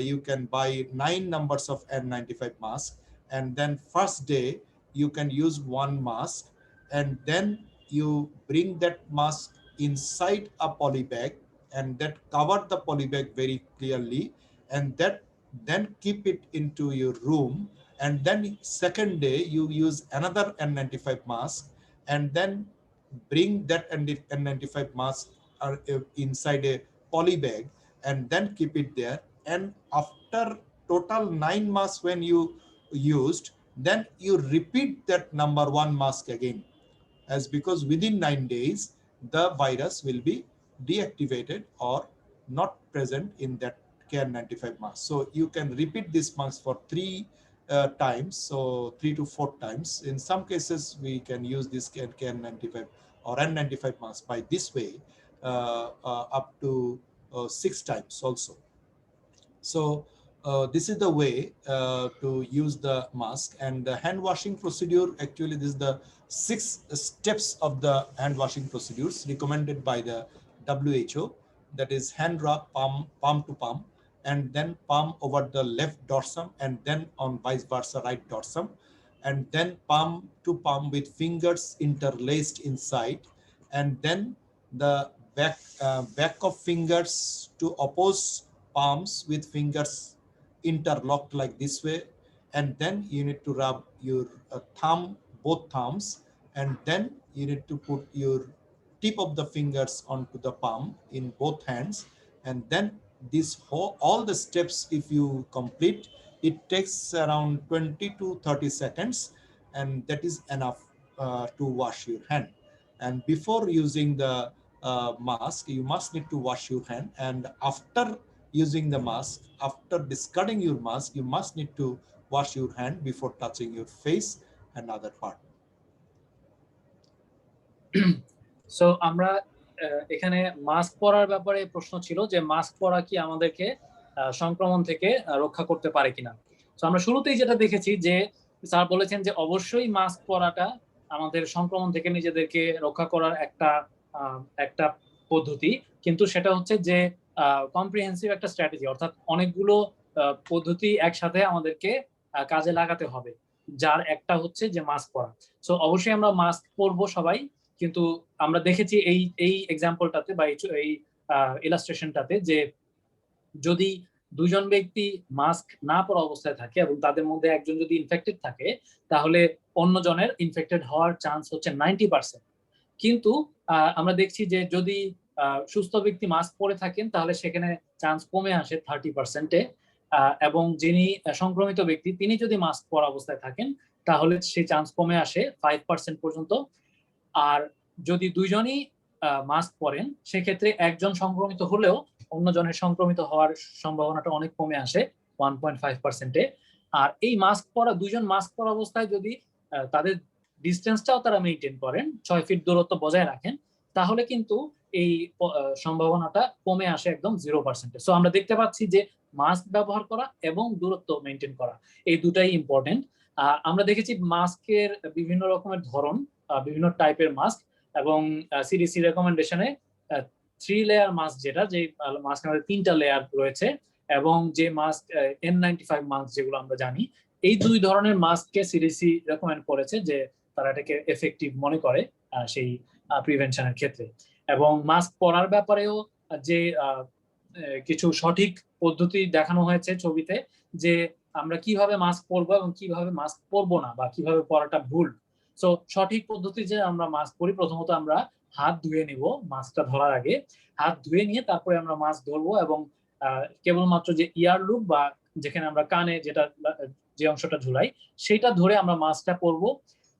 you can buy 9 numbers of N95 mask, and then first day you can use 1 mask, and then you bring that mask inside a poly bag, and that cover the poly bag very clearly, and then keep it into your room. And then second day you use another N95 mask, and then bring that N95 mask inside a poly bag, and then keep it there. And after total 9 masks when you used, then you repeat that number 1 mask again, as because within 9 days the virus will be deactivated or not present in that KN95 mask. So you can repeat this mask for 3 times, so 3 to 4 times. In some cases we can use this KN95 or N95 mask by this way up to 6 times also. So this is the way to use the mask. And the hand washing procedure, actually this is the 6 steps of the hand washing procedures recommended by the WHO. That is hand rub, palm to palm, and then palm over the left dorsum, and then on vice versa right dorsum, and then palm to palm with fingers interlaced inside, and then the back of fingers to oppose palms with fingers interlocked like this way, and then you need to rub your both thumbs, and then you need to put your tip of the fingers onto the palm in both hands, and then all the steps, if you complete, it takes around 20 to 30 seconds, and that is enough to wash your hand. And before using the mask, you must need to wash your hand, and after using the mask, after discarding your mask, you must need to wash your hand before touching your face and other part. So আমরা এখানে mask পরার ব্যাপারে প্রশ্ন ছিল যে mask পরা কি আমাদেরকে সংক্রমণ থেকে রক্ষা করতে পারে কিনা। তো আমরা শুরুতেই যেটা দেখেছি যে স্যার বলেছেন যে অবশ্যই মাস্ক পরাটা আমাদের সংক্রমণ থেকে নিজেদেরকে রক্ষা করার একটা পদ্ধতি, কিন্তু সেটা হচ্ছে যে কম্প্রিহেন্সিভ একটা স্ট্র্যাটেজি, অর্থাৎ অনেকগুলো পদ্ধতি একসাথে আমাদেরকে কাজে লাগাতে হবে, যার একটা হচ্ছে যে মাস্ক পরা। সো অবশ্যই আমরা মাস্ক পরবো সবাই, কিন্তু আমরা দেখেছি এই এক্সাম্পলটাতে বা এই ইলাস্ট্রেশনটাতে যে যদি দুজন ব্যক্তি মাস্ক না পরা অবস্থায় থাকে এবং তাদের মধ্যে একজন যদি ইনফেক্টেড থাকে, তাহলে অন্যজনের ইনফেক্টেড হওয়ার চান্স হচ্ছে 90%। কিন্তু আমরা দেখছি যে যদি সুস্থ ব্যক্তি মাস্ক পরে থাকেন তাহলে সেখানে চান্স কমে আসে 30%-এ, এবং যিনি সংক্রমিত ব্যক্তি তিনি যদি মাস্ক পরা অবস্থায় থাকেন তাহলে সেই চান্স কমে আসে 5% পর্যন্ত। আর যদি দুইজনই মাস্ক পরেন সেক্ষেত্রে একজন সংক্রমিত হলেও অন্যজনের সংক্রমিত হওয়ার সম্ভাবনাটা অনেক কমে আসে 1.5%-এ। আর এই দুইজন মাস্ক পরা অবস্থায় যদি তাদের ডিস্টেন্সটাও তারা মেইনটেইন করেন, 6 ফিট দূরত্ব বজায় রাখেন, তাহলে কিন্তু এই সম্ভাবনাটা কমে আসে একদম 0%-এ। সো আমরা দেখতে পাচ্ছি যে মাস্ক ব্যবহার করা এবং দূরত্ব মেইনটেইন করা এই দুটাই ইম্পর্টেন্ট। আমরা দেখেছি মাস্কের বিভিন্ন রকমের ধরন, বিভিন্ন টাইপের মাস্ক, এবং সিডিসি রেকমেন্ডেশনে 3 লেয়ার মাস্ক, যেটা যে মাস্কের মধ্যে 3টা লেয়ার রয়েছে, এবং যে মাস্ক N95 মাস্ক যেগুলো আমরা জানি, এই 2 ধরনের মাস্ককে সিডিসি রেকমেন্ড করেছে যে তারা এটাকে এফেক্টিভ মনে করে সেই প্রিভেনশনের ক্ষেত্রে। এবং মাস্ক পরার ব্যাপারেও যে কিছু সঠিক পদ্ধতি দেখানো হয়েছে ছবিতে, যে আমরা কিভাবে মাস্ক পরবো এবং কিভাবে মাস্ক পরবো না, বা কিভাবে পরাটা ভুল। সো সঠিক পদ্ধতি যে আমরা মাস্ক পরি, প্রথমত আমরা হাত ধুয়ে নিব, মাস্কটা ধরার আগে হাত ধুয়ে নিয়ে তারপরে আমরা মাস্ক ধরবো, এবং কেবলমাত্র যে ইয়ার লুপ বা যেখানে আমরা কানে যে অংশটা ঝুলাই সেটা ধরে আমরা মাস্কটা পরবো।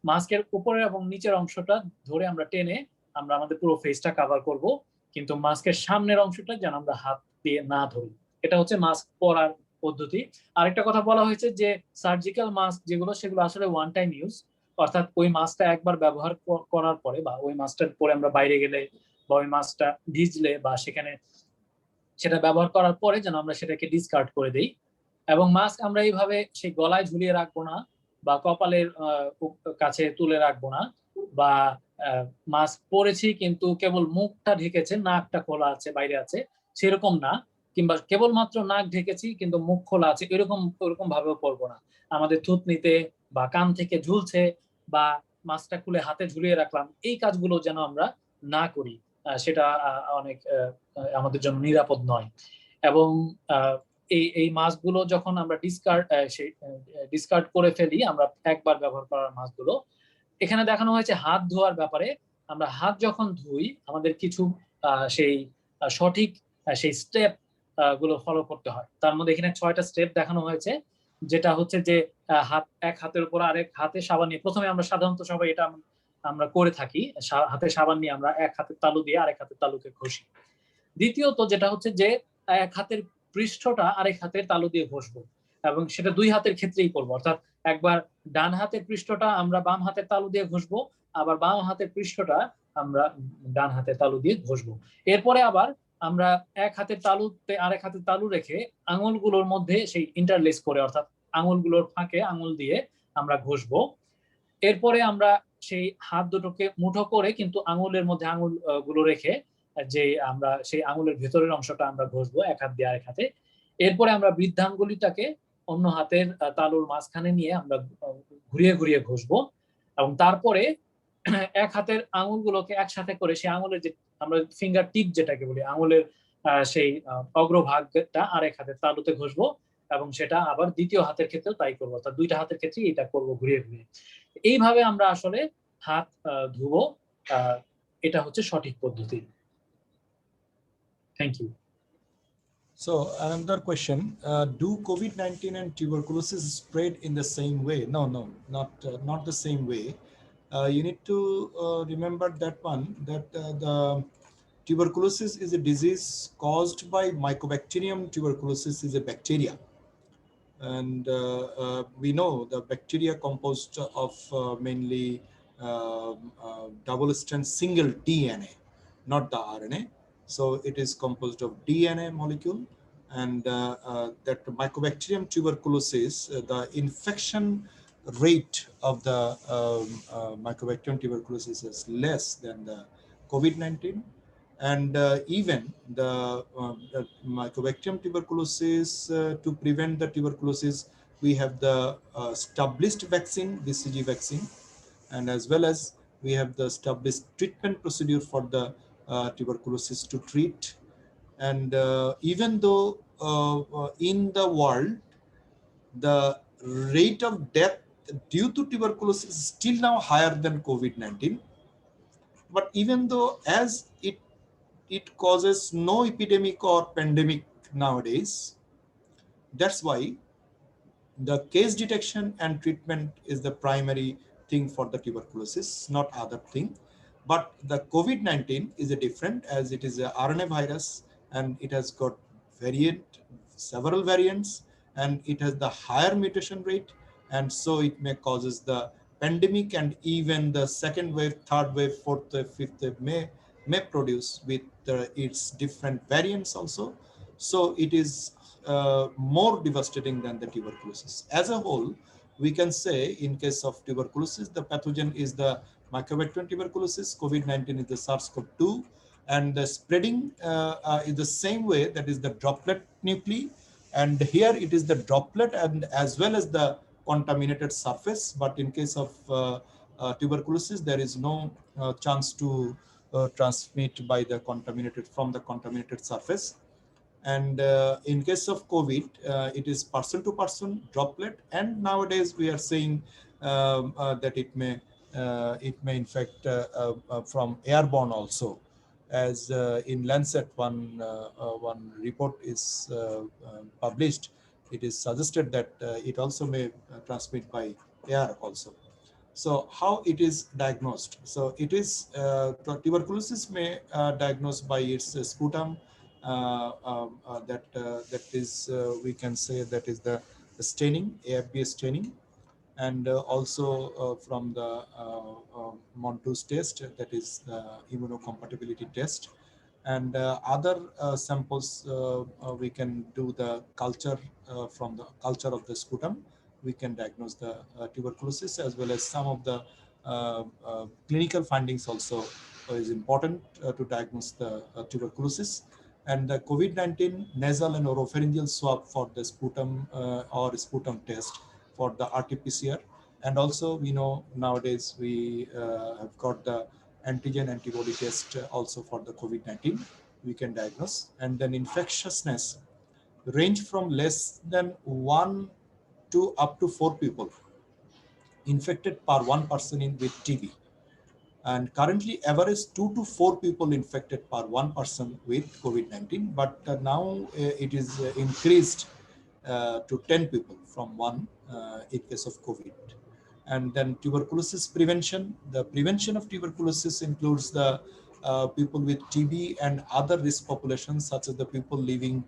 মাস্কের উপরের এবং নিচের অংশটা ধরে আমরা টেনে আমরা আমাদের পুরো ফেসটা কভার করব, কিন্তু মাস্কের সামনের অংশটা যেন আমরা হাত দিয়ে না ধরি। এটা হচ্ছে মাস্ক পরার পদ্ধতি। আরেকটা কথা বলা হয়েছে যে সার্জিক্যাল মাস্ক যেগুলো, সেগুলো আসলে ওয়ান টাইম ইউজ, অর্থাৎ ওই মাস্কটা একবার ব্যবহার করার পরে বা ওই মাস্কটার পরে আমরা বাইরে গেলে বা ওই মাস্কটা ভিজলে বা সেটা ব্যবহার করার পরে যেন আমরা সেটাকে ডিসকার্ড করে দেই। এবং মাস্ক আমরা এইভাবে সেই গলায় ঝুলিয়ে রাখবো না বা কপালের কাছে তুলে রাখবো না, বা মাস্ক পরেছি কিন্তু কেবল মুখটা ঢেকেছে, নাকটা খোলা আছে, বাইরে আছে, সেরকম না, কিংবা কেবলমাত্র নাক ঢেকেছি কিন্তু মুখ খোলা আছে, এরকম ভাবেও পরবো না। আমাদের থুতনিতে বা কান থেকে ঝুলছে বা মাস্কটা খুলে হাতে ঝুলিয়ে রাখলাম, এই কাজগুলো যেন আমরা না করি, সেটা অনেক আমাদের জন্য নিরাপদ নয়। এবং এই মাস্কগুলো যখন আমরা ডিসকার্ড করে ফেলি, আমরা একবার ব্যবহার করার মাস্কগুলো, এখানে দেখানো হয়েছে হাত ধোয়ার ব্যাপারে। আমরা হাত যখন ধুই আমাদের কিছু সেই সঠিক সেই স্টেপ গুলো ফলো করতে হয়। তার মধ্যে এখানে 6টা স্টেপ দেখানো হয়েছে, যেটা হচ্ছে যে এক হাতের উপর আরেক হাতে সাবান নিয়ে, প্রথমে আমরা সাধারণত সবাই এটা আমরা করে থাকি, হাতে সাবান নিয়ে আমরা এক হাতের তালু দিয়ে আরেক হাতের তালুকে ঘষি। দ্বিতীয়ত যেটা হচ্ছে যে এক হাতের পৃষ্ঠটা আরেক হাতের তালু দিয়ে ঘষবো, এবং সেটা 2 হাতের ক্ষেত্রেই করবো, অর্থাৎ একবার ডান হাতের পৃষ্ঠটা আমরা বাম হাতের তালু দিয়ে ঘষবো, আবার বাম হাতের পৃষ্ঠটা আমরা ডান হাতের তালু দিয়ে ঘষবো। এরপরে আবার আমরা এক হাতের তালুতে আরেক হাতের তালু রেখে আঙুলগুলোর মধ্যে সেই ইন্টারলেস করে, অর্থাৎ আঙুলগুলোর ফাঁকে আঙুল দিয়ে আমরা ঘষবো। এরপরে আমরা সেই হাত দুটোকে মুঠো করে কিন্তু আঙুলের মধ্যে আঙুল গুলো রেখে যে আমরা সেই আঙুলের ভেতরের অংশটা আমরা ঘষবো এক হাত দিয়ে আরেক হাতে। এরপরে আমরা বৃদ্ধাঙ্গুলিটাকে অন্য হাতের তালুর মাঝখানে নিয়ে আমরা ঘুরিয়ে ঘুরিয়ে ঘষবো, এবং তারপরে এক হাতের আঙুলগুলোকে একসাথে করে সেই আঙুলের যে আমরা ফিঙ্গার টিপ যেটাকে বলি, আঙুলের সেই অগ্রভাগটা আরেক হাতের তালুতে ঘষবো, এবং সেটা আবার দ্বিতীয় হাতের ক্ষেত্রেও তাই করবো, অর্থাৎ দুইটা হাতের ক্ষেত্রে এটা করবো ঘুরিয়ে ঘুরিয়ে। এইভাবে আমরা আসলে হাত ধুবো, এটা হচ্ছে সঠিক পদ্ধতি। Thank you. So another question, do COVID-19 and tuberculosis spread in the same way? No, not the same way. You need to remember that one, that the tuberculosis is a disease caused by Mycobacterium tuberculosis is a bacteria. And we know the bacteria composed of mainly double-strand single DNA, not the RNA. So it is composed of DNA molecule, and that Mycobacterium tuberculosis, the infection rate of the Mycobacterium tuberculosis is less than the COVID-19. And even the Mycobacterium tuberculosis, to prevent the tuberculosis, we have the established vaccine, BCG vaccine, and as well as we have the established treatment procedure for the tuberculosis to treat. And even though in the world, the rate of death due to tuberculosis is still now higher than COVID-19, but even though as it causes no epidemic or pandemic nowadays, that's why the case detection and treatment is the primary thing for the tuberculosis, not other thing. But the COVID-19 is a different, as it is a RNA virus, and it has got several variants, and it has the higher mutation rate, and so it may causes the pandemic, and even the second wave, third wave, fourth wave, fifth wave may produce with its different variants also. So it is more devastating than the tuberculosis. As a whole, we can say in case of tuberculosis, the pathogen is the Mycobacterium tuberculosis, COVID-19 is the SARS-CoV-2, and the spreading is the same way, that is the droplet nuclei, and here it is the droplet and as well as the contaminated surface. But in case of tuberculosis, there is no chance to transmit by the contaminated from the contaminated surface. And in case of COVID, it is person to person droplet, and nowadays we are saying that it may infect from airborne also, as in Lancet one report is published. It is suggested that it also may transmit by air also. So how it is diagnosed? So it is tuberculosis may diagnosed by its sputum. That is we can say that is the staining, AFB staining, and also from the Montus test, that is the immunocompatibility test, and other samples we can do the culture from the culture of the sputum. We can diagnose the tuberculosis, as well as some of the clinical findings also is important to diagnose the tuberculosis. And the COVID-19 nasal and oropharyngeal swab for the sputum or sputum test for the RT-PCR. And also we know nowadays we have got the antigen antibody test also for the COVID-19 we can diagnose. And then infectiousness range from less than 1 to up to 4 people infected per 1 person with TB. And currently average 2 to 4 people infected per 1 person with COVID-19, but now it is increased to 10 people from 1 in case of COVID. And then tuberculosis prevention. The prevention of tuberculosis includes the people with TB and other risk populations, such as the people living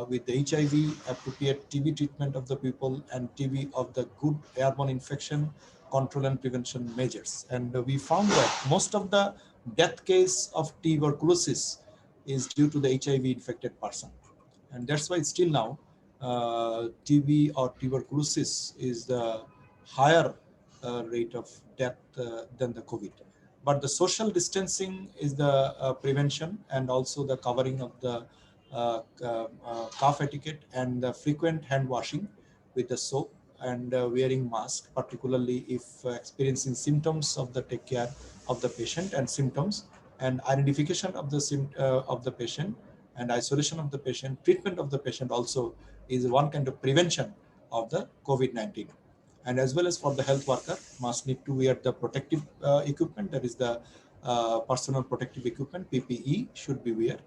with the HIV, appropriate TB treatment of the people, and TB of the good airborne infection control and prevention measures. And we found that most of the death case of tuberculosis is due to the HIV infected person. And that's why still now TB or tuberculosis is the higher rate of death than the COVID. But the social distancing is the prevention, and also the covering of the cough etiquette and the frequent hand washing with the soap and wearing mask, particularly if experiencing symptoms of the take care of the patient and symptoms, and identification of the patient and isolation of the patient, treatment of the patient also is one kind of prevention of the COVID-19. And as well as for the health worker, must need to wear the protective equipment, that is the personal protective equipment, PPE should be wear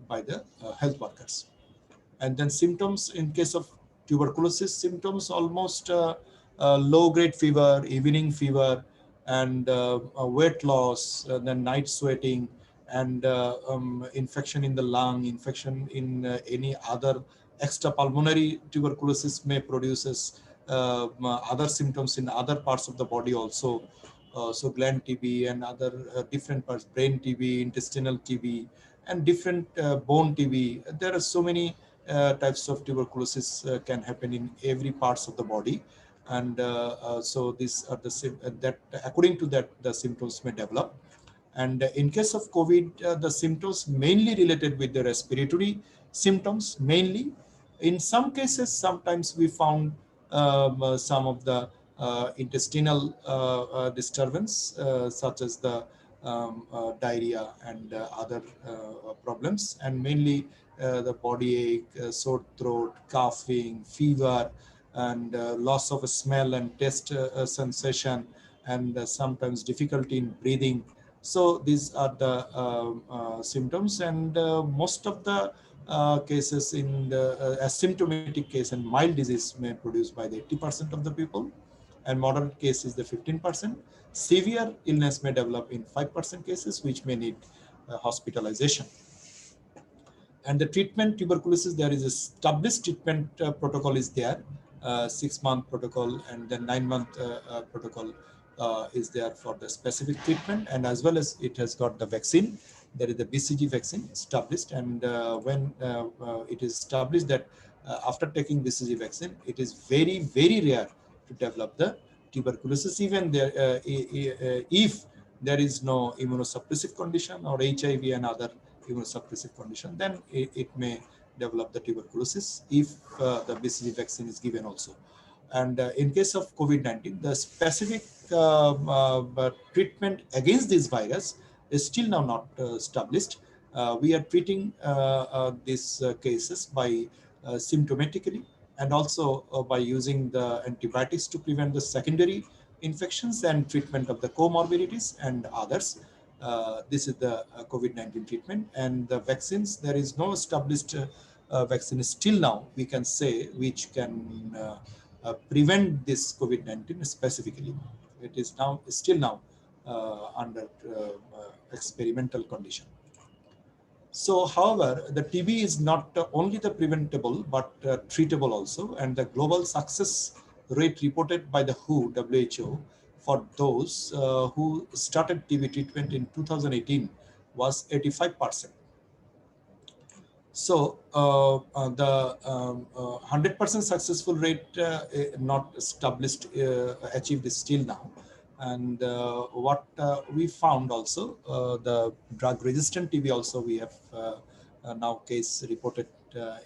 by the health workers. And then symptoms in case of tuberculosis, symptoms almost low grade fever, evening fever, and weight loss, then night sweating, and infection in the lung, infection in any other extrapulmonary tuberculosis may produces other symptoms in other parts of the body also. So gland TB and other different parts, brain TB, intestinal TB, and different bone TB. There are so many types of tuberculosis can happen in every parts of the body. And so these are the that according to that the symptoms may develop. And in case of COVID, the symptoms mainly related with the respiratory symptoms mainly. In some cases, sometimes we found some of the intestinal disturbance, such as the diarrhea and other problems, and mainly the body ache, sore throat, coughing, fever, and loss of smell and taste sensation, and sometimes difficulty in breathing. So these are the symptoms, and most of the cases in the asymptomatic case and mild disease may produce by the 80% of the people, and moderate case is the 15%. Severe illness may develop in 5% cases, which may need hospitalization. And the treatment tuberculosis, there is a established treatment protocol is there, 6-month protocol, and then 9-month protocol is there for the specific treatment, and as well as it has got the vaccine. There is the BCG vaccine established, and when it is established that after taking BCG vaccine, it is very, very rare to develop the tuberculosis, even there if there is no immunosuppressive condition or HIV and other immunosuppressive condition, then it may develop the tuberculosis if the BCG vaccine is given also. And in case of COVID-19, the specific treatment against this virus is still now not established. We are treating these cases by symptomatically, and also by using the antibiotics to prevent the secondary infections and treatment of the comorbidities and others. This is the COVID-19 treatment. And the vaccines, there is no established vaccine still now, we can say, which can prevent this COVID-19 specifically. It is now still now under experimental condition. So, however, the TB is not only the preventable but treatable also, and the global success rate reported by the WHO for those who started TB treatment in 2018 was 85%. So the 100% successful rate not established, achieved still now. And what we found also, the drug-resistant TB also we have now case reported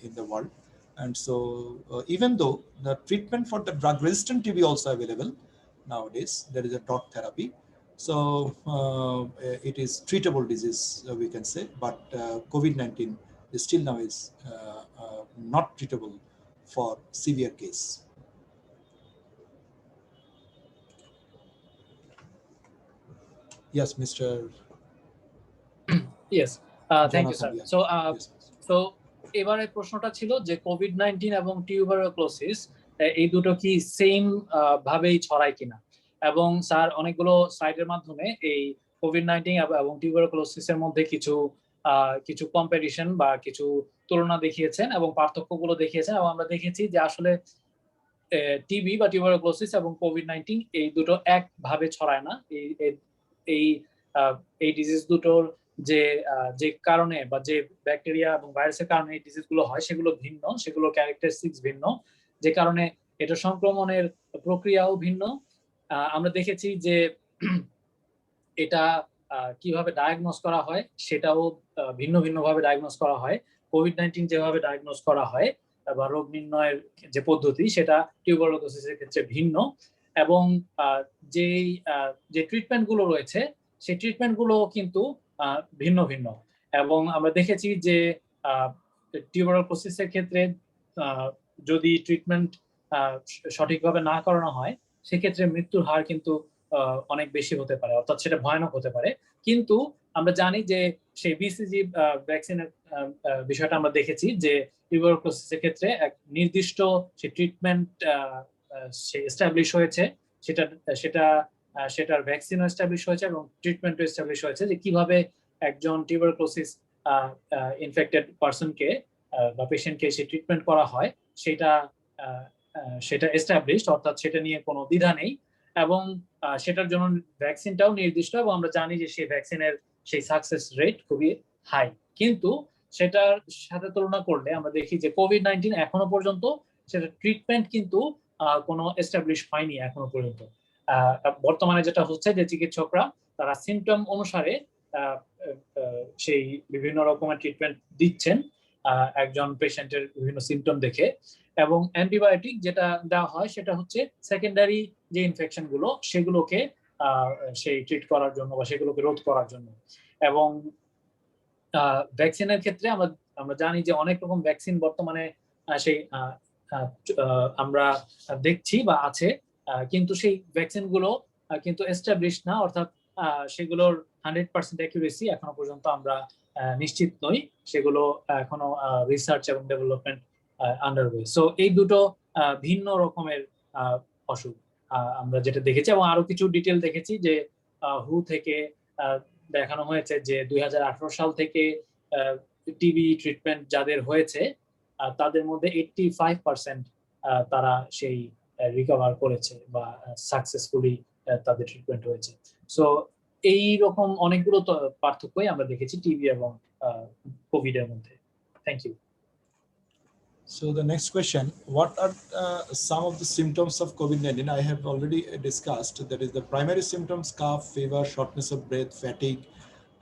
in the world. And so even though the treatment for the drug-resistant TB also available nowadays, there is a DOT therapy. So it is treatable disease, we can say, but COVID-19 still now is not treatable for severe case. Yes, Mr. Yes, thank you, sir. So এবারে প্রশ্নটা ছিল যে COVID-19 এবং tuberculosis এই দুটো কি same ভাবেই ছড়ায় কিনা, এবং স্যার অনেকগুলো স্লাইডের মাধ্যমে এই কোভিড-19 এবং টিউবারকুলোসিসের মধ্যে কিছু কম্পারিশন বা কিছু তুলনা দেখিয়েছেন এবং পার্থক্যগুলো দেখিয়েছেন, এবং আমরা দেখেছি যে আসলে টিবি বা টিউবারকুলোসিস এবং কোভিড-19 এই দুটো একভাবে ছড়ায় না। এই ডিজিজ দুটোর যে যে কারণে বা যে ব্যাকটেরিয়া এবং ভাইরাসের কারণে এই ডিজিজগুলো হয় সেগুলো ভিন্ন, সেগুলো ক্যারেক্টারিস্টিক্স ভিন্ন, যে কারণে এটা সংক্রমণের প্রক্রিয়াও ভিন্ন। আমরা দেখেছি যে এটা কিভাবে ডায়াগনোস করা হয় সেটাও ভিন্ন ভিন্ন ভাবে ডায়াগনোস করা হয়। কোভিড-19 যেভাবে ডায়াগনোস করা হয় বা রোগ নির্ণয়ের যে পদ্ধতি সেটা টিউবারকুলোসিসের ক্ষেত্রে ভিন্ন, এবং যে ট্রিটমেন্টগুলো রয়েছে সেই ট্রিটমেন্টগুলো কিন্তু ভিন্ন ভিন্ন। এবং আমরা দেখেছি যে টিউবারকুলোসিসের ক্ষেত্রে যদি ট্রিটমেন্ট সঠিকভাবে না করানো হয় সেক্ষেত্রে মৃত্যুর হার কিন্তু অনেক বেশি হতে পারে, অর্থাৎ সেটা ভয়ানক হতে পারে। কিন্তু আমরা জানি যে সেই বিসিজি ভ্যাকসিনের বিষয়টা আমরা দেখেছি যে টিউবারকুলোসিসের ক্ষেত্রে এক নির্দিষ্ট সেই ট্রিটমেন্ট সে এস্টাবলিশ হয়েছে, সেটার ভ্যাকসিনও এস্টাবলিশ হয়েছে এবং ট্রিটমেন্টও এস্টাবলিশ হয়েছে যে কিভাবে একজন টিউবারকুলোসিস ইনফেক্টেড পারসনকে বা পেশেন্টকে সেই ট্রিটমেন্ট করা হয় সেটা এস্টাবলিশড, অর্থাৎ সেটা নিয়ে কোনো দ্বিধা নেই। এবং সেটার জন্য ভ্যাকসিনটাও নির্দিষ্ট, এবং আমরা জানি যে সেই ভ্যাকসিনের সেই সাকসেস রেট খুবই হাই। কিন্তু সেটার সাথে তুলনা করলে আমরা দেখি যে কোভিড-19 এখনো পর্যন্ত সেটা ট্রিটমেন্ট কিন্তু কোনো এস্টাবলিশ হয়নি এখনো পর্যন্ত। বর্তমানে যেটা হচ্ছে যে চিকিৎসকরা তারা সিমটম অনুসারে সেই বিভিন্ন রকমের ট্রিটমেন্ট দিচ্ছেন একজন পেশেন্টের বিভিন্ন সিমটম দেখে, এবং অ্যান্টিবায়োটিক যেটা দেওয়া হয় সেটা হচ্ছে সেকেন্ডারি যে ইনফেকশন গুলো সেগুলোকে সেই ট্রিট করার জন্য বা সেগুলোকে রোধ করার জন্য। এবং ভ্যাকসিনের ক্ষেত্রে আমরা জানি যে অনেক রকম ভ্যাকসিন বর্তমানে সেই আমরা দেখছি বা আছে, কিন্তু সেই ভ্যাকসিন গুলো কিন্তু এস্টাবলিশ না, অর্থাৎ সেগুলোর 100% অ্যাকুরেসি এখনো পর্যন্ত আমরা নিশ্চিত নই, সেগুলো এখনো রিসার্চ এবং ডেভেলপমেন্ট আন্ডারওয়ে। সো এই দুটো ভিন্ন রকমের অসুখ আমরা যেটা দেখেছি, এবং আরো কিছু ডিটেল দেখেছি যে হু থেকে দেখানো হয়েছে যে 2018 সাল থেকে টিবি ট্রিটমেন্ট যাদের হয়েছে তাদের মধ্যে 85% তারা সেই রিকভার করেছে বা সাকসেসফুলি তাদের ট্রিটমেন্ট হয়েছে। সো এই রকম অনেকগুলো পার্থক্যই আমরা দেখেছি টিবি এবং কোভিড এর মধ্যে। Thank you. So the next question, what are some of the symptoms of COVID-19? I have already discussed, that is the primary symptoms, cough, fever, shortness of breath, fatigue,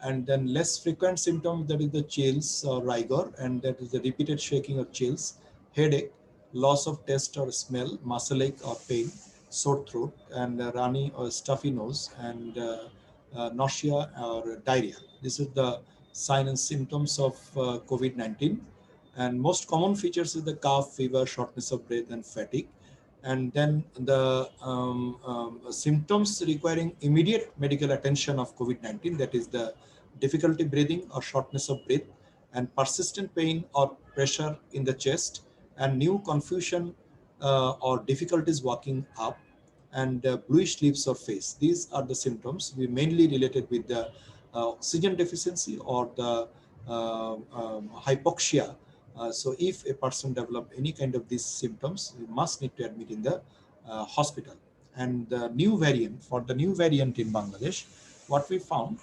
and then less frequent symptoms, that is the chills or rigor, and that is the repeated shaking or chills, headache, loss of taste or smell, muscle ache or pain, sore throat, and runny or stuffy nose, and nausea or diarrhea. This is the sign and symptoms of COVID-19. And most common features is the cough, fever, shortness of breath, and fatigue. And then the symptoms requiring immediate medical attention of COVID-19, that is the difficulty breathing or shortness of breath, and persistent pain or pressure in the chest, and new confusion or difficulties walking up, and bluish lips or face. These are the symptoms we mainly related with the oxygen deficiency or the hypoxia. So if a person develop any kind of these symptoms, we must need to admit in the hospital. And the new variant, for the new variant in Bangladesh, what we found,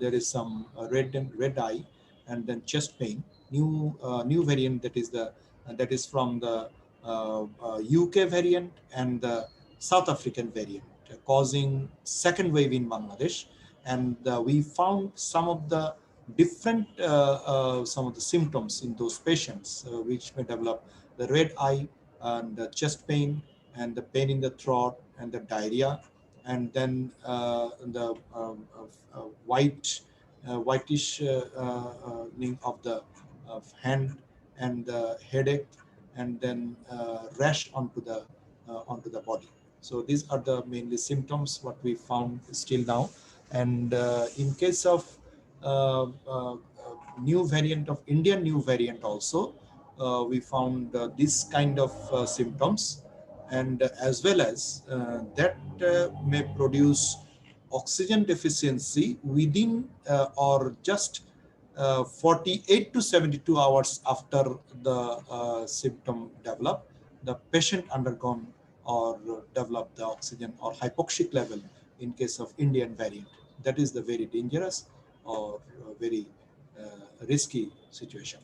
there is some red eye and then chest pain. New variant, that is from the UK variant and the South African variant, causing second wave in Bangladesh. And we found some of the different some of the symptoms in those patients, which may develop the red eye and the chest pain and the pain in the throat and the diarrhea, and then the whitish of the hand and the headache, and then rash onto the body. So these are the mainly symptoms what we found still now. And in case of new variant of Indian new variant also, we found this kind of symptoms, and as well as that may produce oxygen deficiency within or just 48 to 72 hours after the symptom develop, the patient undergone or develop the oxygen or hypoxic level in case of Indian variant. That is the very dangerous. or very risky situation.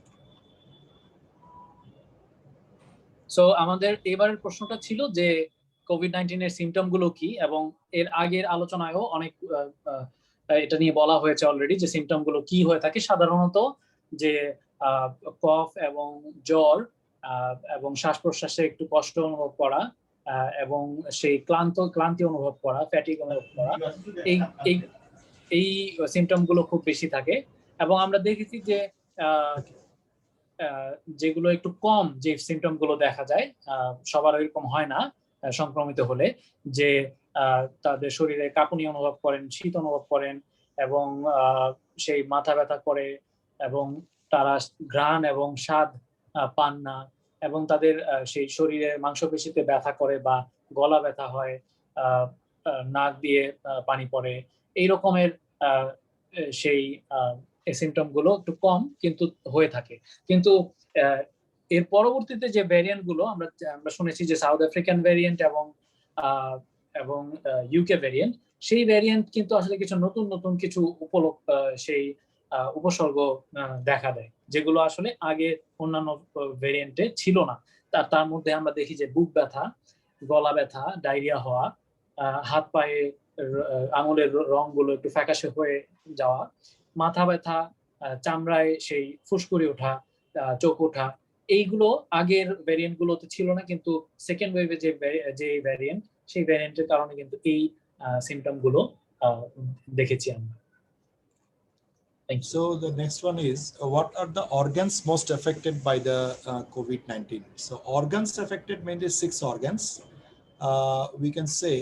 So আমাদের এবারের প্রশ্নটা ছিল যে COVID-19 এর symptom গুলো কি, এবং এর আগের আলোচনায়ও অনেক এটা নিয়ে বলা হয়েছে অলরেডি যে সিম্পটম গুলো কি হয়ে থাকে। সাধারণত যে কফ এবং জ্বর এবং শ্বাস প্রশ্বাসে একটু কষ্ট অনুভব করা এবং সেই ক্লান্তি অনুভব করা, ফ্যাটিগ অনুভব করা, এই সিম্পটম গুলো খুব বেশি থাকে। এবং আমরা দেখেছি যে যেগুলো একটু কম, যে সিমটম গুলো দেখা যায়, সবার এরকম হয় না সংক্রমিত হলে, যে তাদের শরীরে কাঁপুনি অনুভব করেন, শীত অনুভব করেন, এবং সেই মাথা ব্যথা করে, এবং তারা ঘ্রাণ এবং স্বাদ পান না, এবং তাদের সেই শরীরে মাংসপেশিতে ব্যথা করে বা গলা ব্যথা হয়, নাক দিয়ে পানি পড়ে, এই রকমের সেই সিমটম গুলো একটু কম কিন্তু হয়ে থাকে। কিন্তু এর পরবর্তীতে যে ভ্যারিয়েন্ট গুলো আমরা শুনেছি যে সাউথ আফ্রিকান ভ্যারিয়েন্ট এবং ইউকে ভ্যারিয়েন্ট, সেই ভ্যারিয়েন্ট কিন্তু আসলে কিছু নতুন কিছু সেই উপসর্গ দেখা দেয়, যেগুলো আসলে আগে অন্যান্য ভ্যারিয়েন্টে ছিল না। তার মধ্যে আমরা দেখি যে বুক ব্যথা, গলা ব্যথা, ডায়রিয়া হওয়া, হাত পায়ে আঙুলের রংগুলো একটু ফ্যাকাশে হয়ে যাওয়া, মাথা ব্যথা, চামড়ায় সেই ফুসকুড়ি ওঠা, চোখ ওঠা, এইগুলো আগের ভ্যারিয়েন্ট গুলোতে ছিল না। কিন্তু সেকেন্ড ওয়েভে যে ভ্যারিয়েন্ট, সেই ভ্যারিয়েন্টের কারণে কিন্তু এই সিমটম গুলো দেখেছি আমরা। So the next one is what are the organs most affected by the COVID-19? So organs affected, mainly 6 organs. We can say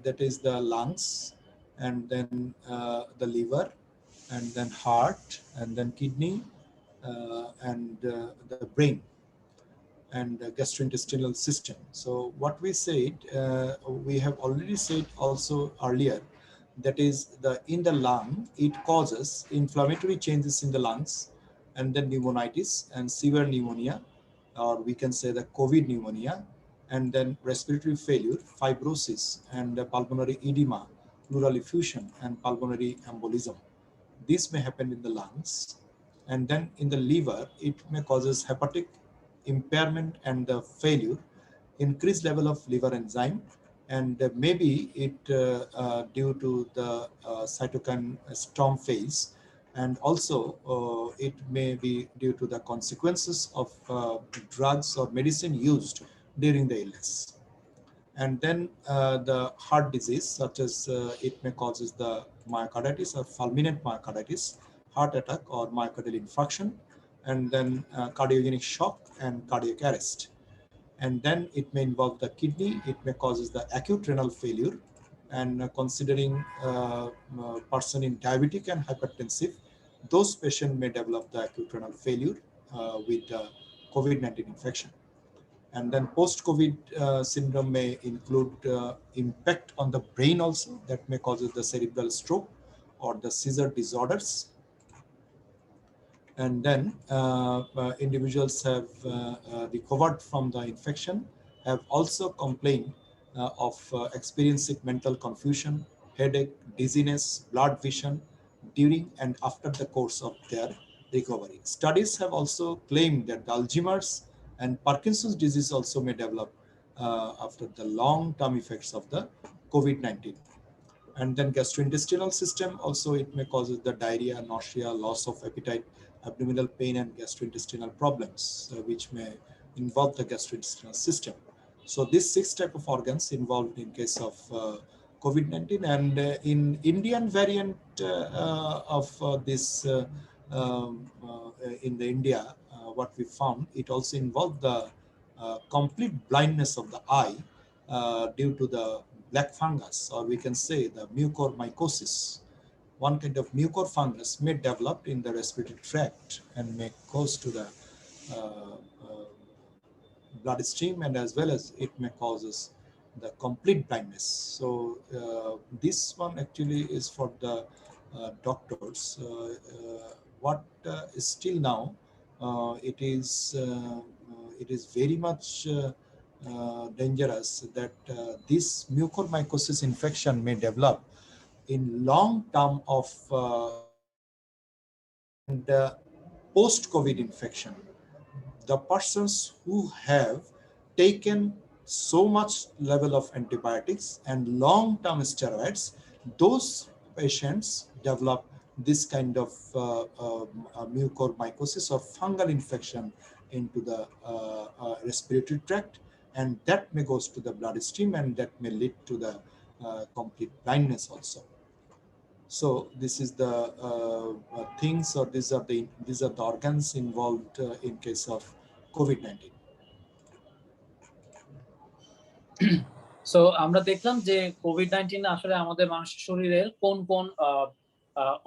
that is the lungs, and then the liver, and then heart, and then kidney, and the brain, and the gastrointestinal system. So what we said, we have already said also earlier, that is in the lung, it causes inflammatory changes in the lungs, and then pneumonitis and severe pneumonia, or we can say the COVID pneumonia, and then respiratory failure, fibrosis, and pulmonary edema, pleural effusion, and pulmonary embolism. This may happen in the lungs. And then in the liver, it may causes hepatic impairment and failure, increased level of liver enzyme, and maybe it due to the cytokine storm phase, and also it may be due to the consequences of drugs or medicine used during the illness. And then the heart disease, such as it may causes the myocarditis or fulminant myocarditis, heart attack or myocardial infarction, and then cardiogenic shock and cardiac arrest. And then it may involve the kidney, it may causes the acute renal failure, and considering person in diabetic and hypertensive, those patients may develop the acute renal failure with COVID-19 infection. And then post-COVID syndrome may include impact on the brain also, that may cause the cerebral stroke or the seizure disorders. And then individuals have recovered from the infection, have also complained of experiencing mental confusion, headache, dizziness, blurred vision during and after the course of their recovery. Studies have also claimed that the Alzheimer's and Parkinson's disease also may develop after the long-term effects of the COVID-19. And then gastrointestinal system also, it may cause the diarrhea, nausea, loss of appetite, abdominal pain, and gastrointestinal problems, which may involve the gastrointestinal system. So these 6 type of organs involved in case of COVID-19. And in Indian variant of this in the India, what we found, it also involved the complete blindness of the eye due to the black fungus, or we can say the mucormycosis. One kind of mucor fungus may develop in the respiratory tract and may cause to the bloodstream, and as well as it may causes the complete blindness. So this one actually is for the doctors. What is still now, it is very much dangerous that this mucormycosis infection may develop in long term of And post-COVID infection, the persons who have taken so much level of antibiotics and long-term steroids, those patients develop this kind of mucormycosis or fungal infection into the respiratory tract, and that may goes to the bloodstream, and that may lead to the complete blindness also. So this is the things, or these are the organs involved in case of COVID-19. So আমরা দেখলাম যে COVID-19 আসলে আমাদের মানুষের শরীরের কোন কোন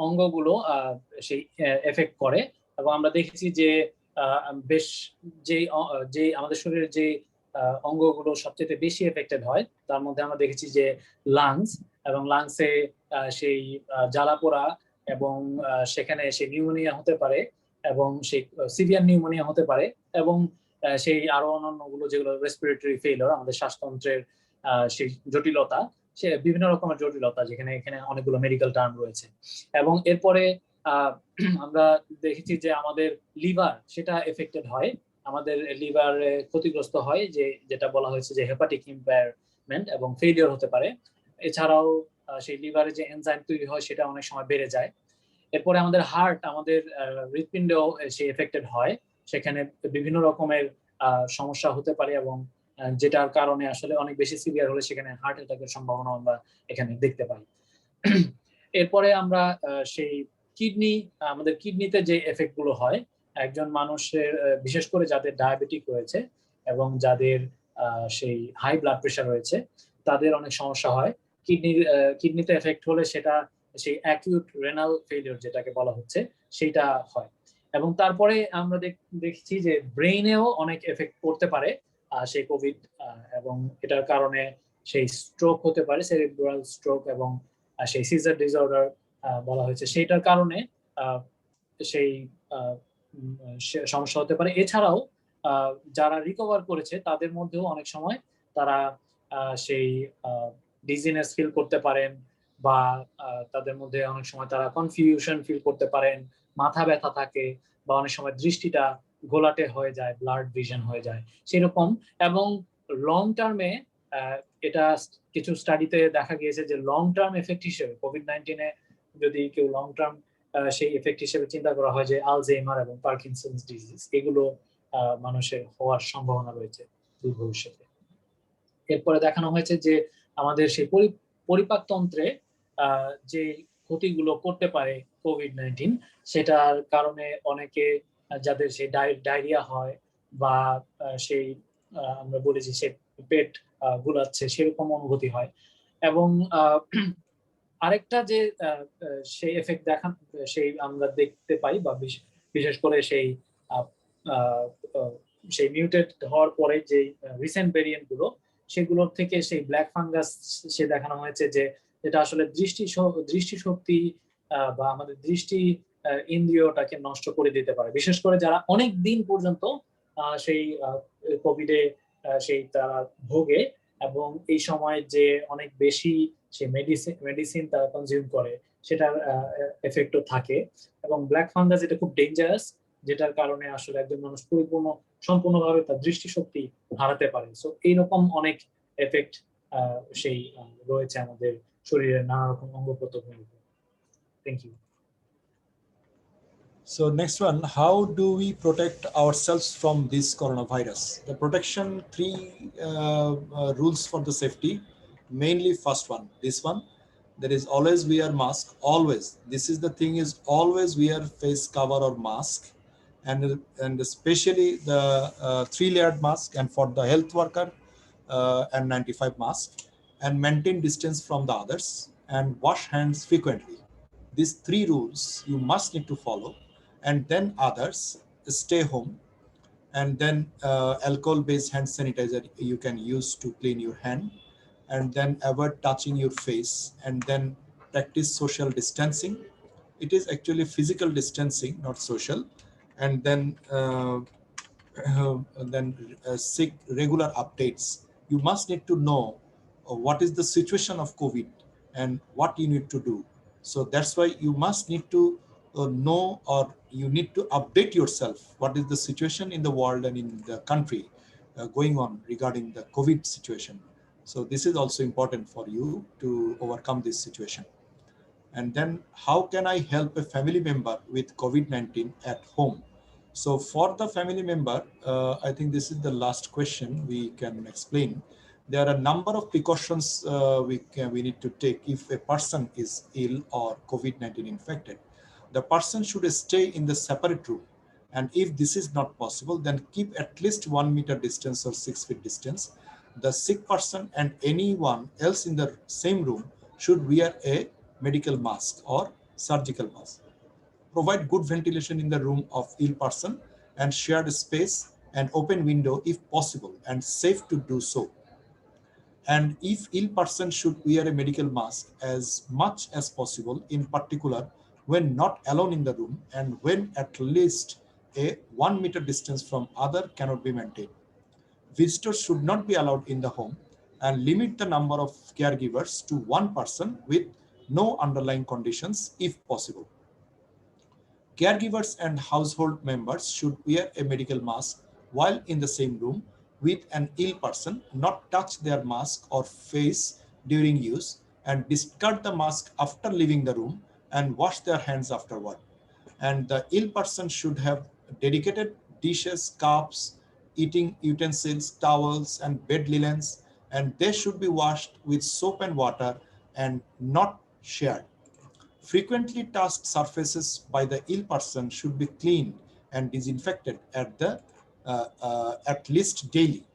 অঙ্গগুলো সেই এফেক্ট করে, এবং আমরা দেখেছি যে বেশ যে আমাদের শরীরের যে অঙ্গগুলো সবচেয়ে বেশি এফেক্টেড হয় তার মধ্যে আমরা দেখেছি যে লাংস, এবং লাংসে সেই জ্বালাপোড়া এবং সেখানে সেই নিউমোনিয়া হতে পারে, এবং সেই সিভিয়ার নিউমোনিয়া হতে পারে, এবং সেই আরো অন্যান্যগুলো যেগুলো রেসপিরেটরি ফেইলিওর, আমাদের শ্বাসতন্ত্রের সেই জটিলতা, সে বিভিন্ন রকমের জটিলতা, যেখানে এখানে অনেকগুলো মেডিকেল টার্ম রয়েছে। এবং এরপরে আমরা দেখেছি যে আমাদের লিভার সেটা এফেক্টেড হয়, আমাদের লিভার ক্ষতিগ্রস্ত হয়, যেটা বলা হয়েছে যে হেপাটিক ইম্পেয়ারমেন্ট এবং ফেইলিওর হতে পারে। এছাড়াও সেই লিভারে যে এনজাইম তৈরি হয় সেটা অনেক সময় বেড়ে যায়। এরপরে আমাদের হার্ট, আমাদের হৃৎপিণ্ডও সে এফেক্টেড হয়, সেখানে বিভিন্ন রকমের সমস্যা হতে পারে, এবং যেটার কারণে আসলে অনেক বেশি সিভিয়ার হলে সেখানে হার্ট অ্যাটাকের সম্ভাবনা আমরা এখানে দেখতে পাই। এরপরে আমরা সেই কিডনি, আমাদের কিডনিতে যে এফেক্ট গুলো হয়, একজন মানুষের বিশেষ করে যাদের ডায়াবেটিক রয়েছে এবং যাদের সেই হাই ব্লাড প্রেশার রয়েছে, তাদের অনেক সমস্যা হয়। কিডনিতে এফেক্ট হলে সেটা সেই অ্যাকিউট রেনাল ফেলিওর যেটাকে বলা হচ্ছে সেটা হয়। এবং তারপরে আমরা দেখছি যে ব্রেইনেও অনেক এফেক্ট করতে পারে সেই কোভিড, এবং এটার কারণে সেই স্ট্রোক হতে পারে, সেরিব্রাল স্ট্রোক, এবং সেই সিজার ডিসঅর্ডার বলা হয়েছে, সেইটার কারণে সেই সমস্যা হতে পারে। এছাড়াও যারা রিকভার করেছে তাদের মধ্যেও অনেক সময় তারা সেই ডিজিনেস ফিল করতে পারেন, বা তাদের মধ্যে অনেক সময় তারা কনফিউশন ফিল করতে পারেন, মাথা ব্যথা থাকে, বা অনেক সময় দৃষ্টিটা ঘোলাটে হয়ে যায়, ব্লাড ভিশন হয়ে যায় সেরকম। এবং লং টার্মে এটা কিছু স্টাডিতে দেখা গিয়েছে যে লং টার্ম এফেক্ট হিসেবে কোভিড-19 যদি কেউ লং টার্ম সেই এফেক্ট হিসেবে চিন্তা করা হয় যে আলঝেইমার এবং পার্কিনসন্স ডিজিজ, এগুলো মানুষের হওয়ার সম্ভাবনা রয়েছে দূর ভবিষ্যতে। এরপরে দেখানো হয়েছে যে আমাদের সেই পরিপাকতন্ত্রে যে ক্ষতিগুলো করতে পারে কোভিড-19, সেটার কারণে অনেকে যাদের সেই ডায়রিয়া হয়, বা সেই আমরা বলি যে সে পেট গুলাচ্ছে, সেরকম অনুভূতি হয়। এবং আরেকটা যে সেই এফেক্ট সেই আমরা দেখতে পাই, বা বিশেষ করে সেই মিউটেট হওয়ার পরে যে রিসেন্ট ভেরিয়েন্ট গুলো, সেগুলোর থেকে সেই ব্ল্যাক ফাঙ্গাস সে দেখানো হয়েছে যে যেটা আসলে দৃষ্টিশক্তি বা আমাদের দৃষ্টি ইন্দ্রিয়টাকে নষ্ট করে দিতে পারে, বিশেষ করে যারা অনেক দিন পর্যন্ত সেই কোভিডে সেই তারা ভোগে, এবং এই সময় যে অনেক বেশি সেই মেডিসিন তারা কনজিউম করে, সেটার এফেক্টও থাকে। এবং ব্ল্যাক ফাঙ্গাস এটা খুব ডেঞ্জারাস, যেটার কারণে আসলে একজন মানুষ সম্পূর্ণভাবে তার দৃষ্টিশক্তি হারাতে পারে। সো এইরকম অনেক এফেক্ট সেই রয়েছে আমাদের শরীরের নানা রকম অঙ্গ প্রত্যঙ্গের উপর। Thank you. So next one, how do we protect ourselves from this coronavirus? The protection, three rules for the safety. Mainly first one, this one, there is always wear mask, always. This is the thing, is always wear face cover or mask, and especially the 3-layered mask, and for the health worker N95 mask, and maintain distance from the others, and wash hands frequently. These 3 rules you must need to follow. And then others, stay home, and then alcohol-based hand sanitizer you can use to clean your hand, and then avoid touching your face, and then practice social distancing. It is actually physical distancing, not social. And then seek regular updates. You must need to know what is the situation of COVID and what you need to do. So that's why you must need to know or you need to update yourself. What is the situation in the world and in the country going on regarding the COVID situation? So this is also important for you to overcome this situation. And then how can I help a family member with COVID-19 at home? So for the family member, I think this is the last question we can explain. There are a number of precautions we need to take if a person is ill or COVID-19 infected. The person should stay in the separate room. And if this is not possible, then keep at least 1 meter distance or 6 feet distance. The sick person and anyone else in the same room should wear a medical mask or surgical mask. Provide good ventilation in the room of ill person and shared space and open window if possible and safe to do so. And if ill person should wear a medical mask as much as possible, in particular when not alone in the room and when at least a 1 meter distance from other cannot be maintained. Visitors should not be allowed in the home and limit the number of caregivers to one person with no underlying conditions if possible. Caregivers and household members should wear a medical mask while in the same room with an ill person, not touch their mask or face during use, and discard the mask after leaving the room and wash their hands afterward. And the ill person should have dedicated dishes, cups, eating utensils, towels, and bed linens, and they should be washed with soap and water and not shared. Frequently touched surfaces by the ill person should be cleaned and disinfected at least daily.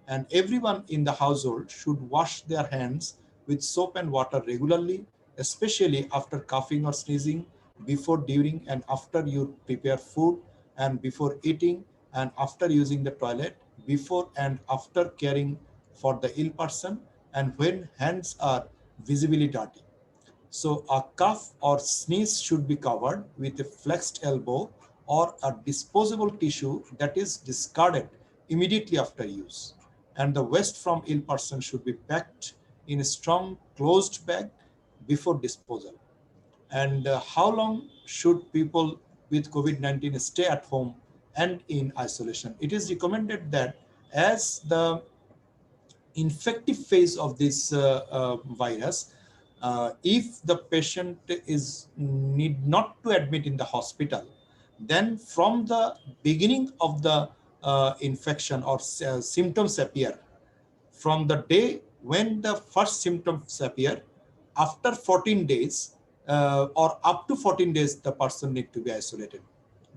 And everyone in the household should wash their hands with soap and water regularly, especially after coughing or sneezing, before, during, and after you prepare food, and before eating, and after using the toilet, before and after caring for the ill person, and when hands are visibly dirty. So a cough or sneeze should be covered with a flexed elbow or a disposable tissue that is discarded immediately after use. And the waste from ill person should be packed in a strong closed bag before disposal. And how long should people with COVID-19 stay at home and in isolation? It is recommended that as the infective phase of this virus, if the patient is need not to admit in the hospital, then from the beginning of the infection or symptoms appear, from the day when the first symptoms appear, after 14 days or up to 14 days, the person need to be isolated.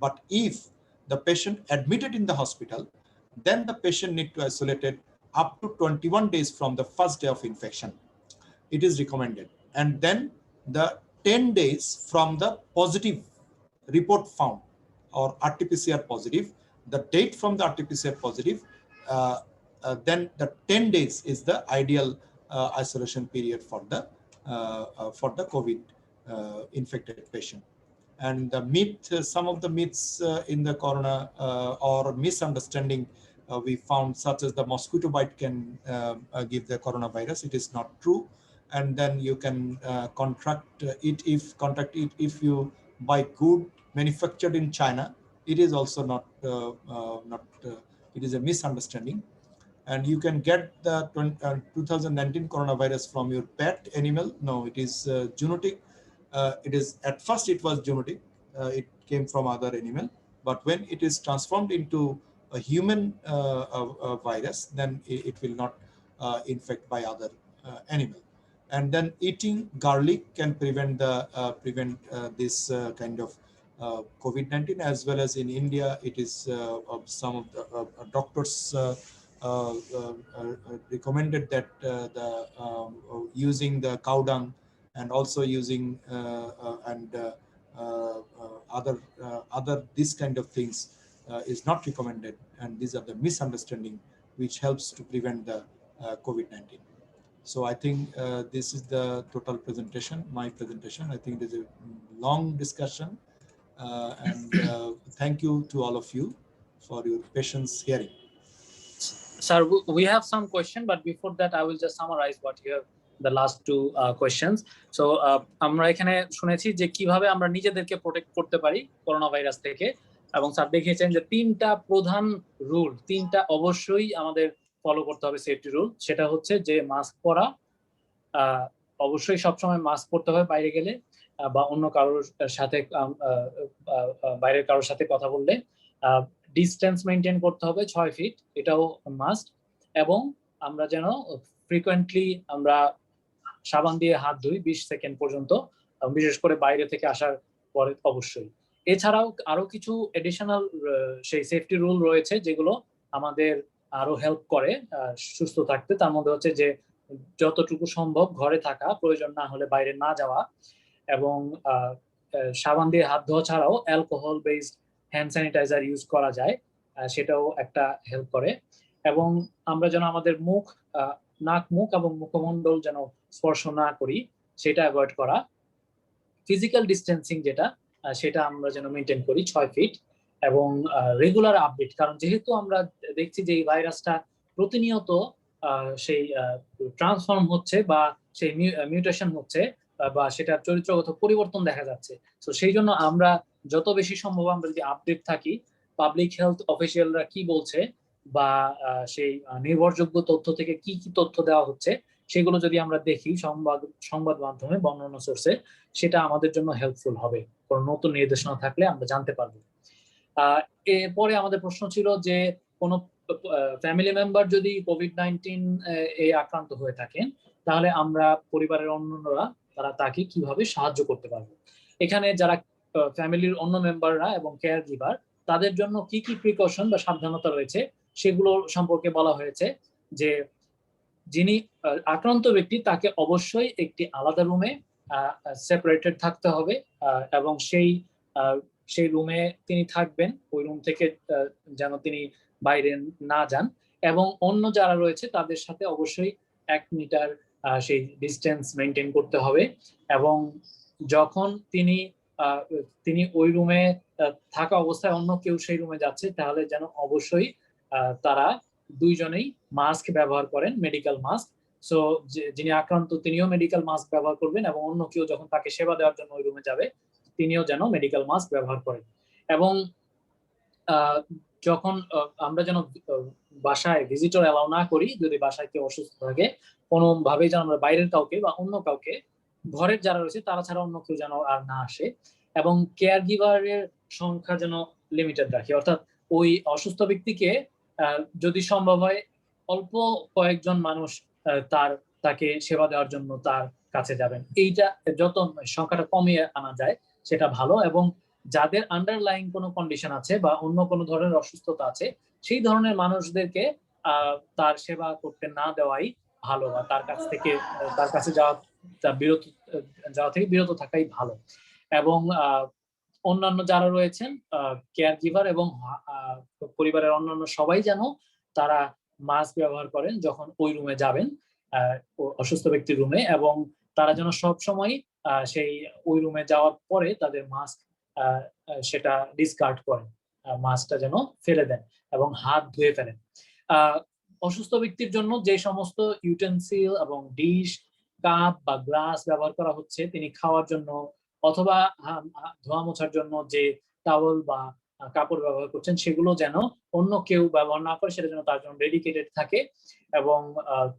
But if the patient admitted in the hospital, then the patient need to isolated up to 21 days from the first day of infection. It is recommended. And then the 10 days from the positive report found or RT-PCR positive, the date from the RT-PCR positive, then the 10 days is the ideal isolation period for the COVID infected patient. And the myth, some of the myths in the corona or misunderstanding we found, such as the mosquito bite can give the coronavirus. It is not true. And then you can contract it if you buy good manufactured in China. It is also not it is a misunderstanding. And you can get the 2019 coronavirus from your pet animal. No, it is zoonotic. It is, at first it was zoonotic. It came from other animal, but when it is transformed into a human virus, then it will not infect by other animal. And then eating garlic can prevent this kind of COVID-19, as well as in India, it is some of the doctors recommended that using the cow dung and also using other this kind of things is not recommended, and these are the misunderstanding which helps to prevent the COVID-19. So I think this is the total presentation, my presentation. I think there's a long discussion, and thank you to all of you for your patience hearing. Sir, we have some question, but before that, I will just summarize what you have the last two questions. So আমরা এখানে শুনেছি যে কিভাবে আমরা নিজেদেরকে protect করতে পারি corona virus থেকে, এবং স্যার দেখিয়েছেন যে তিনটা প্রধান রুল, তিনটা অবশ্যই আমাদের ফলো করতে হবে সেফটি রুল। সেটা হচ্ছে যে মাস্ক পরা, অবশ্যই সবসময় মাস্ক পরতে হবে বাইরে গেলে বা অন্য কারোর সাথে বাইরের কারোর সাথে কথা বললে, ডিস্টেন্স মেনটেন করতে হবে 6 ফিট, এটাও মাস্ট, এবং আমরা যেন ফ্রিকোয়েন্টলি আমরা সাবান দিয়ে হাত ধুই 20 সেকেন্ড পর্যন্ত, বিশেষ করে বাইরে থেকে আসার পরে অবশ্যই। এছাড়াও আরো কিছু এডিশনাল সেই সেফটি রুল রয়েছে যেগুলো আমাদের আরো হেল্প করে সুস্থ থাকতে। তার মধ্যে হচ্ছে যে যতটুকু সম্ভব ঘরে থাকা, প্রয়োজন না হলে বাইরে না যাওয়া, এবং সাবান দিয়ে হাত ধোয়া ছাড়াও alcohol based hand sanitiser use করা যায়, সেটাও একটা হেল্প করে। এবং আমরা যেন আমাদের মুখ, নাক, মুখ এবং মুখমণ্ডল যেন স্পর্শ না করি, সেটা অ্যাভয়েড করা। ফিজিক্যাল ডিস্টেন্সিং যেটা, সেটা আমরা যেন মেনটেন করি 6 ফিট, এবং রেগুলার আপডেট, কারণ যেহেতু আমরা দেখছি যে এই ভাইরাসটা প্রতিনিয়ত সেই ট্রান্সফর্ম হচ্ছে বা সেই মিউটেশন হচ্ছে বা সেটার চরিত্রগত পরিবর্তন দেখা যাচ্ছে। তো সেই জন্য আমরা যত বেশি সম্ভব আমরা যদি আপডেট থাকি, পাবলিক হেলথ অফিসিয়ালরা কি বলছে বা সেই নির্ভরযোগ্য তথ্য থেকে কি কি তথ্য দেওয়া হচ্ছে সেগুলো যদি আমরা দেখি সংবাদ মাধ্যমে বা অন্যান্য সোর্সে, সেটা আমাদের জন্য হেল্পফুল হবে। কোনো নতুন নির্দেশনা থাকলে আমরা জানতে পারবো। এরপরে আমাদের প্রশ্ন ছিল যে কোনো ফ্যামিলি মেম্বার যদি কোভিড-19 এ আক্রান্ত হয়ে থাকেন, তাহলে আমরা পরিবারের অন্যরা তাকে কিভাবে সাহায্য করতে পারবো। এখানে যারা ফ্যামিলির অন্য মেম্বাররা এবং কেয়ার গিভার, তাদের জন্য কি কি প্রিকশন বা সাবধানতা রয়েছে সেগুলো সম্পর্কে বলা হয়েছে যে যিনি আক্রান্ত ব্যক্তি তাকে অবশ্যই একটি আলাদা রুমে সেপারেটেড থাকতে হবে, এবং সেই রুমে তিনি থাকবেন, ওই রুম থেকে যেন তিনি বাইরে না যান, এবং অন্য যারা রয়েছে তাদের সাথে অবশ্যই 1 মিটার সেই ডিস্টেন্স মেনটেন করতে হবে। এবং যখন তিনি ওই রুমে থাকা অবস্থায় অন্য কেউ সেই রুমে যাচ্ছে, তাহলে যেন অবশ্যই তারা দুইজনেই মাস্ক ব্যবহার করেন, মেডিকেল মাস্ক। সো যিনি আক্রান্ত তিনিও মেডিকেল মাস্ক ব্যবহার করবেন, এবং অন্য কেউ যখন তাকে সেবা দেওয়ার জন্য ওই রুমে যাবে তিনিও যেন মেডিকেল মাস্ক ব্যবহার করেন। এবং যখন আমরা যেন বাসায় ভিজিটর অ্যালাউ না করি, যদি বাসায় কেউ অসুস্থ থাকে, কোনোভাবেই যেন আমরা বাইরের কাউকে বা অন্য কাউকে, ঘরের যারা রয়েছে তারা ছাড়া অন্য কেউ যেন আর না আসে, এবং কেয়ার গিভারের সংখ্যা যেন লিমিটেড রাখি, অর্থাৎ ওই অসুস্থ ব্যক্তিকে যদি সম্ভব হয় অল্প কয়েকজন মানুষ তাকে সেবা দেওয়ার জন্য তার কাছে যাবেন। এইটা যত সংখ্যাটা কমিয়ে আনা যায় সেটা ভালো, এবং যাদের আন্ডারলাইং কোনো কন্ডিশন আছে বা অন্য কোনো ধরনের অসুস্থতা আছে, সেই ধরনের মানুষদেরকে তার সেবা করতে না দেওয়াই ভালো, বা তার কাছে যাওয়া থেকে বিরত থাকাই ভালো। এবং অন্যান্য যারা রয়েছেন কেয়ার গিভার এবং পরিবারের অন্যান্য সবাই যেন তারা মাস্ক ব্যবহার করেন যখন ওই রুমে যাবেন, অসুস্থ ব্যক্তির রুমে, এবং তারা যেন সব সময় সেই ওই রুমে যাওয়ার পরে তাদের মাস্ক সেটা ডিসকার্ড করেন, মাস্কটা যেন ফেলে দেন এবং হাত ধুয়ে ফেলেন। অসুস্থ ব্যক্তির জন্য যে সমস্ত ইউটেনসিল এবং ডিশ, কাপ বা গ্লাস ব্যবহার করা হচ্ছে, তিনি খাওয়ার জন্য অথবা ধোয়া মোছার জন্য যে টাওয়েল বা কাপড় ব্যবহার করছেন, সেগুলো যেন অন্য কেউ ব্যবহার না করে, সেটা যেন তার জন্য ডেডিকেটেড থাকে, এবং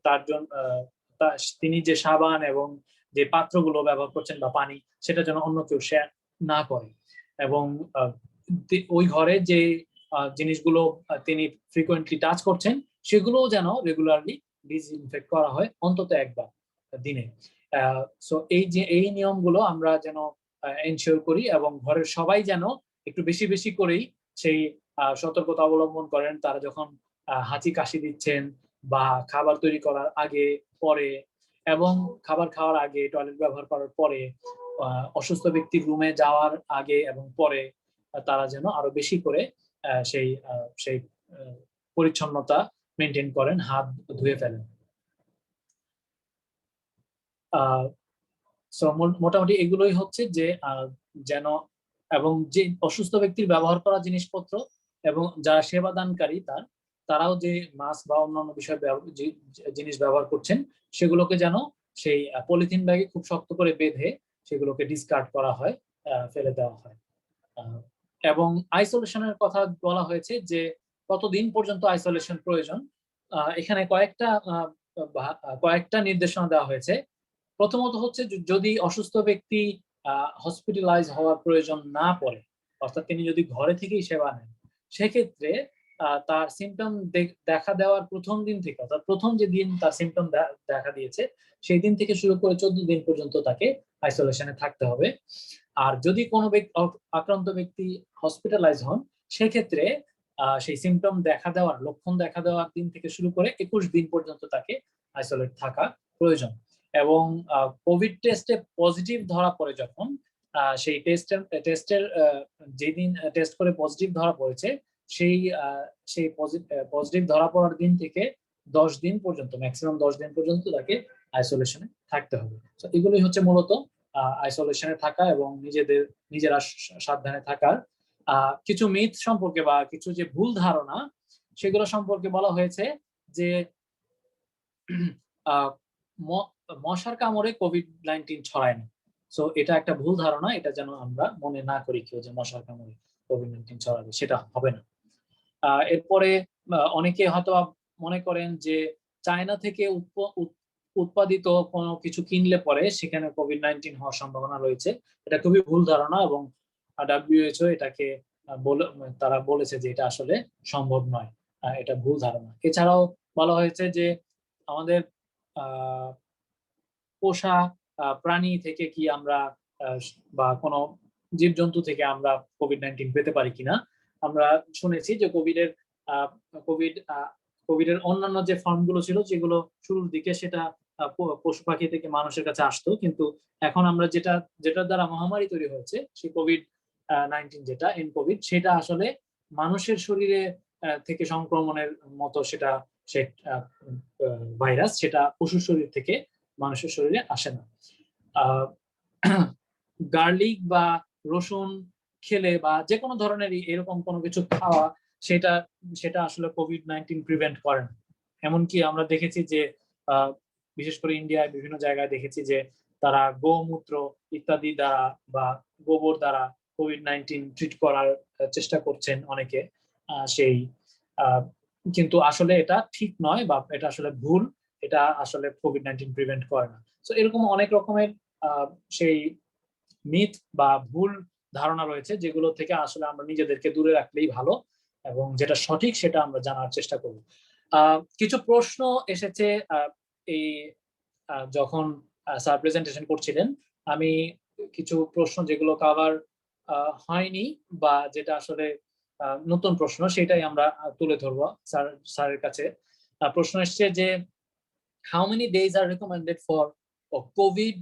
তার জন্য তিনি যে সাবান এবং যে পাত্রগুলো ব্যবহার করছেন বা পানি, সেটা যেন অন্য কেউ শেয়ার না করে। এবং ওই ঘরে যে জিনিসগুলো তিনি ফ্রিকোয়েন্টলি টাচ করছেন, সেগুলোও যেন রেগুলারলি ডিসইনফেক্ট করা হয় অন্তত একবার দিনে। সো এই নিয়মগুলো আমরা যেন এনশিওর করি, এবং ঘরের সবাই যেন একটু বেশি বেশি করেই সেই সতর্কতা অবলম্বন করেন। তারা যখন হাঁচি কাশি দিচ্ছেন বা খাবার তৈরি করার আগে পরে, এবং খাবার খাওয়ার আগে, টয়লেট ব্যবহার করার পরে, অসুস্থ ব্যক্তির রুমে যাওয়ার আগে এবং পরে, তারা যেন আরো বেশি করে সেই পরিচ্ছন্নতা মেনটেন করেন, হাত ধুয়ে ফেলেন। মোটামুটি এগুলোই হচ্ছে যে যেন, এবং যে অসুস্থ ব্যক্তির ব্যবহার করা জিনিসপত্র এবং যারা সেবা দানকারী তারাও যে মাস্ক বা অন্যান্য বিষয় জিনিস ব্যবহার করছেন, সেগুলোকে যেন সেই পলিথিন ব্যাগে খুব শক্ত করে বেঁধে সেগুলোকে ডিসকার্ড করা হয়, ফেলে দেওয়া হয়। এবং আইসোলেশনের কথা বলা হয়েছে যে কতদিন পর্যন্ত আইসোলেশন প্রয়োজন। এখানে কয়েকটা নির্দেশনা দেওয়া হয়েছে। প্রথমত হচ্ছে যদি অসুস্থ ব্যক্তি হসপিটালাইজ হওয়ার প্রয়োজন না পড়ে, অর্থাৎ তিনি যদি ঘরে থেকেই সেবা নেন, সেক্ষেত্রে তার সিমটম দেখা দেওয়ার প্রথম দিন থেকে, অর্থাৎ প্রথম যে দিন তার সিমটম দেখা দিয়েছে সেই দিন থেকে শুরু করে 14 দিন পর্যন্ত তাকে আইসোলেশনে থাকতে হবে। আর যদি কোনো আক্রান্ত ব্যক্তি হসপিটালাইজ হন, সেক্ষেত্রে সেই সিমটম লক্ষণ দেখা দেওয়ার দিন থেকে শুরু করে 21 দিন পর্যন্ত তাকে আইসোলেট থাকা প্রয়োজন। এবং কোভিড টেস্টে পজিটিভ ধরা পড়ে যখন, সেই টেস্টের যেদিন টেস্ট করে পজিটিভ ধরা পড়েছে সেই পজিটিভ ধরা পড়ার দিন থেকে 10 দিন পর্যন্ত, ম্যাক্সিমাম 10 দিন পর্যন্ত তাকে আইসোলেশনে থাকতে হবে। তো এগুলোই হচ্ছে মূলত আইসোলেশনে থাকা এবং নিজেরা সাবধানে থাকার কিছু মিথ সম্পর্কে বা কিছু যে ভুল ধারণা সেগুলো সম্পর্কে বলা হয়েছে যে মশার কামড়ে কোভিড-19 ছড়ায় না। সো এটা একটা ভুল ধারণা, এটা যেন আমরা মনে না করি কেউ যে মশার কামড়ে কোভিড-19 ছড়াবে, সেটা হবে না। এরপরে অনেকে হয়তো মনে করেন যে চায়না থেকে উৎপাদিত কোনো কিছু কিনলে পরে সেখানে কোভিড-19 হওয়ার সম্ভাবনা রয়েছে। এটা খুবই ভুল ধারণা এবং WHO এটাকে তারা বলেছে যে এটা আসলে সম্ভব নয়, এটা ভুল ধারণা। এছাড়াও বলা হয়েছে যে আমাদের পোষা প্রাণী থেকে কি আমরা বা কোনো জীবজন্তু থেকে আমরা কোভিড-19 পেতে পারি কিনা। আমরা শুনেছি যে কোভিডের অন্যান্য যে ফর্মগুলো ছিল, যেগুলো শুরুর দিকে সেটা পশু পাখি থেকে মানুষের কাছে আসতো, কিন্তু এখন আমরা যেটার দ্বারা মহামারী তৈরি হয়েছে সেই কোভিড-19 যেটা এনকোভিড, সেটা আসলে মানুষের শরীরে থেকে সংক্রমণের মতো সেটা ভাইরাস, সেটা পশুর শরীর থেকে মানুষের শরীরে আসে না। গার্লিক বা রসুন খেলে বা যে কোনো ধরনের এরকম কোনো কিছু খাওয়া, সেটা আসলে কোভিড-19 প্রিভেন্ট করে না। এমনকি আমরা দেখেছি যে বিশেষ করে ইন্ডিয়ায় বিভিন্ন জায়গায় দেখেছি যে তারা গোমূত্র ইত্যাদি দ্বারা বা গোবর দ্বারা কোভিড-19 ট্রিট করার চেষ্টা করছেন অনেকে। কিন্তু আসলে এটা ঠিক নয় বা এটা আসলে ভুল, এটা আসলে কোভিড-19 প্রিভেন্ট করে না। সো এরকম অনেক রকমের সেই মিথ বা ভুল ধারণা রয়েছে, যেগুলো থেকে আসলে আমরা নিজেদেরকে দূরে রাখলেই ভালো এবং যেটা সঠিক সেটা আমরা জানার চেষ্টা করব। কিছু প্রশ্ন এসেছে এই যখন স্যার প্রেজেন্টেশন করছিলেন, আমি কিছু প্রশ্ন যেগুলো কভার হয়নি বা যেটা আসলে নতুন প্রশ্ন, সেটাই আমরা তুলে ধরবো স্যারের কাছে। প্রশ্ন এসছে যে how many days are recommended for a COVID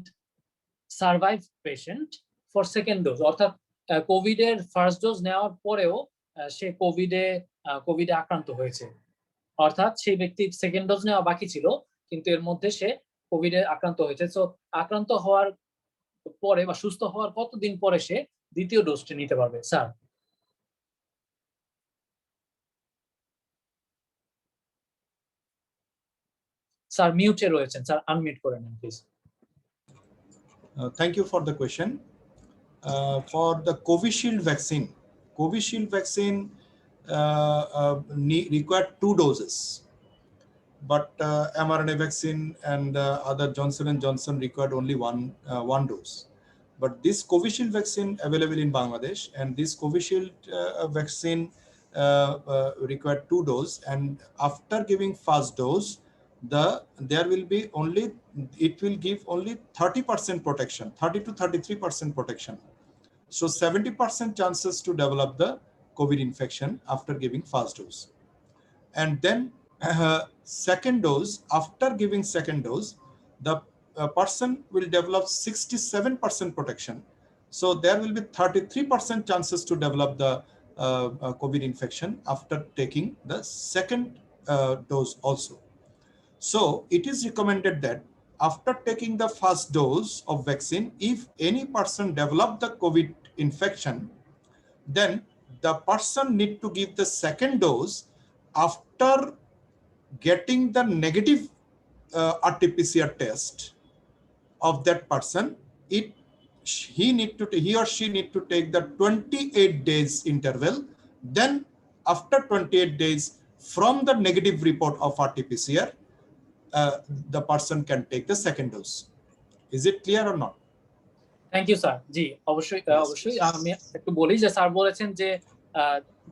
survived patient for second dose, অর্থাৎ কোভিড এর ফার্স্ট ডোজ নেওয়ার পরেও সে কোভিডে আক্রান্ত হয়েছে, অর্থাৎ সেই ব্যক্তির সেকেন্ড ডোজ নেওয়া বাকি ছিল কিন্তু এর মধ্যে সে কোভিডে আক্রান্ত হয়েছে। সো আক্রান্ত হওয়ার পরে বা সুস্থ হওয়ার কতদিন পরে সে দ্বিতীয় ডোজটি নিতে পারবে? স্যার মিউটে রয়েছেন, স্যার আনমিউট করে নেন please. Thank you for the question. For the Covishield vaccine required 2 doses, but mRNA vaccine and other Johnson & Johnson required only one dose. But this Covishield vaccine available in Bangladesh, and this Covishield vaccine required 2 doses, and after giving first dose, it will give only 30% protection, 30 to 33% protection. So 70% chances to develop the COVID infection after giving first dose. And then second dose, after giving second dose, the person will develop 67% protection. So there will be 33% chances to develop the COVID infection after taking the second dose also. So it is recommended that after taking the first dose of vaccine, if any person develop the COVID infection, then the person need to give the second dose after getting the negative RT-PCR test of that person, he or she need to take the 28 days interval. Then after 28 days from the negative report of RT-PCR, the person can take the second dose. Is it clear or not? Thank you sir. জি অবশ্যই অবশ্যই আমি একটু বলি যে sir বলেছেন যে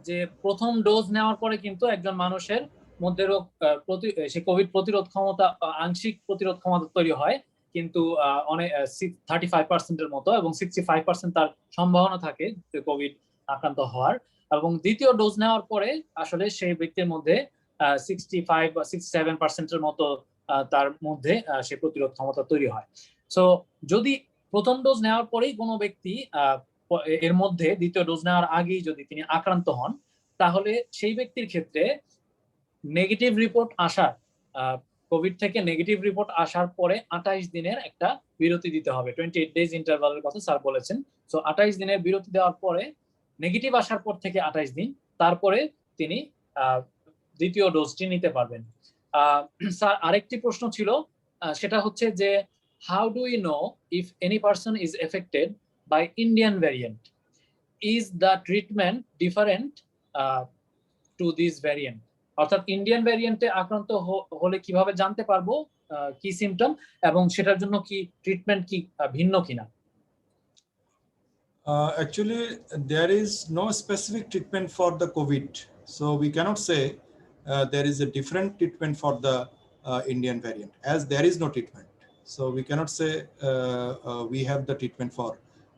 যে প্রথম ডোজ নেওয়ার পরে কিন্তু একজন মানুষের মধ্যে রোগ সে কোভিড প্রতিরোধ ক্ষমতা আংশিক প্রতিরোধ ক্ষমতা তৈরি হয়, কিন্তু অনেক 35% মতো, এবং 65% তার সম্ভাবনা থাকে কোভিড আক্রান্ত হওয়ার। এবং দ্বিতীয় ডোজ নেওয়ার পরে আসলে সেই ব্যক্তির মধ্যে 65 বা 67% মতো তার মধ্যে সে প্রতিরোধ ক্ষমতা তৈরি হয়। সো যদি প্রথম ডোজ নেওয়ার পরেই কোনো ব্যক্তি এর মধ্যে দ্বিতীয় ডোজ নেওয়ার আগেই যদি তিনি আক্রান্ত হন, তাহলে সেই ব্যক্তির ক্ষেত্রে নেগেটিভ রিপোর্ট আসার কোভিড থেকে নেগেটিভ রিপোর্ট আসার পরে 28 দিনের একটা বিরতি দিতে হবে। 28 ডেজ ইন্টারভালের কথা স্যার বলেছেন। সো 28 দিনের বিরতি দেওয়ার পরে নেগেটিভ আসার পর থেকে 28 দিন তারপরে তিনি দ্বিতীয় ডোজটি নিতে পারবেন। স্যার আরেকটি প্রশ্ন ছিল, সেটা হচ্ছে যে how do we know if any person is affected by Indian variant? Is the treatment different to this variant? অর্থাৎ ইন্ডিয়ান ভ্যারিয়েন্টে আক্রান্ত হলে কিভাবে জানতে পারবো কি সিম্পটম, এবং সেটার জন্য কি ট্রিটমেন্ট কি ভিন্ন কিনা? Actually, there is no specific treatment for the COVID, so we cannot say there is a different treatment for the Indian variant, as there is no treatment. So we cannot say we have the treatment for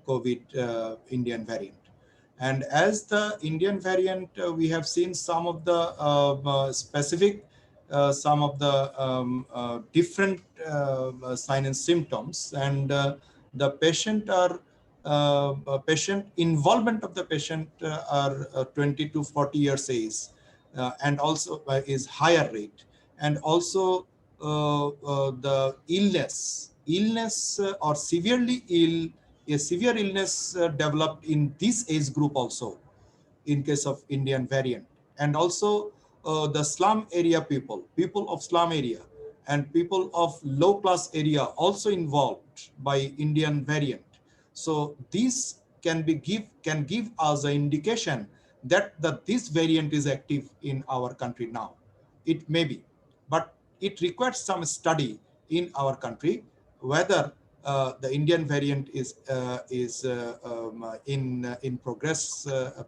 COVID Indian variant. And as the Indian variant, we have seen some of the specific, some of the different signs and symptoms, and the patient involvement of the patient are 20 to 40 years age, and also is higher rate, and also the illness or severely ill, a severe illness developed in this age group also in case of Indian variant. And also the slum area people of slum area and people of low class area also involved by Indian variant. So this can give us an indication that this variant is active in our country now. It may be, but it requires some study in our country whether the Indian variant is in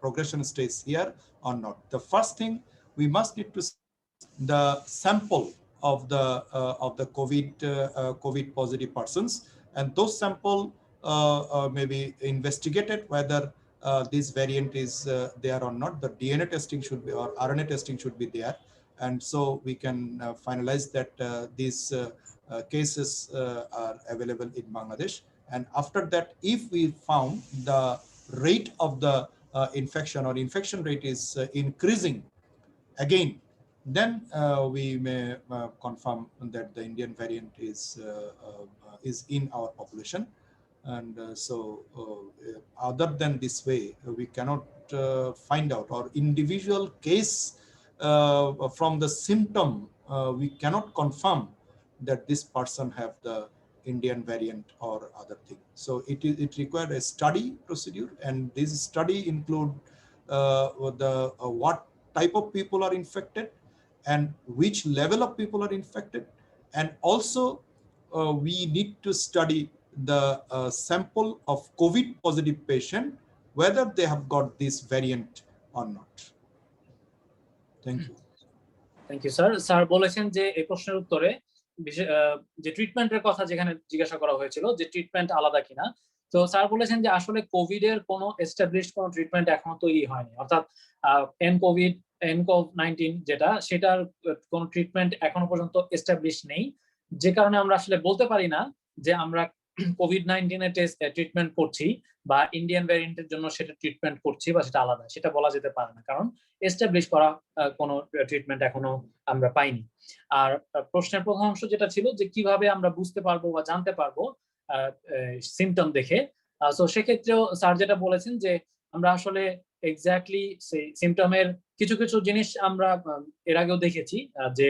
progression stage here or not. The first thing we must need to the sample of the COVID positive persons, and those sample may be investigated whether this variant is there or not. The DNA testing should be, or RNA testing should be there, and so we can finalize that these cases are available in Bangladesh. And after that, if we found the rate of the infection or infection rate is increasing again, then we may confirm that the Indian variant is in our population. And so other than this way, we cannot find out, or individual case from the symptom, we cannot confirm that this person have the Indian variant or other thing. So it required a study procedure, and this study include what type of people are infected and which level of people are infected, and also we need to study the sample of COVID positive patient whether they have got this variant or not. Thank you. Thank you sir. Sir বলেছেন যে এই প্রশ্নের উত্তরে যে ট্রিটমেন্টের কথা যেখানে জিজ্ঞাসা করা হয়েছিল যে ট্রিটমেন্ট আলাদা কিনা, তো স্যার বলেছেন যে আসলে কোভিড এর কোনো এস্টাবলিশড কোনো ট্রিটমেন্ট এখনো তৈরি হয়নি, অর্থাৎ NCOV-19 যেটা, সেটার কোনো ট্রিটমেন্ট এখনো পর্যন্ত এস্টাবলিশ নেই, যে কারণে আমরা আসলে বলতে পারি না যে আমরা কোভিড-19 এর ট্রিটমেন্ট করছি বা ইন্ডিয়ান ভ্যারিয়েন্টের জন্য সেটা ট্রিটমেন্ট করছি বা সেটা আলাদা, সেটা বলা যেতে পারে না, কারণ এস্টাবলিশ করা কোনো ট্রিটমেন্ট এখনো আমরা পাইনি। আর প্রশ্নের প্রথম অংশ যেটা ছিল যে কিভাবে আমরা বুঝতে পারবো বা জানতে পারবো সিমটম দেখে, তো সেক্ষেত্রেও স্যার যেটা বলেছেন যে আমরা আসলে এক্স্যাক্টলি সেই সিমটমের কিছু কিছু জিনিস আমরা এর আগেও দেখেছি, যে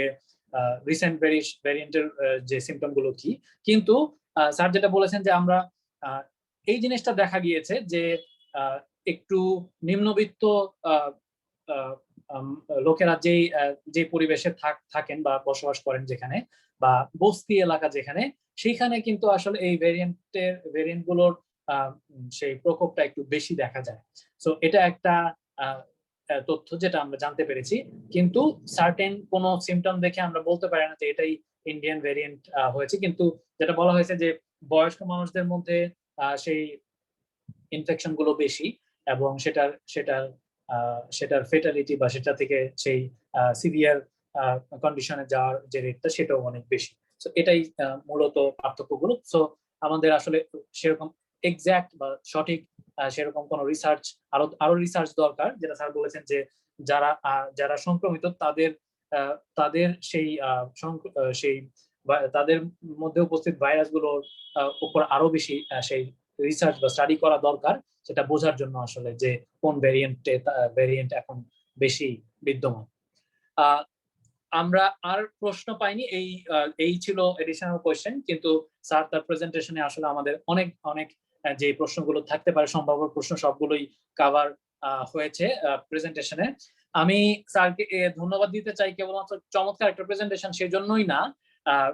রিসেন্ট ভ্যারিয়েন্টের যে সিমটম গুলো কি। কিন্তু স্যার যেটা বলেছেন যে আমরা এই জিনিসটা দেখা গিয়েছে যে একটু নিম্নবিত্ত লোকেরা যে পরিবেশে থাকেন বা বসবাস করেন যেখানে, বা বস্তি এলাকা যেখানে, সেইখানে কিন্তু আসলে এই ভ্যারিয়েন্ট গুলোর সেই প্রকোপটা একটু বেশি দেখা যায়। সো এটা একটা তথ্য যেটা আমরা জানতে পেরেছি, কিন্তু সার্টেন কোন সিমটম দেখে আমরা বলতে পারি না যে এটাই ইন্ডিয়ান ভ্যারিয়েন্ট হয়েছে। কিন্তু যেটা বলা হয়েছে যে বয়স্ক মানুষদের মধ্যে সেই ইনফেকশন গুলো বেশি, এবং সেটার ফেটালিটি বা সেটা থেকে সেই সিভিয়ার কন্ডিশনে যাওয়ার যে রেটটা সেটাও অনেক বেশি। সো এটাই মূলত পার্থক্যগুলো। সো আমাদের আসলে সেরকম এক্সাক্ট বা সঠিক সেরকম কোনো রিসার্চ, আরো রিসার্চ দরকার, যেটা স্যার বলেছেন যে যারা সংক্রমিত তাদের সেই তাদের মধ্যে উপস্থিত ভাইরাসগুলোর উপর আরো বেশি সেই রিসার্চ বা স্টাডি করা দরকার, সেটা বোঝার জন্য আসলে যে কোন ভ্যারিয়েন্ট এখন বেশি বিদ্যমান। আমরা আর প্রশ্ন পাইনি, এই ছিল এডিশনাল কোয়েশ্চেন। কিন্তু স্যার তার প্রেজেন্টেশনে আসলে আমাদের অনেক যে প্রশ্নগুলো থাকতে পারে, সম্ভাব্য প্রশ্ন, সবগুলোই কভার হয়েছে প্রেজেন্টেশনে। আমি স্যারকে ধন্যবাদ দিতে চাই কেবলমাত্র চমৎকার একটা প্রেজেন্টেশন সেজন্যই না,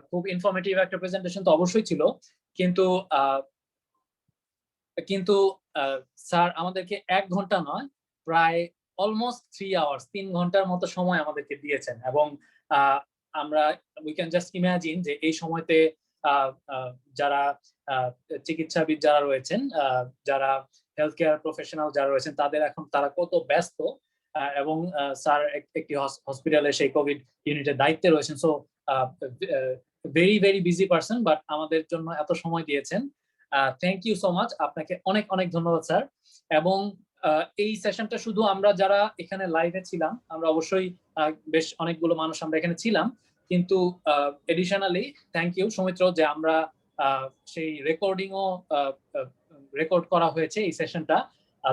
খুব ইনফরমেটিভ একটা প্রেজেন্টেশন তো অবশ্যই ছিল, কিন্তু স্যার আমাদেরকে 1 ঘন্টা নয়, প্রায় অলমোস্ট 3 আওয়ার্স, 3 ঘন্টার মতো সময় আমাদেরকে দিয়েছেন। এবং আমরা উই ক্যান জাস্ট ইমাজিন যে এই সময়তে যারা চিকিৎসাবিদ যারা রয়েছেন, যারা হেলথ কেয়ার প্রফেশনাল যারা রয়েছেন, তারা কত ব্যস্ত, এবং স্যার একটি হসপিটালে সেই কোভিড ইউনিটের দায়িত্বে রয়েছেন। So very very busy person, but আমাদের জন্য এত সময় দিয়েছেন। থ্যাংক ইউ সো মাচ, আপনাকে অনেক অনেক ধন্যবাদ স্যার। এবং এই সেশনটা শুধু আমরা যারা এখানে লাইভে ছিলাম, আমরা অবশ্যই বেশ অনেকগুলো মানুষ আমরা এখানে ছিলাম, কিন্তু এডিশনালি থ্যাংক ইউ সৌমিত্র, যে আমরা সেই রেকর্ডিংও রেকর্ড করা হয়েছে এই সেশনটা।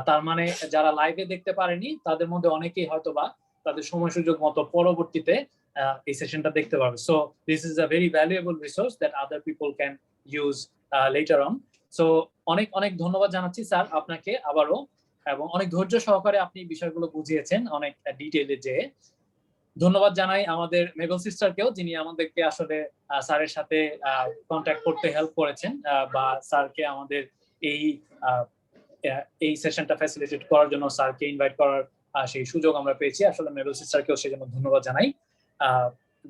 তার মানে যারা লাইভে দেখতে পারেনি তাদের মধ্যে অনেকেই হয়তোবা তাদের সময় সুযোগ মতো পরবর্তীতে এই সেশনটা দেখতে পারবে। So this is a very valuable resource that other people can use later on. So অনেক অনেক ধন্যবাদ জানাচ্ছি স্যার আপনাকে আবারও, এবং অনেক ধৈর্য সহকারে আপনি বিষয়গুলো বুঝিয়েছেন অনেক ডিটেইলে। যে ধন্যবাদ জানাই আমাদের মেবল সিস্টারকেও, যিনি আমাদেরকে আসলে স্যারের সাথে কন্ট্যাক্ট করতে হেল্প করেছেন, বা স্যারকে আমাদের এই সেশনটা ফ্যাসিলিটেট করার জন্য স্যারকে ইনভাইট করার সেই সুযোগ আমরা পেয়েছি। আসলে মেবল সিস্টারকেও সেজন্য ধন্যবাদ জানাই।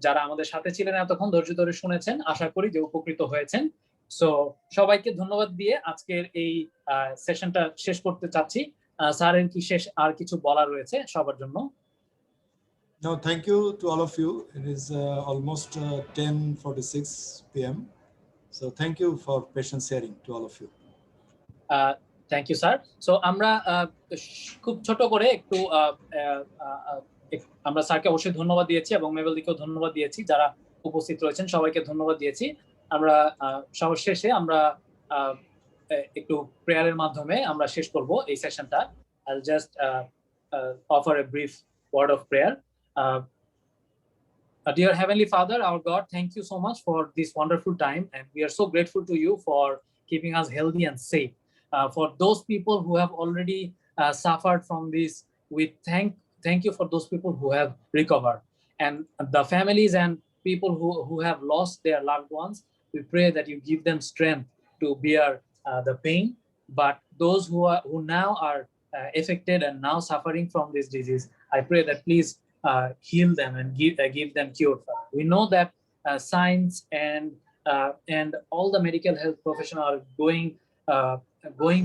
যারা আমাদের সাথে ছিলেন এতক্ষণ ধৈর্য ধরে শুনেছেন, আশা করি যে উপকৃত হয়েছেন। সো সবাইকে ধন্যবাদ দিয়ে আজকের এই সেশনটা শেষ করতে চাচ্ছি। স্যারের কি শেষ আর কিছু বলার রয়েছে সবার জন্য? No, thank you to all of you. It is almost 10:46 p.m. So thank you for patient sharing to all of you. Thank you sir. So আমরা খুব ছোট করে একটু আমরা স্যারকে অবশ্যই ধন্যবাদ দিয়েছি, এবং মেবলদিকেও ধন্যবাদ দিয়েছি, যারা উপস্থিত রয়েছেন সবাইকে ধন্যবাদ দিয়েছি। আমরা সর্বশেষে আমরা একটু প্রেয়ারের মাধ্যমে আমরা শেষ করব এই সেশনটা। I'll just offer a brief word of prayer. Dear Heavenly Father, our God, thank you so much for this wonderful time, and we are so grateful to you for keeping us healthy and safe. For those people who have already suffered from this, we thank you for those people who have recovered, and the families and people who have lost their loved ones. We pray that you give them strength to bear the pain. But those who now are affected and now suffering from this disease, I pray that please heal them and give them cure. We know that science and all the medical health professionals are going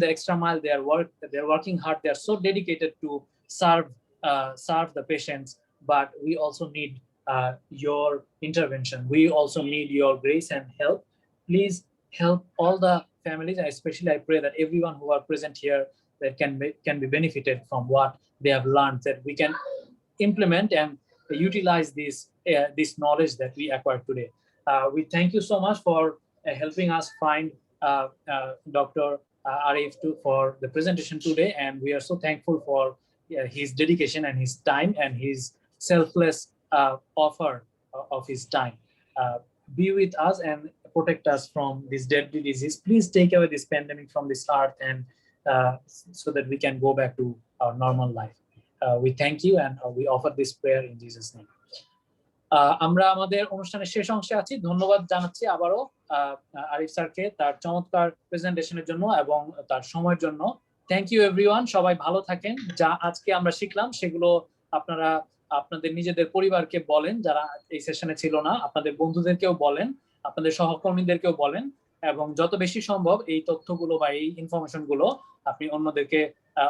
the extra mile. They're working hard. They are so dedicated to serve the patients. But we also need your intervention. We also need your grace and help. Please help all the families. Especially, I pray that everyone who are present here that can be benefited from what they have learned, that we can implement and utilize this knowledge that we acquired today. We thank you so much for helping us find Dr. Arif for the presentation today, and we are so thankful for his dedication and his time and his selfless offer of his time. Be with us and protect us from this deadly disease. Please take away this pandemic from this earth, and so that we can go back to our normal life. We thank you, and we offer this prayer in Jesus' name. আমরা আমাদের অনুষ্ঠানের শেষ অংশে আছি। ধন্যবাদ জানাচ্ছি আবারও আরিফ স্যারকে তার চমৎকার প্রেজেন্টেশনের জন্য এবং তার সময়ের জন্য। থ্যাংক ইউ এভরিওয়ান, সবাই ভালো থাকেন। যা আজকে আমরা শিখলাম সেগুলো আপনারা আপনাদের নিজেদের পরিবারকে বলেন, যারা এই সেশনে ছিল না, আপনাদের বন্ধুদেরকেও বলেন, আপনাদের সহকর্মীদেরকেও বলেন, এবং যত বেশি সম্ভব এই তথ্যগুলো বা এই ইনফরমেশনগুলো আপনি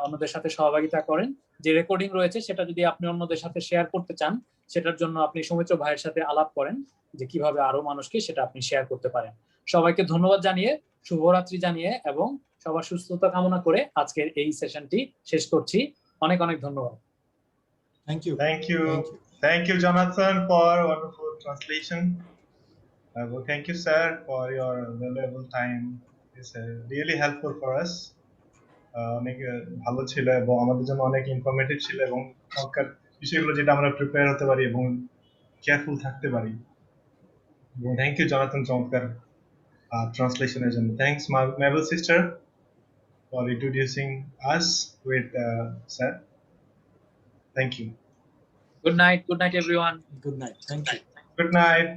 অন্যদের সাথে সহযোগিতা করেন। যে রেকর্ডিং রয়েছে সেটা যদি আপনি অন্যদের সাথে শেয়ার করতে চান, সেটার জন্য আপনি সৌমিত্র ভাইয়ের সাথে আলাপ করেন যে কিভাবে আরো মানুষকে সেটা আপনি শেয়ার করতে পারেন। সবাইকে ধন্যবাদ জানিয়ে, শুভরাত্রি জানিয়ে এবং সবার সুস্থতা কামনা করে আজকের এই সেশনটি শেষ করছি। অনেক অনেক ধন্যবাদ। Thank you. Thank you, Jonathan, for wonderful translation. Well, thank you, sir, for your valuable time. It's really helpful for us. অনেক ভালো ছিল এবং আমাদের জন্য অনেক ইনফরমেটিভ ছিল এবং চমৎকার বিষয়গুলো যেটা আমরা প্রিপেয়ার হতে পারি এবং কেয়ারফুল থাকতে পারি। এবং থ্যাংক ইউ জনাথন চমৎকার ট্রান্সলেশনের জন্য। Thanks marble sister for introducing us with sir. Thank you. Good night everyone. Good night. Thank you. Good night.